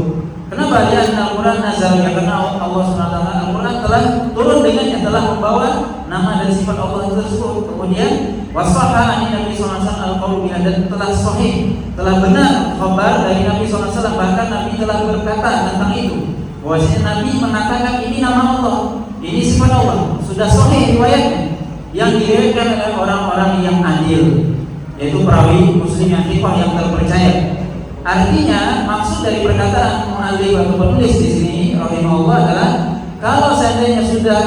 Speaker 2: Kenapa? Dia Al-Quran nazar, ya karena Allah SWT Al-Quran telah turun dengan yang telah membawa nama dan sifat Allah tersebut. Kemudian wasfaha ani Nabi SAW al-qaul biha, dan telah sahih, telah benar khabar dari Nabi SAW, bahkan Nabi telah berkata tentang itu, bahwasanya Nabi mengatakan ini nama Allah, ini sifat Allah, sudah sahih riwayatnya yang diriwayatkan oleh orang-orang yang adil, yaitu perawi muslim yang thiqah yang terpercaya. Artinya maksud dari perkataan mu'allif atau penulis di sini rahimahullah adalah kalau seandainya sudah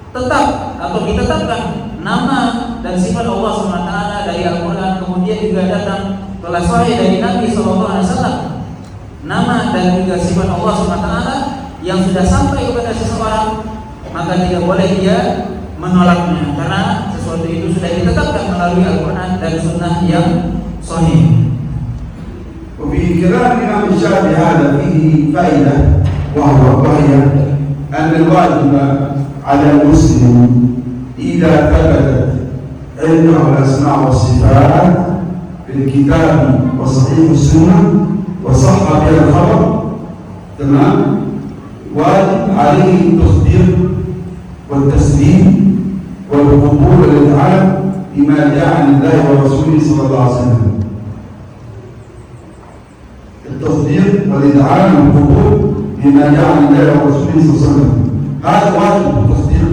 Speaker 2: tetap atau ditetapkan nama dan sifat Allah SWT dari Al-Quran, kemudian juga datang telah sahih dari Nabi SAW nama dan juga sifat Allah SWT yang sudah sampai kepada seseorang, maka tidak boleh dia menolaknya, karena sesuatu itu sudah ditetapkan melalui Al-Quran dan Sunnah yang sahih.
Speaker 1: وفي كلام الإمام الشافعي هذا فيه فائدة وهي أن الواجب على المسلم إذا ثبتت عنده الأسماء والصفات في الكتاب وصحيح السنة وصح بها الخبر، تمام، واجب عليه التصديق والتسليم والقبول والإذعان بما جاء عن الله ورسوله صلى الله عليه وسلم. التصديق والإذعان والقبول بما جاء عن الله ورسوله صلى الله عليه وسلم، هذا واجب التصديق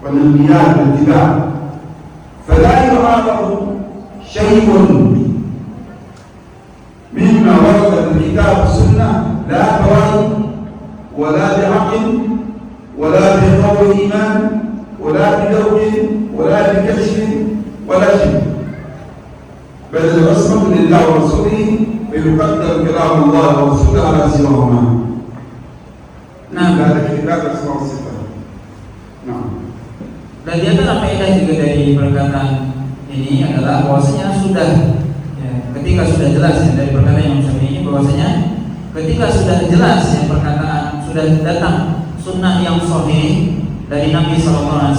Speaker 1: والانقياد والاتباع. فلا يعارض شيء مما ورد في الكتاب والسنة لا بوحي ولا بعقل ولا ورسوله فيقدم كلام الله ورسوله على سواهما.
Speaker 2: Nah,
Speaker 1: هذا كتاب أسماء والصفات. نعم.
Speaker 2: Dan di antara faedah juga dari perkataan ini adalah bahwasanya sudah ketika sudah jelas ya, dari perkataan Imam Syafi'i ini bahwasanya ketika sudah jelas ya, perkataan sudah datang sunnah yang sahih dari Nabi SAW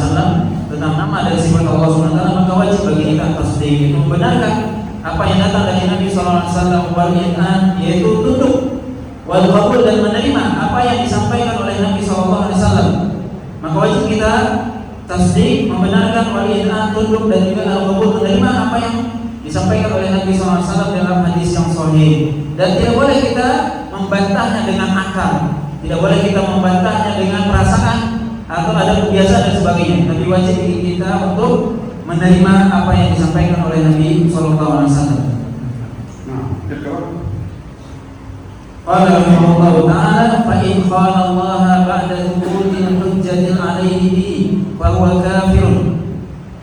Speaker 2: tentang nama dan sifat Allah SWT, maka wajib bagi kita tasdik, itu membenarkan apa yang datang dari Nabi SAW, wal i'an, yaitu tunduk, wal qabul, dan menerima apa yang disampaikan oleh Nabi SAW. Maka wajib kita tasdik, membenarkan, wal i'an, tunduk, dan juga al-qabul, menerima apa yang disampaikan oleh Nabi SAW dalam hadis yang sahih. Dan tidak boleh kita membantahnya dengan akal, tidak boleh kita membantahnya dengan perasaan atau ada kebiasaan dan sebagainya. Tapi wajib kita untuk menerima apa yang disampaikan oleh Nabi SAW.
Speaker 1: نعم. اقرأ.
Speaker 2: قال رحمه الله تعالى: فإن خان الله بعد ثبوت الحجة عليه به فهو كافر.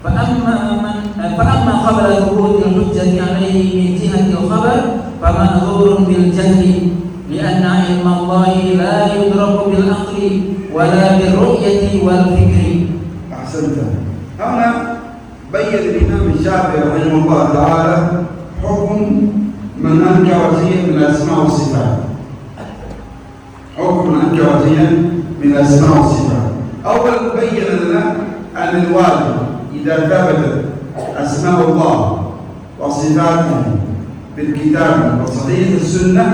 Speaker 2: فأما قبل ثبوت الحجة عليه من جهة الخبر فمعذور بالجهل، لأن علم الله لا يدرك بالعقل ولا بالرؤية والفكر.
Speaker 1: أحسنت. هنا بين الإمام الشافعي رحمه الله تعالى حكم من أنكر شيئا من الأسماء والصفات. حكم من أنكر شيئا من الأسماء والصفات. أولا بين لنا أن الواجب إذا ثبتت أسماء الله وصفاته بالكتاب وصحيح السنة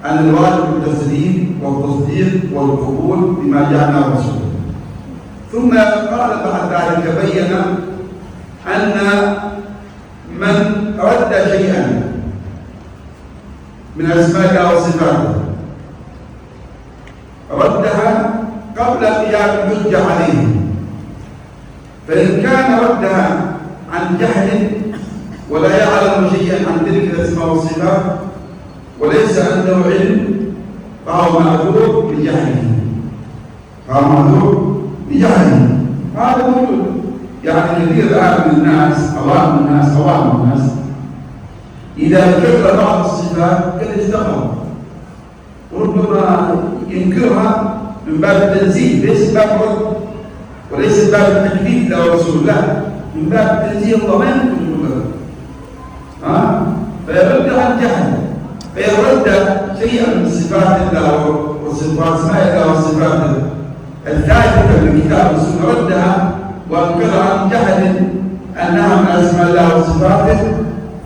Speaker 1: أن الواجب التسليم والتصديق والقبول بما جاءنا رسوله. ثم قال بعد ذلك بين أن من رد شيئا من أسماء الله وصفاته ردها قبل قيام الحجة عليه، فإن كان ردها عن جهل ولا يعلم شيئا عن تلك الأسماء والصفات وليس عنده علم فهو معذور بجهله. هذا موجود. يعني كثير الآن من الناس عوام الناس إذا ذكر بعض الصفات قد استغرب وربما ينكرها من باب التنزيه، ليس من باب الرد وليس من باب التكذيب لرسول الله، من باب التنزيه. الله ما يمكن يقول فيرد عن جهل، فيرد شيئا من صفات الله وصفات اسماء الله وصفاته الثابته في الكتاب والسنه، ردها وانكر عن جهل انها من اسماء الله وصفاته،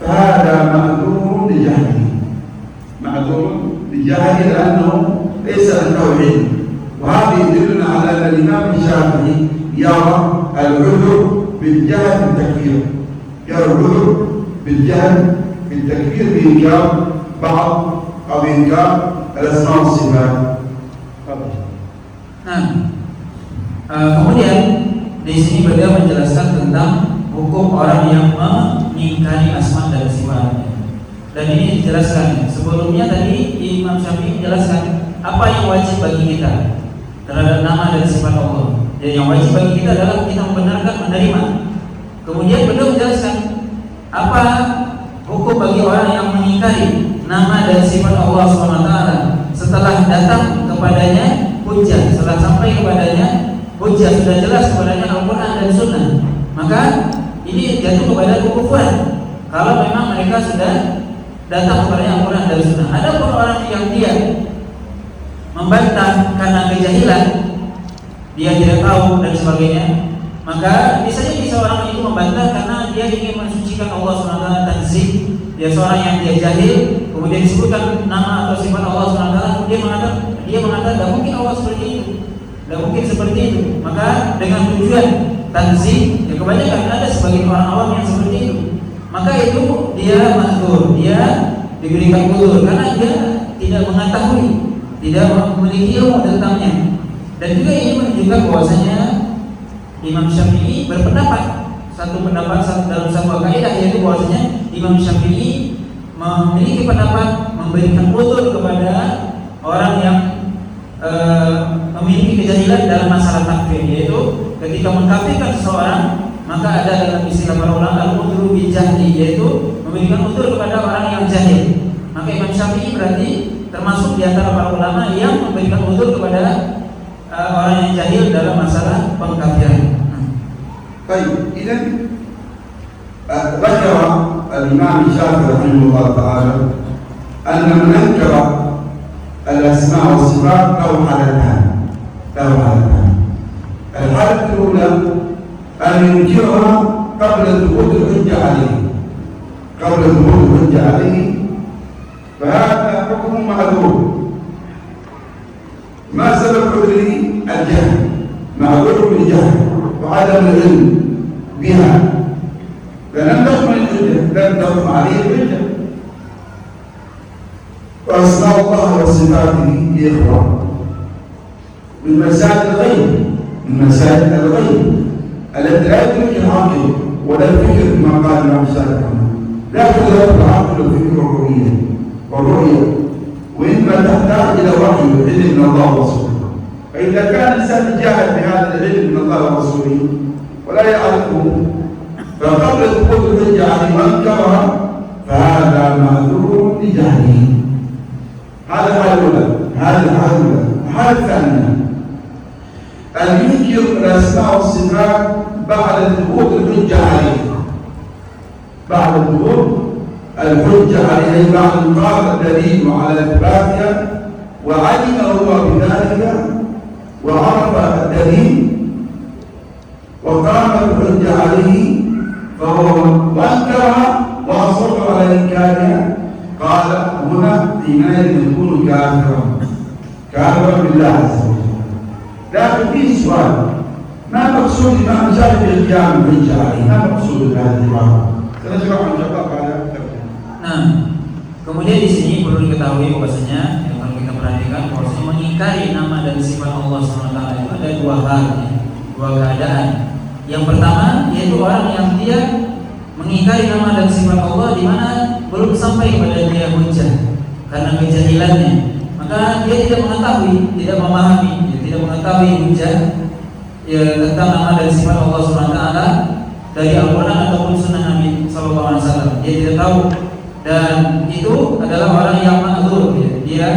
Speaker 1: فهذا معذور بجهله لانه ليس عنده علم. وهذا يدلنا على ان الامام الشافعي يرى العذر بالجهل بالتكفير، بالتكفير بإنكار بعض أو بإنكار الأسماء والصفات.
Speaker 2: Nah, kemudian di sini beliau menjelaskan tentang hukum orang yang mengingkari asma dan sifat. Dan ini dijelaskan sebelumnya tadi Imam Syafi'i menjelaskan apa yang wajib bagi kita terhadap nama dan sifat Allah. Dan yang wajib bagi kita adalah kita membenarkan, menerima. Kemudian beliau menjelaskan apa hukum bagi orang yang mengingkari nama dan sifat Allah SWT setelah datang kepadanya hujjah, setelah sampai kepadanya hujjah, sudah jelas kepadanya Al-Quran dan Sunnah, maka ini jatuh kepada kekufuran kalau memang mereka sudah datang kepadanya Al-Quran dan Sunnah. Ada pun orang yang dia membantah karena kejahilan, dia tidak tahu dan sebagainya, maka bisa jadi seorang itu membantah karena dia ingin mensucikan Allah SWT, tanzih. Dia seorang yang dia jahil, kemudian disebutkan nama atau sifat Allah SWT, dia mengatakan tidak mungkin Allah seperti itu, tidak mungkin seperti itu. Maka dengan tujuan tanzih, ya kebanyakan ada sebagian orang awam yang seperti itu, maka itu dia mazkur, dia diberikan uzur karena dia tidak mengetahui, tidak memiliki ilmu tentangnya. Dan juga ini menunjukkan bahwasanya Imam Syafi'i berpendapat dalam satu kaidah, yaitu bahwasanya Imam Syafi'i memiliki pendapat memberikan uzur kepada orang yang memiliki kejahilan dalam masalah takfir, yaitu ketika mengkafirkan seseorang, maka ada dalam istilah para ulama al-udhru bil jahli, yaitu memberikan udzur kepada orang yang jahil. Maka Imam Syafi'i berarti termasuk di antara para ulama yang memberikan udzur kepada orang yang jahil dalam masalah pengkafiran.
Speaker 1: طيب إذا ذكر الإمام الشافعي رحمه الله تعالى أن من أنكر الأسماء والصفات له حالتان. الحالة الأولى أن ينكرها قبل ثبوت الحجة عليه فهذا حكم معذور. ما سبب عذره؟ الجهل، معذور بالجهل وعدم العلم بها، فلم تقم الحجة، لم تقم عليه الحجة. وأسماء الله وصفاته يا إخوان من مسائل الغيب التي لا يدرك العقل ولا الفكر كما قال الإمام الشافعي، لا تدرك العقل والفكر والرؤية، وإنما تحتاج إلى وحي وعلم من الله ورسوله. فإذا كان الإنسان جاهل بهذا العلم من الله ورسوله ولا يعرفه فقبل ثبوت الحجة عليه وأنكرها فهذا معذور لجهله. هذا الحالة الأولى. الحالة الثانية أن ينكر الأسماء والصفات بعد ثبوت الحجة عليه، بعد أن قام الدليل على إثباتها وعلم هو بذلك وعرف الدليل وقامت الحجة عليه فهو وأنكرها وأصر على إنكارها، قال هنا حينئذ يكون كافرا بالله عز وجل. لكن في سؤال، ما مقصود الإمام الشافعي بالقيام بالحجة عليه؟ ما مقصود هذه العبارة؟ سنشرح إن شاء الله بعد.
Speaker 2: Nah, kemudian di sini perlu diketahui bahwasanya kalau kita perhatikan bahwasanya mengingkari nama dan sifat Allah SWT itu ada dua hal, dua keadaan. Yang pertama yaitu orang yang dia mengingkari nama dan sifat Allah di mana belum sampai kepada dia hujjah karena kejahilannya, maka dia tidak mengetahui, tidak memahami, dia tidak mengetahui hujjah ya, tentang nama dan sifat Allah SWT dari Al-Quran ataupun Sunnah Nabi SAW. Dia tidak tahu. Dan itu adalah orang yang ma'dzur, ya. Dia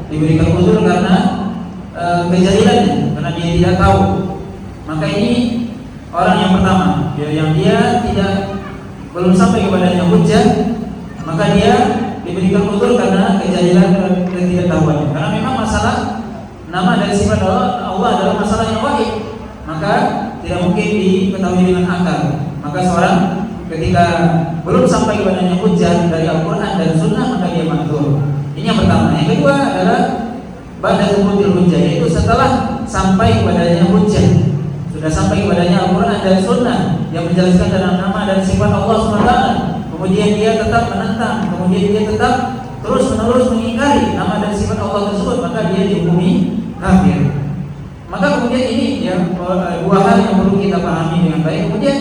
Speaker 2: diberikan uzur karena kejahilannya, karena dia tidak tahu. Maka ini orang yang pertama, ya, yang dia belum sampai kepadanya hujjah, maka dia diberikan uzur karena kejahilan dan ketidaktahuannya. Karena memang masalah nama dan sifat Allah adalah masalah yang wahid, maka tidak mungkin diketahui dengan akal. Maka seorang ketika belum sampai kepadanya hujjah dari Al-Quran dan Sunnah maka dia ma'dzur. Ini yang pertama. Yang kedua adalah ba'da thubutil hujjah, yaitu setelah sampai kepadanya hujjah, sudah sampai kepadanya Al-Quran dan Sunnah yang menjelaskan tentang nama dan sifat Allah SWT, kemudian dia tetap menentang, kemudian dia tetap terus menerus mengingkari nama dan sifat Allah tersebut, maka dia dihukumi kafir. Maka kemudian ini ya dua hal yang perlu kita pahami dengan baik. Kemudian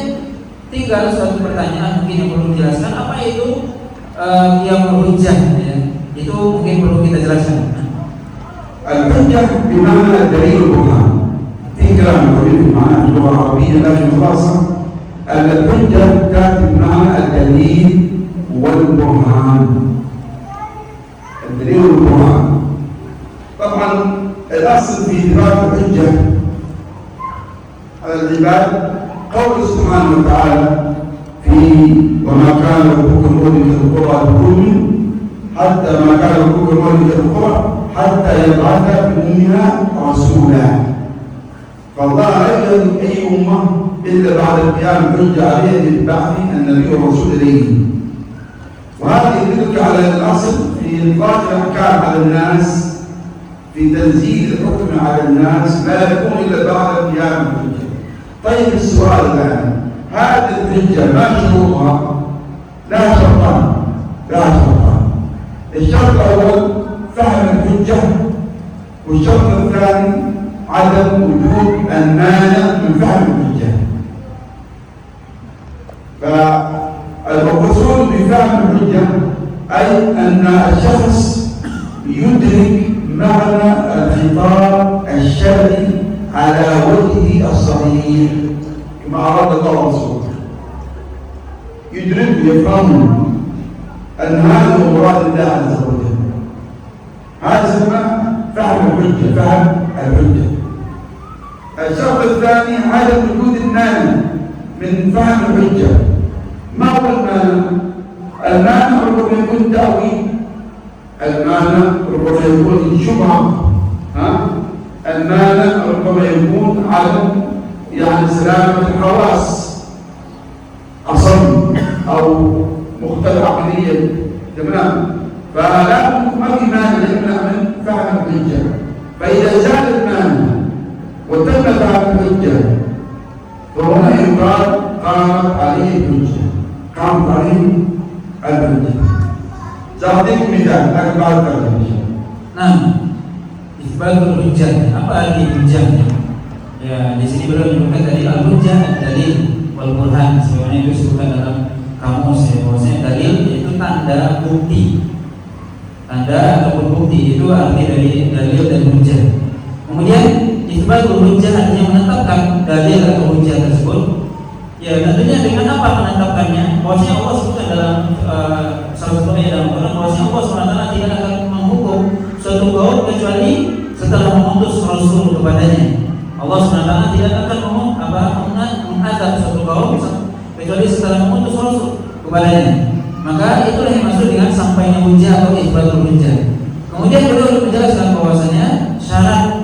Speaker 2: tinggal suatu pertanyaan mungkin yang perlu dijelaskan, apa itu yang hujjah, ya. Itu mungkin perlu kita jelaskan.
Speaker 1: Al-hujjah bimana dalil al-Quran. Tinggal mengambil makna di luar Arabia lagi khasa. Al-hujjah tati bimana al-dalil wal-Quran. Al-dalil wal-Quran. طبعا الأصل في إدراك الحجة على العباد قول سبحانه وتعالى في وما كان ربك مهلك القرى بظلم حتى ما كان ربك مهلك القرى حتى يبعث بأمها رسولا. فالله لا يهلك أي أمة إلا بعد القيام الحجة عليها بالبعث النبي والرسول إليه. وهذا يدلك على الأصل في إطلاق الأحكام على الناس، في تنزيل الحكم على الناس لا يكون إلا بعد القيام الحجة. طيب السؤال الآن، هذه الحجة ما شروطها؟ لا شرطان. الشرط الأول فهم الحجة، والشرط الثاني عدم وجود المانع من فهم الحجة. فالمقصود بفهم الحجة أي أن الشخص يدرك معنى الخطاب الشرعي على وجهه الصحيح كما أراد الله ورسوله، يدرك يفهم أن هذا هو مراد الله عز وجل. هذا يسمى فهم الحجة، فهم الحجة. الشرط الثاني عدم وجود المانع من فهم الحجة. ما هو المانع؟ المانع ربما يكون تأويل، المانع ربما يكون شبهة، المانع ربما يكون عدم يعني سلامة الحواس، أصم أو مختل عقليا، تمام؟ فلا ما في مانع يمنع من فهم الحجة. فإذا زال المانع وتم فهم الحجة فهنا يقال قامت عليه الحجة، قامت عليه الحجة. سأعطيكم مثال لكن بعد ذلك.
Speaker 2: Nah, isbatul hujjah. Apa arti hujjah? Ya, di sini beliau menyebutkan tadi al-hujjah dalil wal burhan. Sebenarnya itu disebutkan dalam kamus ya, bahwasanya dalil itu tanda bukti. Tanda ataupun bukti itu arti dari dalil dan hujjah. Kemudian isbatul hujjah artinya menetapkan dalil atau hujjah tersebut. Ya, tentunya dengan apa menetapkannya? Bahwasanya Allah sebutkan dalam salah satu ayat dalam Quran bahwasanya Allah SWT tidak akan menghukum suatu kaum kecuali setelah mengutus Rasul kepadanya. Allah SWT tidak akan mengazab suatu kaum kecuali setelah mengutus Rasul kepadanya. Maka itulah yang maksud dengan sampainya hujjah atau isbatul hujjah. Kemudian beliau menjelaskan bahwasanya syarat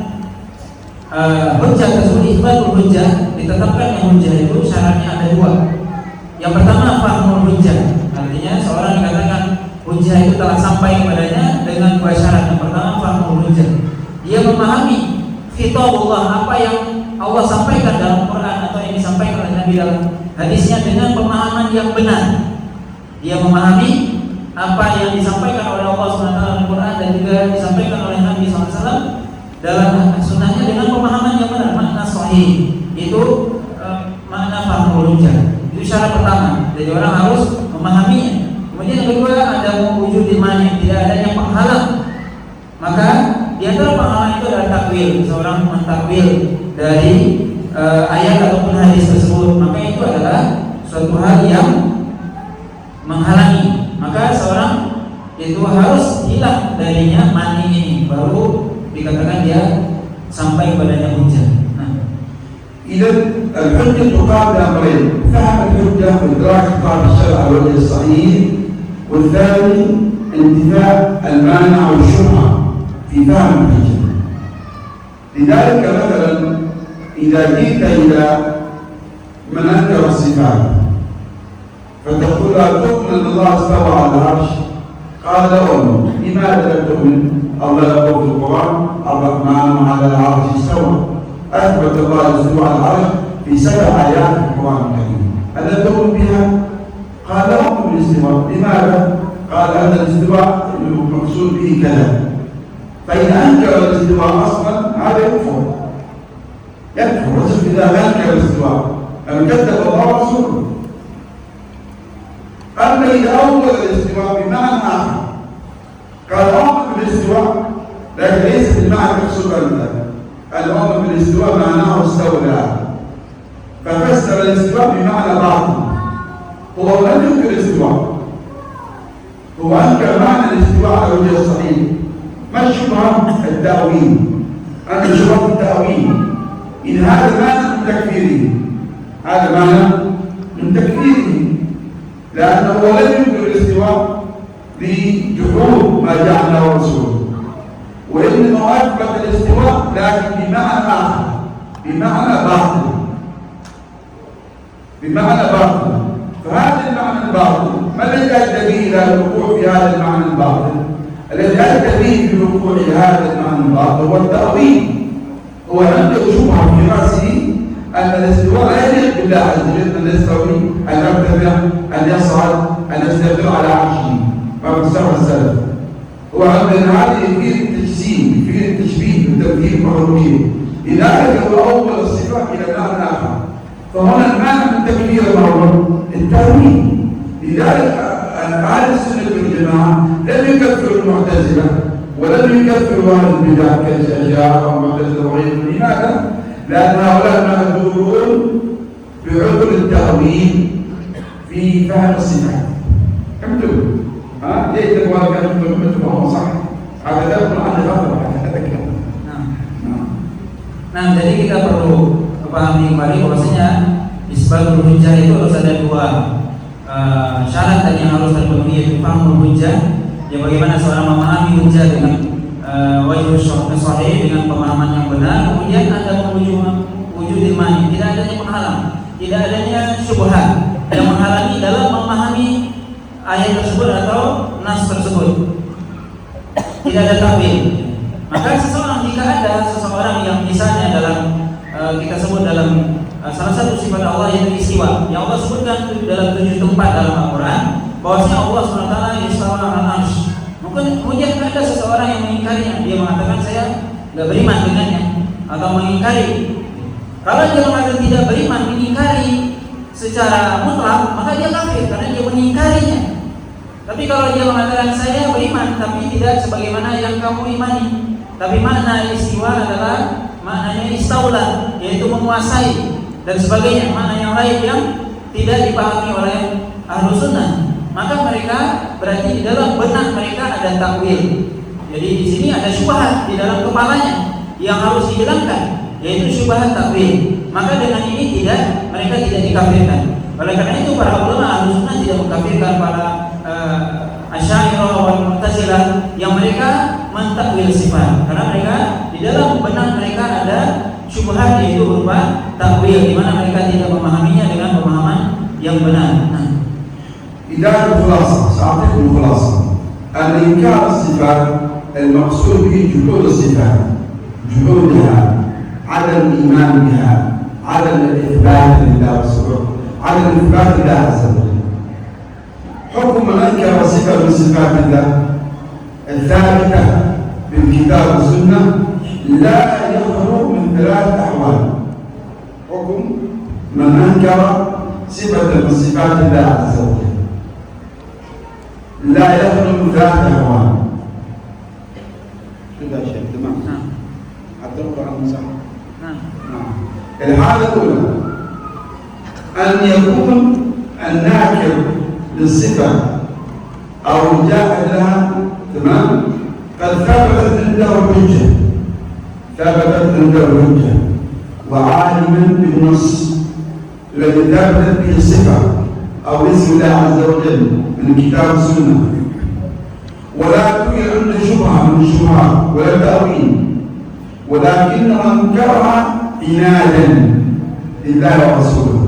Speaker 2: hujjah tersebut, isbatul hujjah, ditetapkan yang hujjah itu syaratnya ada dua. Yang pertama fahmul hujjah, artinya seorang dikatakan hujjah itu telah sampai kepadanya dengan dua syarat. Yang pertama fahmul hujjah, dia memahami khitabullah, apa yang Allah sampaikan dalam Quran atau yang disampaikan oleh Nabi dalam hadisnya dengan pemahaman yang benar. Dia memahami apa yang disampaikan oleh Allah SWT dalam Quran dan juga disampaikan oleh Nabi SAW dalam sunnahnya dengan pemahaman yang benar, makna sahih. Itu makna fahmul hujjah. Itu syarat pertama. Jadi orang harus memahaminya. Kemudian yang kedua ada wujud imani, tidak adanya penghalang. Maka di antara penghalang itu adalah takwil. Seorang mentakwil dari ayat ataupun hadis tersebut, maka itu adalah suatu hal yang menghalangi. Maka seorang itu harus hilang darinya mani ini, baru dikatakan dia sampai kepadanya hujjah.
Speaker 1: إذا الحجة تقام بأمرين: فهم الحجة وإدراك خطاب الشرع على الوجه الصحيح، والثاني انتفاء المانع والشبهة في فهم الحجة. لذلك مثلا إذا جئت إلى من أنكر الصفات فتقول لا تؤمن أن الله استوى على العرش، قال لا أؤمن. لماذا لا تؤمن؟ الله يقول في القرآن الرحمن على العرش استوى، أثبت الله الاستواء على العرش في 7 آيات في القرآن الكريم. ألا تؤمن بها؟ قال لا أؤمن بالاستواء. لماذا؟ قال هذا الاستواء المقصود به كذا. فإن أنكر الاستواء أصلا هذا يكفر. رجل إذا أنكر الاستواء أم كذب الله ورسوله. أما إذا أول الاستواء بمعنى آخر، قال أؤمن بالاستواء لكن ليس بالمعنى المقصود عنده. الأمر بالاستواء معناه استولى، ففسر الاستواء بمعنى باطل. هو لم ينكر الاستواء، هو أنكر معنى الاستواء على الوجه الصحيح. ما الشبهة؟ التأويل. أنت شبهة التأويل. إن هذا معنى من تكفيره، هذا معنى من تكفيره، لأنه لم ينكر الاستواء لجحود ما جعله رسوله، وإنما أثبت الاستواء لكن بمعنى آخر، بمعنى باطل، بمعنى باطل. فهذا المعنى الباطل ما الذي أدى به إلى الوقوع في هذا المعنى الباطل؟ الذي أدى به للوقوع إلى هذا المعنى الباطل هو التأويل. هو عنده شبهة في رأسه أن الاستواء لا يليق بالله عز وجل، أن يستوي، أن يرتفع، أن يصعد، أن يستقر على عرشه، ما فسره السلف. هو عندنا هذه فيه التجسيم، فيه التشبيه بالتمثيل المخلوقين. لذلك هو أول الصفات إلى معنى آخر. فهنا المعنى من تكفير الأول التأويل. لذلك أهل السنة والجماعة لم يكفروا المعتزلة ولم يكفروا أهل البدع كالأشاعرة والمعتزلة وغيرهم. لماذا؟ لأن هؤلاء مأجورون بعذر التأويل في فهم الصفات. فهمتم؟ ليه تتوالى مثل ما هو صح؟ هذا لا يقول عنه غلط.
Speaker 2: Nah, jadi kita perlu pahami kembali bahwasanya isbatul hujjah itu harus ada dua syarat dan yang harus terpenuhi, yaitu fahmul hujjah, ya bagaimana seorang memahami hujjah dengan wajib sahih, dengan pemahaman yang benar. Kemudian ada wujudil mani, tidak adanya penghalang, tidak adanya syubhat yang menghalangi dalam memahami ayat tersebut atau nas tersebut. Tidak ada takwil. Maka jika ada seseorang yang misalnya dalam kita sebut dalam salah satu sifat Allah yaitu istiwa, yang Allah sebutkan dalam 7 tempat dalam Al-Quran, bahwasanya Allah SWT istawa al-arsh. Kemudian ada seseorang yang mengingkarinya, dia mengatakan saya tidak beriman dengannya atau mengingkari. Kalau dia mengatakan tidak beriman, mengingkari secara mutlak, maka dia kafir karena dia mengingkarinya. Tapi kalau dia mengatakan saya beriman tapi tidak sebagaimana yang kamu imani, tapi makna istiwa adalah maknanya istaula, yaitu menguasai dan sebagainya, makna yang lain yang tidak dipahami oleh ahlu sunnah, maka mereka berarti di dalam benak mereka ada takwil. Jadi di sini ada syubhat di dalam kepalanya yang harus dihilangkan, yaitu syubhat takwil. Maka dengan ini mereka tidak dikafirkan. Oleh karena itu para ulama ahlu sunnah tidak mengkafirkan para Asy'ariyah wal Mu'tazilah yang mereka mentakwil sifat, karena mereka di dalam benak mereka ada syubhat, yaitu berupa takwil, di mana mereka tidak memahaminya dengan pemahaman yang benar.
Speaker 1: إذا الخلاصة سأعطيكم الخلاصة. الإنكار الصفات المقصود به جحود الصفات، جحودها، عدم الإيمان بها، عدم الإثبات لله والسبحانه، عدم الإثبات لله عز وجل. حكم من أنكر صفة من صفات الله الثابتة بالكتاب والسنة لا يخلو من 3 أحوال. حكم من أنكر صفة من صفات الله عز وجل لا يخلو من 3 أحوال. كذا شيء تمام. حتى القرآن صح. الحالة الأولى أن يكون الناكر للصفة أو الجاحد لها تمام قد ثبتت عنده الحجة، ثبتت عنده الحجة وعالما بالنص الذي ثبتت به الصفة أو اسم الله عز وجل من الكتاب والسنة، ولا توجد عنده شبهة من الشبهات ولا تأويل، ولكنه أنكرها عنادا لله ورسوله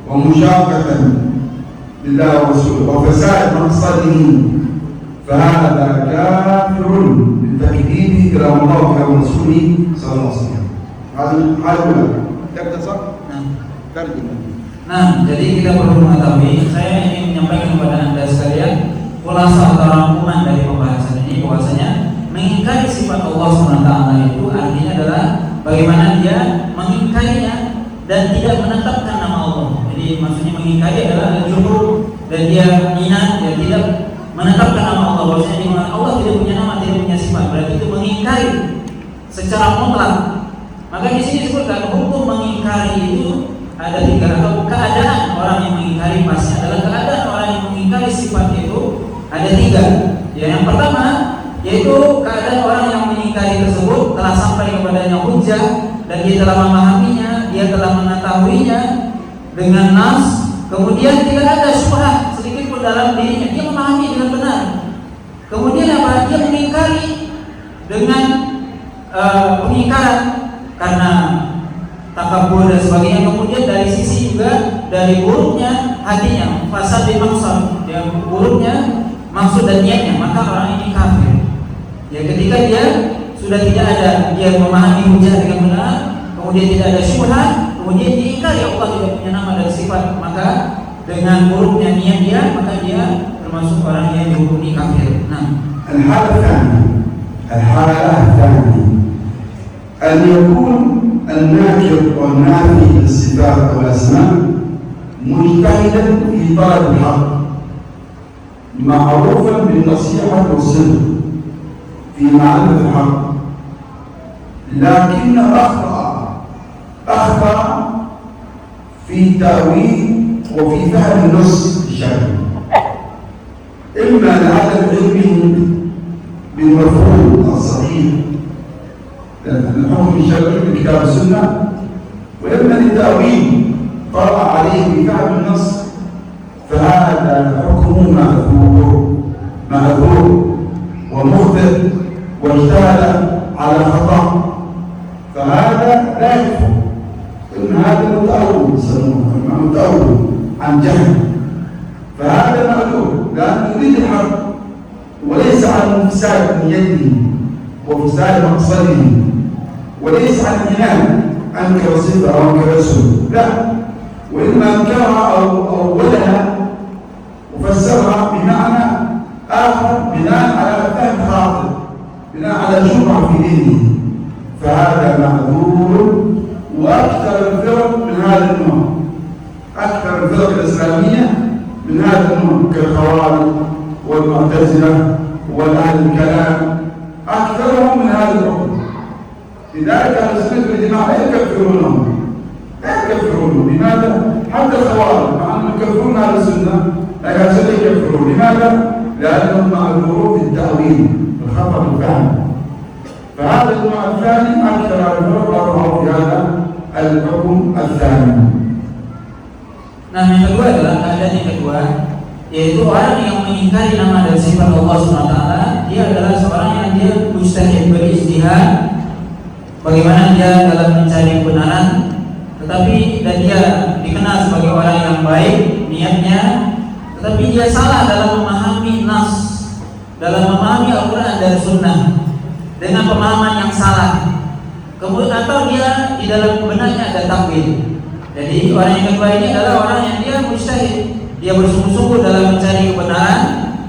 Speaker 1: ومشاقة لله ورسوله وفساد مقصده، فهذا كافر بتكذيب كلام الله وكلام رسوله صلى الله عليه وسلم. هذه الأولى. تختصر؟ ترجمة.
Speaker 2: Nah, jadi kita perlu mengetahui, saya ingin menyampaikan kepada Anda sekalian khulasa atau rangkuman dari pembahasan ini, bahwasanya mengingkari sifat Allah SWT itu artinya adalah bagaimana dia mengingkarinya dan tidak menetapkan nama Allah. Jadi maksudnya mengingkari adalah al-juhud, dan dia minat, dia tidak menetapkan nama Allah. Bahwasanya dia mengatakan Allah tidak punya nama, tidak punya sifat, berarti itu mengingkari secara mutlak. Maka di sini disebutkan hukum mengingkari itu ada 3, atau keadaan orang yang mengingkari pasti adalah keadaan orang yang mengingkari sifat itu ada 3. Ya, yang pertama yaitu keadaan orang yang mengingkari tersebut telah sampai kepadanya hujjah dan dia telah memahaminya, dia telah mengetahuinya dengan nas, kemudian tidak ada syubhat sedikit pun dalam dirinya, dia memahami dengan benar. Kemudian apa? Dia mengingkari dengan pengingkaran karena takabur dan sebagainya. Kemudian dari sisi juga dari buruknya hatinya, fasad di maksud, ya, buruknya maksud dan niatnya, maka orang ini kafir. Ya, ketika dia sudah tidak ada, dia memahami hujah dengan benar, kemudian tidak ada syubhat, kemudian diingkari Allah tidak punya nama dan sifat, maka dengan buruknya niat dia, maka dia termasuk orang yang dihukumi kafir.
Speaker 1: الحالة الثانية أن يكون الناكر والنافي للصفات والأسماء مجتهدا في طلب الحق معروفا بالنصيحة والصدق في معرفة الحق، لكنه أخطأ في تأويل وفي فهم النص الشرعي. إما لعدم علمه بالمفهوم الصحيح الحكم الشرعي من كتاب السنة، وإما لتأويل طرأ عليه بفهم النص، فهذا حكمه معذور ومخطئ واجتهد على خطأ، فهذا لا يكفر. إن هذا متأول يسمونه متأول عن جهل، فهذا معذور لأنه يريد الحق وليس عن فساد نيته وفساد مقصده، وليس عن عناد أنكر صفة أو أنكر اسم، لا، وإنما أنكرها أو أولها وفسرها بمعنى آخر بناء على فهم خاطئ، بناء على شبهة في دينه، فهذا معذور. وأكثر الفرق من هذا النوع، أكثر الفرق الإسلامية من هذا النوع كالخوارج والمعتزلة والأهل الكلام، أكثرهم من هذا الحكم. لذلك أهل السنة والجماعة لا يكفرونهم، لا يكفرونهم. لماذا؟ حتى الخوارج مع أنهم يكفرون أهل السنة لكن لا يكفرون. لماذا؟ لأنهم معذورون في التأويل الخطأ الفهم. فهذا النوع الثاني أكثر الفرق وضعوا في هذا الحكم الثاني.
Speaker 2: Nah, yang kedua adalah keadaan yang kedua, yaitu orang yang mengingkari nama dan sifat Allah SWT. Dia adalah seorang yang dia mujtahid, berijtihad, bagaimana dia dalam mencari kebenaran, tetapi dan dia dikenal sebagai orang yang baik niatnya, tetapi dia salah dalam memahami nas, dalam memahami Al-Quran dan Sunnah dengan pemahaman yang salah. Kemudian atau dia di dalam benaknya ada takwil. Jadi orang yang kedua ini adalah orang yang dia mujtahid, dia bersungguh-sungguh dalam mencari kebenaran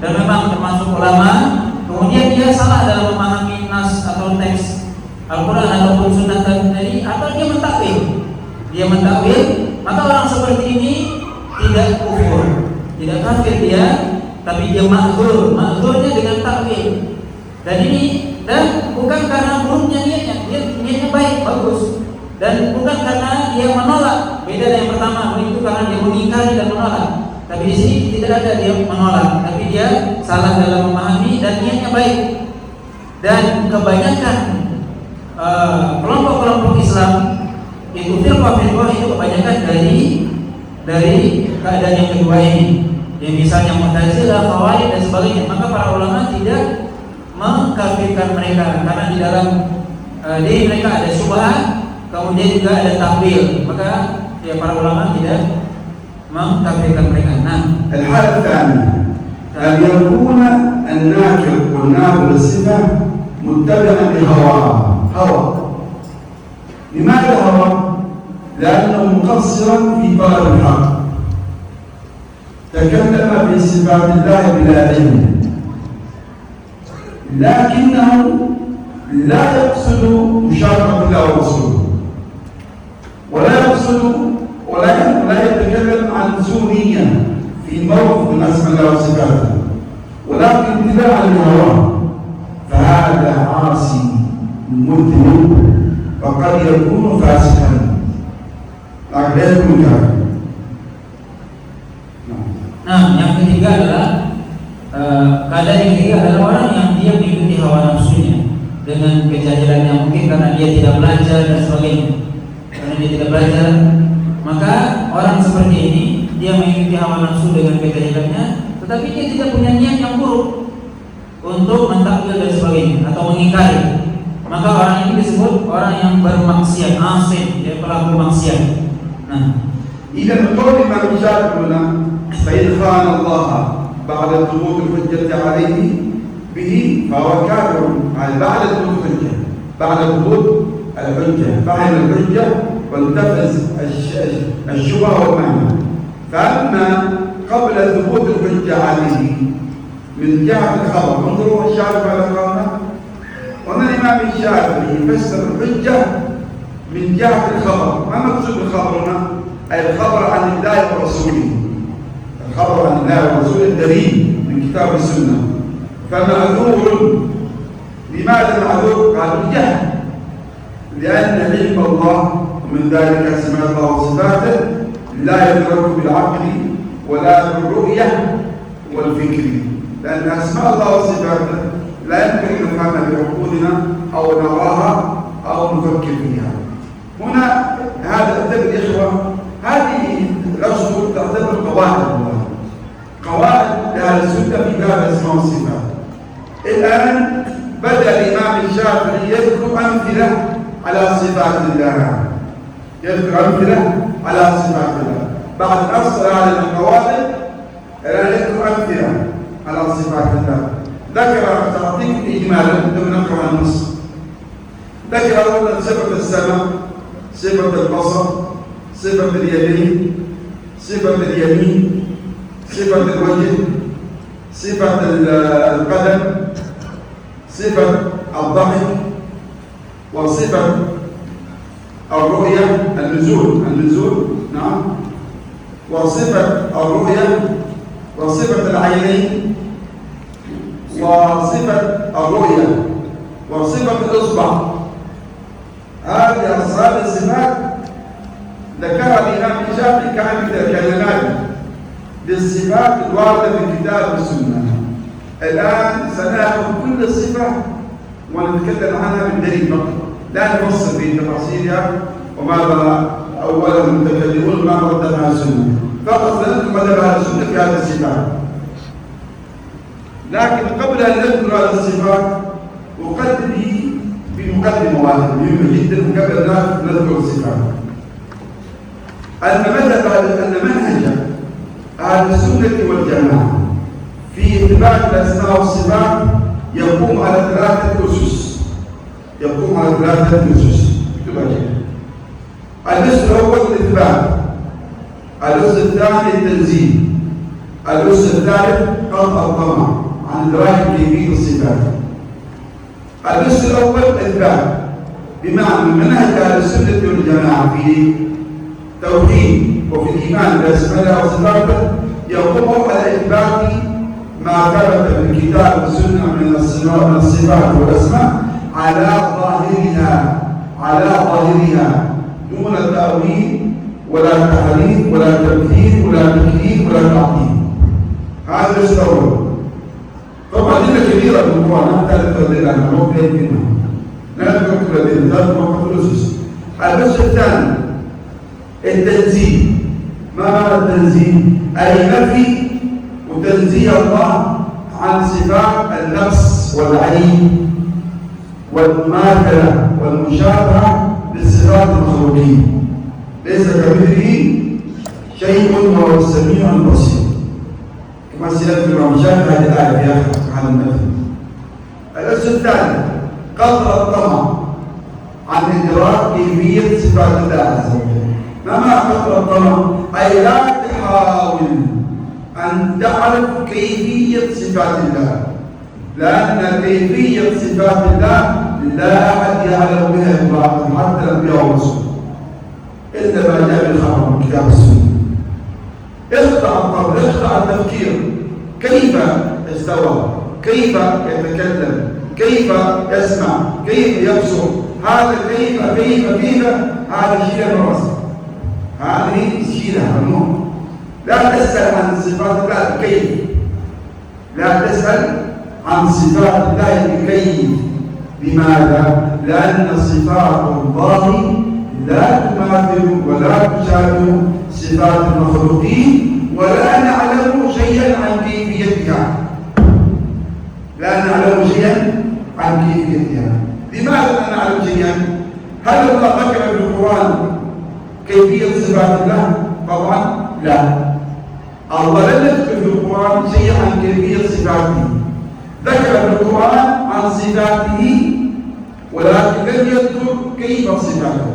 Speaker 2: dan memang termasuk ulama. Kemudian dia salah dalam memahami nas atau teks Al-Quran ataupun Sunnah tadi, atau dia mentakwil. Dia mentakwil, maka orang seperti ini tidak kufur, tidak kafir dia, tapi dia ma'dzur. Ma'dzurnya dengan takwil. Dan bukan karena buruknya niatnya, dia niatnya baik, bagus. Dan bukan karena dia menolak, beda dengan yang pertama, itu karena dia mengingkari dan menolak. Tapi di sini tidak ada dia menolak, tapi dia salah dalam memahami dan niatnya baik. Dan kebanyakan kelompok-kelompok Islam itu firqah-firqah itu kebanyakan dari keadaan yang kedua ini. Yang misalnya Mu'tazilah, Khawarij dan sebagainya, maka para ulama tidak mengkafirkan mereka karena di dalam diri mereka ada syubhat, kemudian juga ada takwil, maka ya para ulama tidak mengkafirkan mereka. Nah,
Speaker 1: الحالة الثانية أن يكون الناكر والناظر الصفة متبعا لهوى. لماذا هوى؟ لأنه مقصرا في طلب الحق، تكلم في صفات الله بلا علم، لكنه لا يقصد مشاركة الله ورسوله، ولا يقصد ولا يتكلم عن سوريا في موقف من اسماء الله وصفاته، ولكن اتباعا لهواه، فهذا عاصي مذنب وقد يكون فاسقا لكن لا يكون كافرا.
Speaker 2: Nah, yang ketiga adalah keadaan yang ketiga adalah orang yang dia mengikuti hawa nafsunya dengan kejahilannya, mungkin karena dia tidak belajar dan sebagainya. Karena dia tidak belajar, maka orang seperti ini dia mengikuti hawa nafsu dengan kejahilannya, tetapi dia tidak punya niat yang buruk untuk mentakwil dan sebagainya atau mengingkari. Maka orang ini disebut orang yang bermaksiat, asim, dia pelaku maksiat. Nah,
Speaker 1: إذا بقول الإمام الشافعي هنا فإن خان الله بعد ثبوت الحجة عليه به فهو كافر بعد ثبوت الحجة، بعد ثبوت الحجة فهم الحجة وانتفذ الشبهة والمعنى. فأما قبل ثبوت الحجة عليه من جهة الخبر، انظروا الشافعي على قولنا، وأن الإمام الشافعي يفسر الحجة من جهة الخبر. ما مقصود الخبر هنا؟ أي الخبر عن الله ورسوله، الخبر عن الله ورسوله الدليل من كتاب السنة. فمعذور. لماذا معذور؟ قال الجهل، لأن علم الله ومن ذلك أسماء الله وصفاته لا يدرك بالعقل ولا بالرؤية والفكر، لأن أسماء الله وصفاته لا يمكن أن نفهمها بعقولنا أو نراها أو نفكر فيها. هنا هذا الدب الإخوة، هذه الأصول تعتبر قواعد لأهل السنة في باب الأسماء والصفات. الآن بدأ الإمام الشافعي يذكر أمثلة على صفات الله، يذكر أمثلة على صفات الله بعد أصل هذه القواعد. الآن يذكر أمثلة على صفات الله. ذكر تعطيك إجمالا ثم نقرأ النص. ذكر أولا صفة السماء، صفة البصر، صفة اليدين، صفة اليمين، صفة الوجه، صفة القدم، صفة الضحك، وصفة الرؤية، النزول نعم، وصفة الرؤية، وصفة العينين، وصفة الرؤية، وصفة الإصبع. هذه أصحاب الصفات ذكرها الإمام الشافعي كلمات للصفات الواردة في الكتاب والسنة. الآن سنأخذ كل صفة ونتكلم عنها بالدليل فقط، لا نفصل في تفاصيلها وماذا أولا المتكلمون ما قدمها السنة، فقط سنذكر قدمها السنة في هذه الصفات. لكن قبل أن نذكر هذه الصفات أقدم بمقدمة واحدة مهمة جدا قبل أن نذكر الصفات. أن منهج أهل السنة والجماعة في إثبات الأسماء والصفات يقوم على ثلاثة أسس. الأسس الأول الإثبات، الأسس الثاني التنزيه، الأسس الثالث قطع الطمع عن إدراك كيفية الصفات. الأسس الأول الإثبات، بمعنى منهج أهل السنة والجماعة في التوحيد وفي الإيمان بأسماء الله وصفاته يقوم على إثبات ما ثبت في الكتاب والسنة من الصفات والأسماء على ظاهرها دون تأويل ولا تحريف ولا تمثيل ولا تكييف ولا تعطيل. هذا يستوعب. طبعا أدلة كبيرة في القرآن حتى نتكلم عنها نوقف منها. نذكر كل أدلة ذات موقف الأسس. الأسس الثاني التنزيه. ما معنى التنزيه؟ أي نفي وتنزيه الله عن صفات النقص والعيب والمماثلة والمشابهة للصفات المخلوقين. ليس كمثله شيء وهو السميع البصير. كما سيأتي المشابهة هذه الآية في آخر المثل. الأسس الثاني قطع الطمع عن إدراك كيفية صفات الله عز وجل. ما معنى قطع الطمع؟ أي لا تحاول أن تعرف كيفية صفات الله، لأن كيفية صفات الله لا أحد يعلم بها إطلاقا حتى الأنبياء والرسل، إنما جاء بالخبر من كتاب السنة. اخضع الطبع، اخضع التفكير، كيف استوى، كيف يتكلم، كيف يسمع، كيف يبصر. هذا كيف هذا شيء الرسل، هذه شيء ممنوع. لا تسأل عن صفات الله كيف، لا تسأل عن صفات الله كيف. لماذا؟ لأن صفات الله لا تماثل ولا تشابه صفات المخلوقين ولا نعلم شيئا عن كيفيتها. لماذا لا نعلم شيئا؟ هل الله ذكر في القرآن كيفية صفات الله؟ طبعا لا. الله لم يذكر في القرآن شيئا عن كيفية صفاته. ذكر في القرآن عن صفاته ولكن لم يذكر كيف صفاته.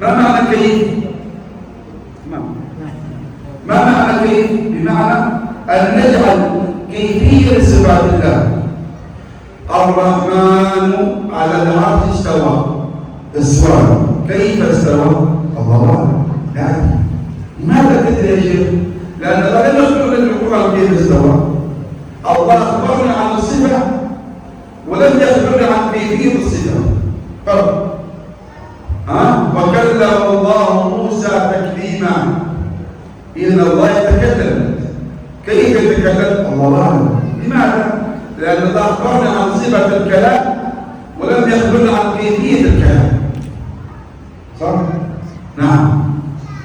Speaker 1: ما معنى كيف؟ ما معنى كيف؟ بمعنى أن نجعل كيفية صفات الله. الرحمن على العرش استوى. كيف استوى؟ الله أعلم. لا. لماذا تدري يا شيخ؟ لأن الله لم يخبرنا في القرآن كيف استوى. الله أخبرنا عن الصفة ولم يخبرنا عن كيفية الصفة. فرق. وكلم الله موسى تكليما. إن الله يتكلم. كيف يتكلم؟ الله الله أعلم. لماذا؟ لأن الله أخبرنا عن صفة الكلام ولم يخبرنا عن كيفية الكلام. صح؟ نعم.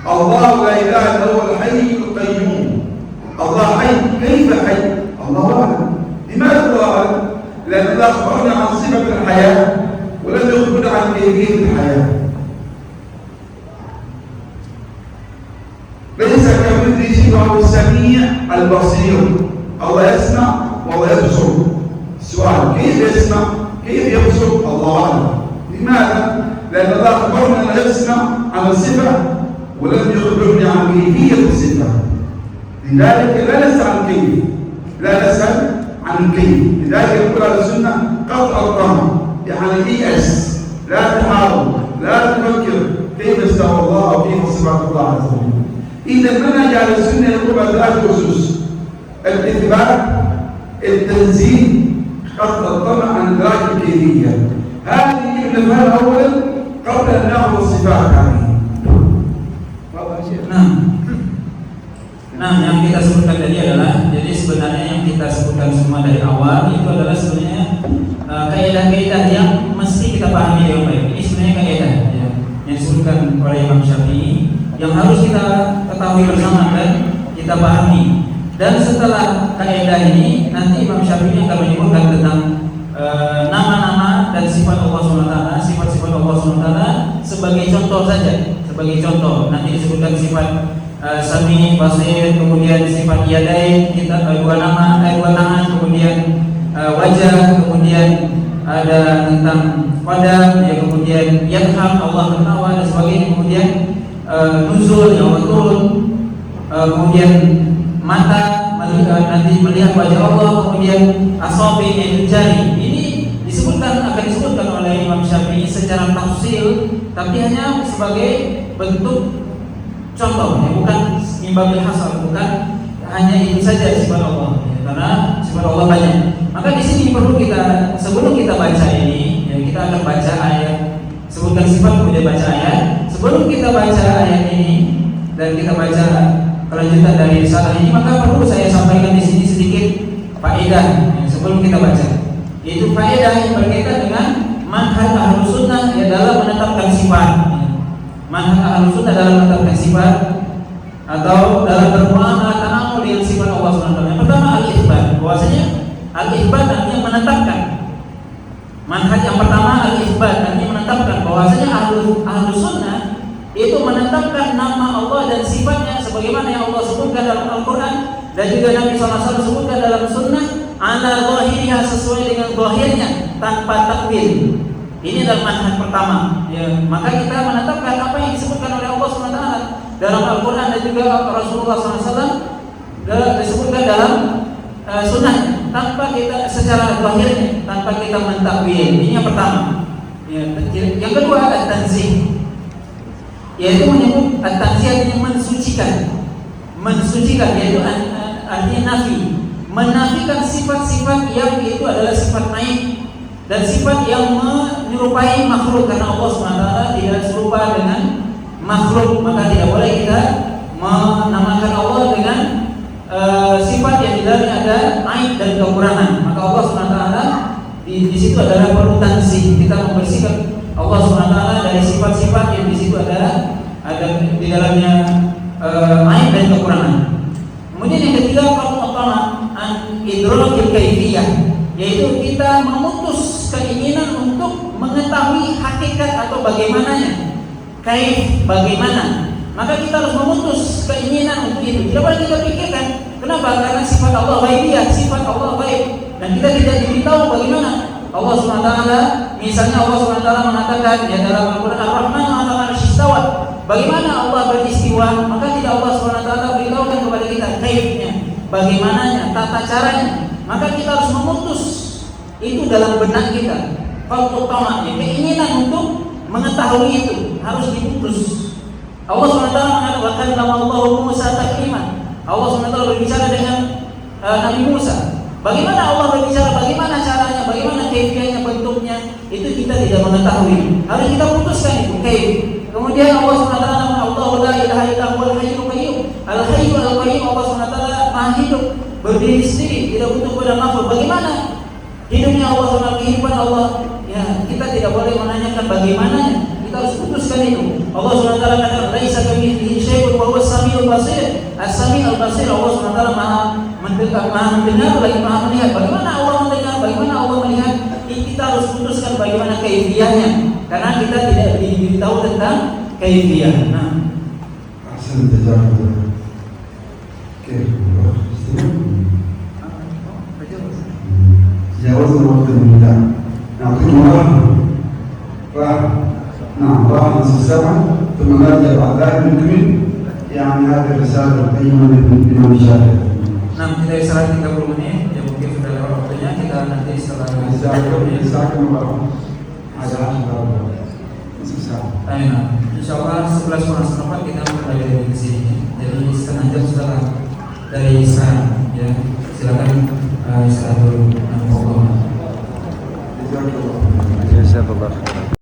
Speaker 1: الله لا إله إلا هو الحي القيوم. الله حي، كيف حي؟ الله أعلم. لماذا الله أعلم؟ لأن الله أخبرنا عن صفة الحياة ولم يخبرنا عن كيفية الحياة. ليس كمثله شيء وهو السميع البصير. الله يسمع والله يبصر. السؤال كيف يسمع؟ كيف يبصر؟ الله أعلم. لماذا؟ لأن الله أخبرنا أن يسمع عن الصفة ولم يخبرني عن كيفية الصفة. لذلك لا نسأل عن كيف، لا نسأل عن كيف. لذلك يقول أهل السنة قطع الطمع، يعني يأس، لا تحاول، لا تفكر كيف استوى الله أو كيف صفات الله عز وجل. إذا منهج أهل السنة يقول ثلاث أسس: الإثبات، التنزيه، قطع الطمع عن إدراك الكيفية. هذه نفهمها أولا قبل أن نأخذ الصفات هذه.
Speaker 2: Nah, yang kita sebutkan tadi adalah, jadi sebenarnya yang kita sebutkan semua dari awal itu adalah sebenarnya kaidah-kaidah yang mesti kita pahami dengan baik. Ini sebenarnya kaidah ya, yang disebutkan oleh Imam Syafi'i yang harus kita ketahui bersama dan kita pahami. Dan setelah kaidah ini, nanti Imam Syafi'i akan menyebutkan tentang nama-nama dan sifat Allah SWT, sifat-sifat Allah SWT sebagai contoh saja, sebagai contoh. Nanti disebutkan sifat Sami, Basir, kemudian sifat Yadain, kita dua nama, dua tangan, kemudian wajah, kemudian ada tentang Qadam, ya, kemudian Yarham, Allah tertawa dan sebagainya, kemudian nuzul, yang turun, kemudian mata, nanti melihat wajah Allah, kemudian asabi, yaitu jari. Ini akan disebutkan oleh Imam Syafi'i secara tafsil, tapi hanya sebagai bentuk contoh, ya, bukan mimbabil hasar, bukan hanya itu saja sifat Allah, ya, karena sifat Allah banyak. Maka di sini perlu kita, sebelum kita baca ini, ya, kita akan baca ayat, sebutkan sifat kemudian baca ayat. Sebelum kita baca ayat ini dan kita baca kelanjutan dari risalah ini, maka perlu saya sampaikan di sini sedikit faedah ya, sebelum kita baca. Yaitu faedah yang berkaitan dengan manhaj Ahlus Sunnah ya, dalam menetapkan sifat. Manhaj Ahlus Sunnah dalam menetapkan sifat atau dalam bermuamalah ta'amul dengan sifat Allah SWT. Yang pertama al-itsbat, bahwasanya al-itsbat artinya menetapkan. Manhaj yang pertama al-itsbat artinya menetapkan bahwasanya Ahlus Sunnah itu menetapkan nama Allah dan sifatnya sebagaimana yang Allah sebutkan dalam Al-Quran dan juga Nabi SAW sebutkan dalam Sunnah, ala zahiriha, sesuai dengan zahirnya tanpa takwil. Ini adalah manhaj pertama ya. Maka kita menetapkan apa yang disebutkan oleh Allah SWT dalam Al-Quran dan juga Rasulullah SAW disebutkan dalam Sunnah tanpa kita secara zahirnya, tanpa kita mentakwil. Ini yang pertama ya. Yang kedua adalah tanzih, yaitu menyebut at-tanzih artinya mensucikan, yaitu artinya nafi, menafikan sifat-sifat yang itu adalah sifat naik dan sifat yang menyerupai makhluk, karena Allah SWT tidak serupa dengan makhluk, maka tidak boleh kita menamakan Allah dengan sifat yang di dalamnya ada naik dan kekurangan. Maka Allah SWT di situ adalah perlu tanzih, kita membersihkan Allah SWT dari sifat-sifat yang di situ ada di dalamnya aib dan kekurangan. Kemudian yang ketiga, an idrakil kaifiyah, yaitu kita memutus keinginan untuk mengetahui hakikat atau bagaimananya. Kaif, bagaimana? Maka kita harus memutus keinginan untuk itu. Tidak boleh kita pikirkan. Kenapa? Karena sifat Allah ghaibiyah, sifat Allah ghaib, dan kita tidak diberitahu bagaimana Allah SWT. Misalnya Allah SWT mengatakan ya dalam Al-Quran, Ar-Rahman 'alal 'arsy istawa. Bagaimana Allah beristiwa? Maka tidak Allah SWT beritahukan kepada kita kaifnya, bagaimananya, tata caranya. Maka kita harus memutus itu dalam benak kita. Faktutama, keinginan untuk mengetahui itu harus diputus. Allah SWT mengatakan nama Allah Musa takliman. Allah SWT berbicara dengan Nabi Musa. Bagaimana Allah berbicara, bagaimana caranya, bagaimana kaifiyahnya, bentuknya, itu kita tidak mengetahui. Harus kita putuskan itu kaif. Kemudian Allah SWT Allahu la ilaha illa huwal hayyul qayyum. Al-hayyul qayyum, Allah SWT Maha hidup, berdiri sendiri, tidak butuh kepada makhluk. Bagaimana hidupnya Allah sama kehidupan Allah? Ya, kita tidak boleh menanyakan bagaimananya. Kita harus putuskan itu. Allah SWT kata, "Laisa kamitslihi syai'un wa huwas samiul basir." As-Sami'ul Basir, Allah SWT Maha mendengar, lagi Maha melihat. Bagaimana Allah mendengar? Bagaimana Allah melihat? Kita harus putuskan bagaimana kaifiahnya, karena kita tidak diberitahu tentang kaifiah. Nah,
Speaker 1: أحسنت جزاك الله. كيف؟ تجاوزنا وقت النداء. نعطيكم راحة نصف ساعة ثم نرجع بعد ذلك نكمل يعني هذه الرسالة القيمة لمن شاهد.
Speaker 2: Nah, kita istirahat 30 menit. Ya mungkin sudah lewat waktunya. Kita nanti setelah
Speaker 1: جزاكم الله. على نصف ساعة.
Speaker 2: Nah, insyaallah 11:04 kita kembali dari ke sini. Jadi setengah jam setelah dari sekarang, ya. Silakan istirahat dulu.
Speaker 1: جزاك الله.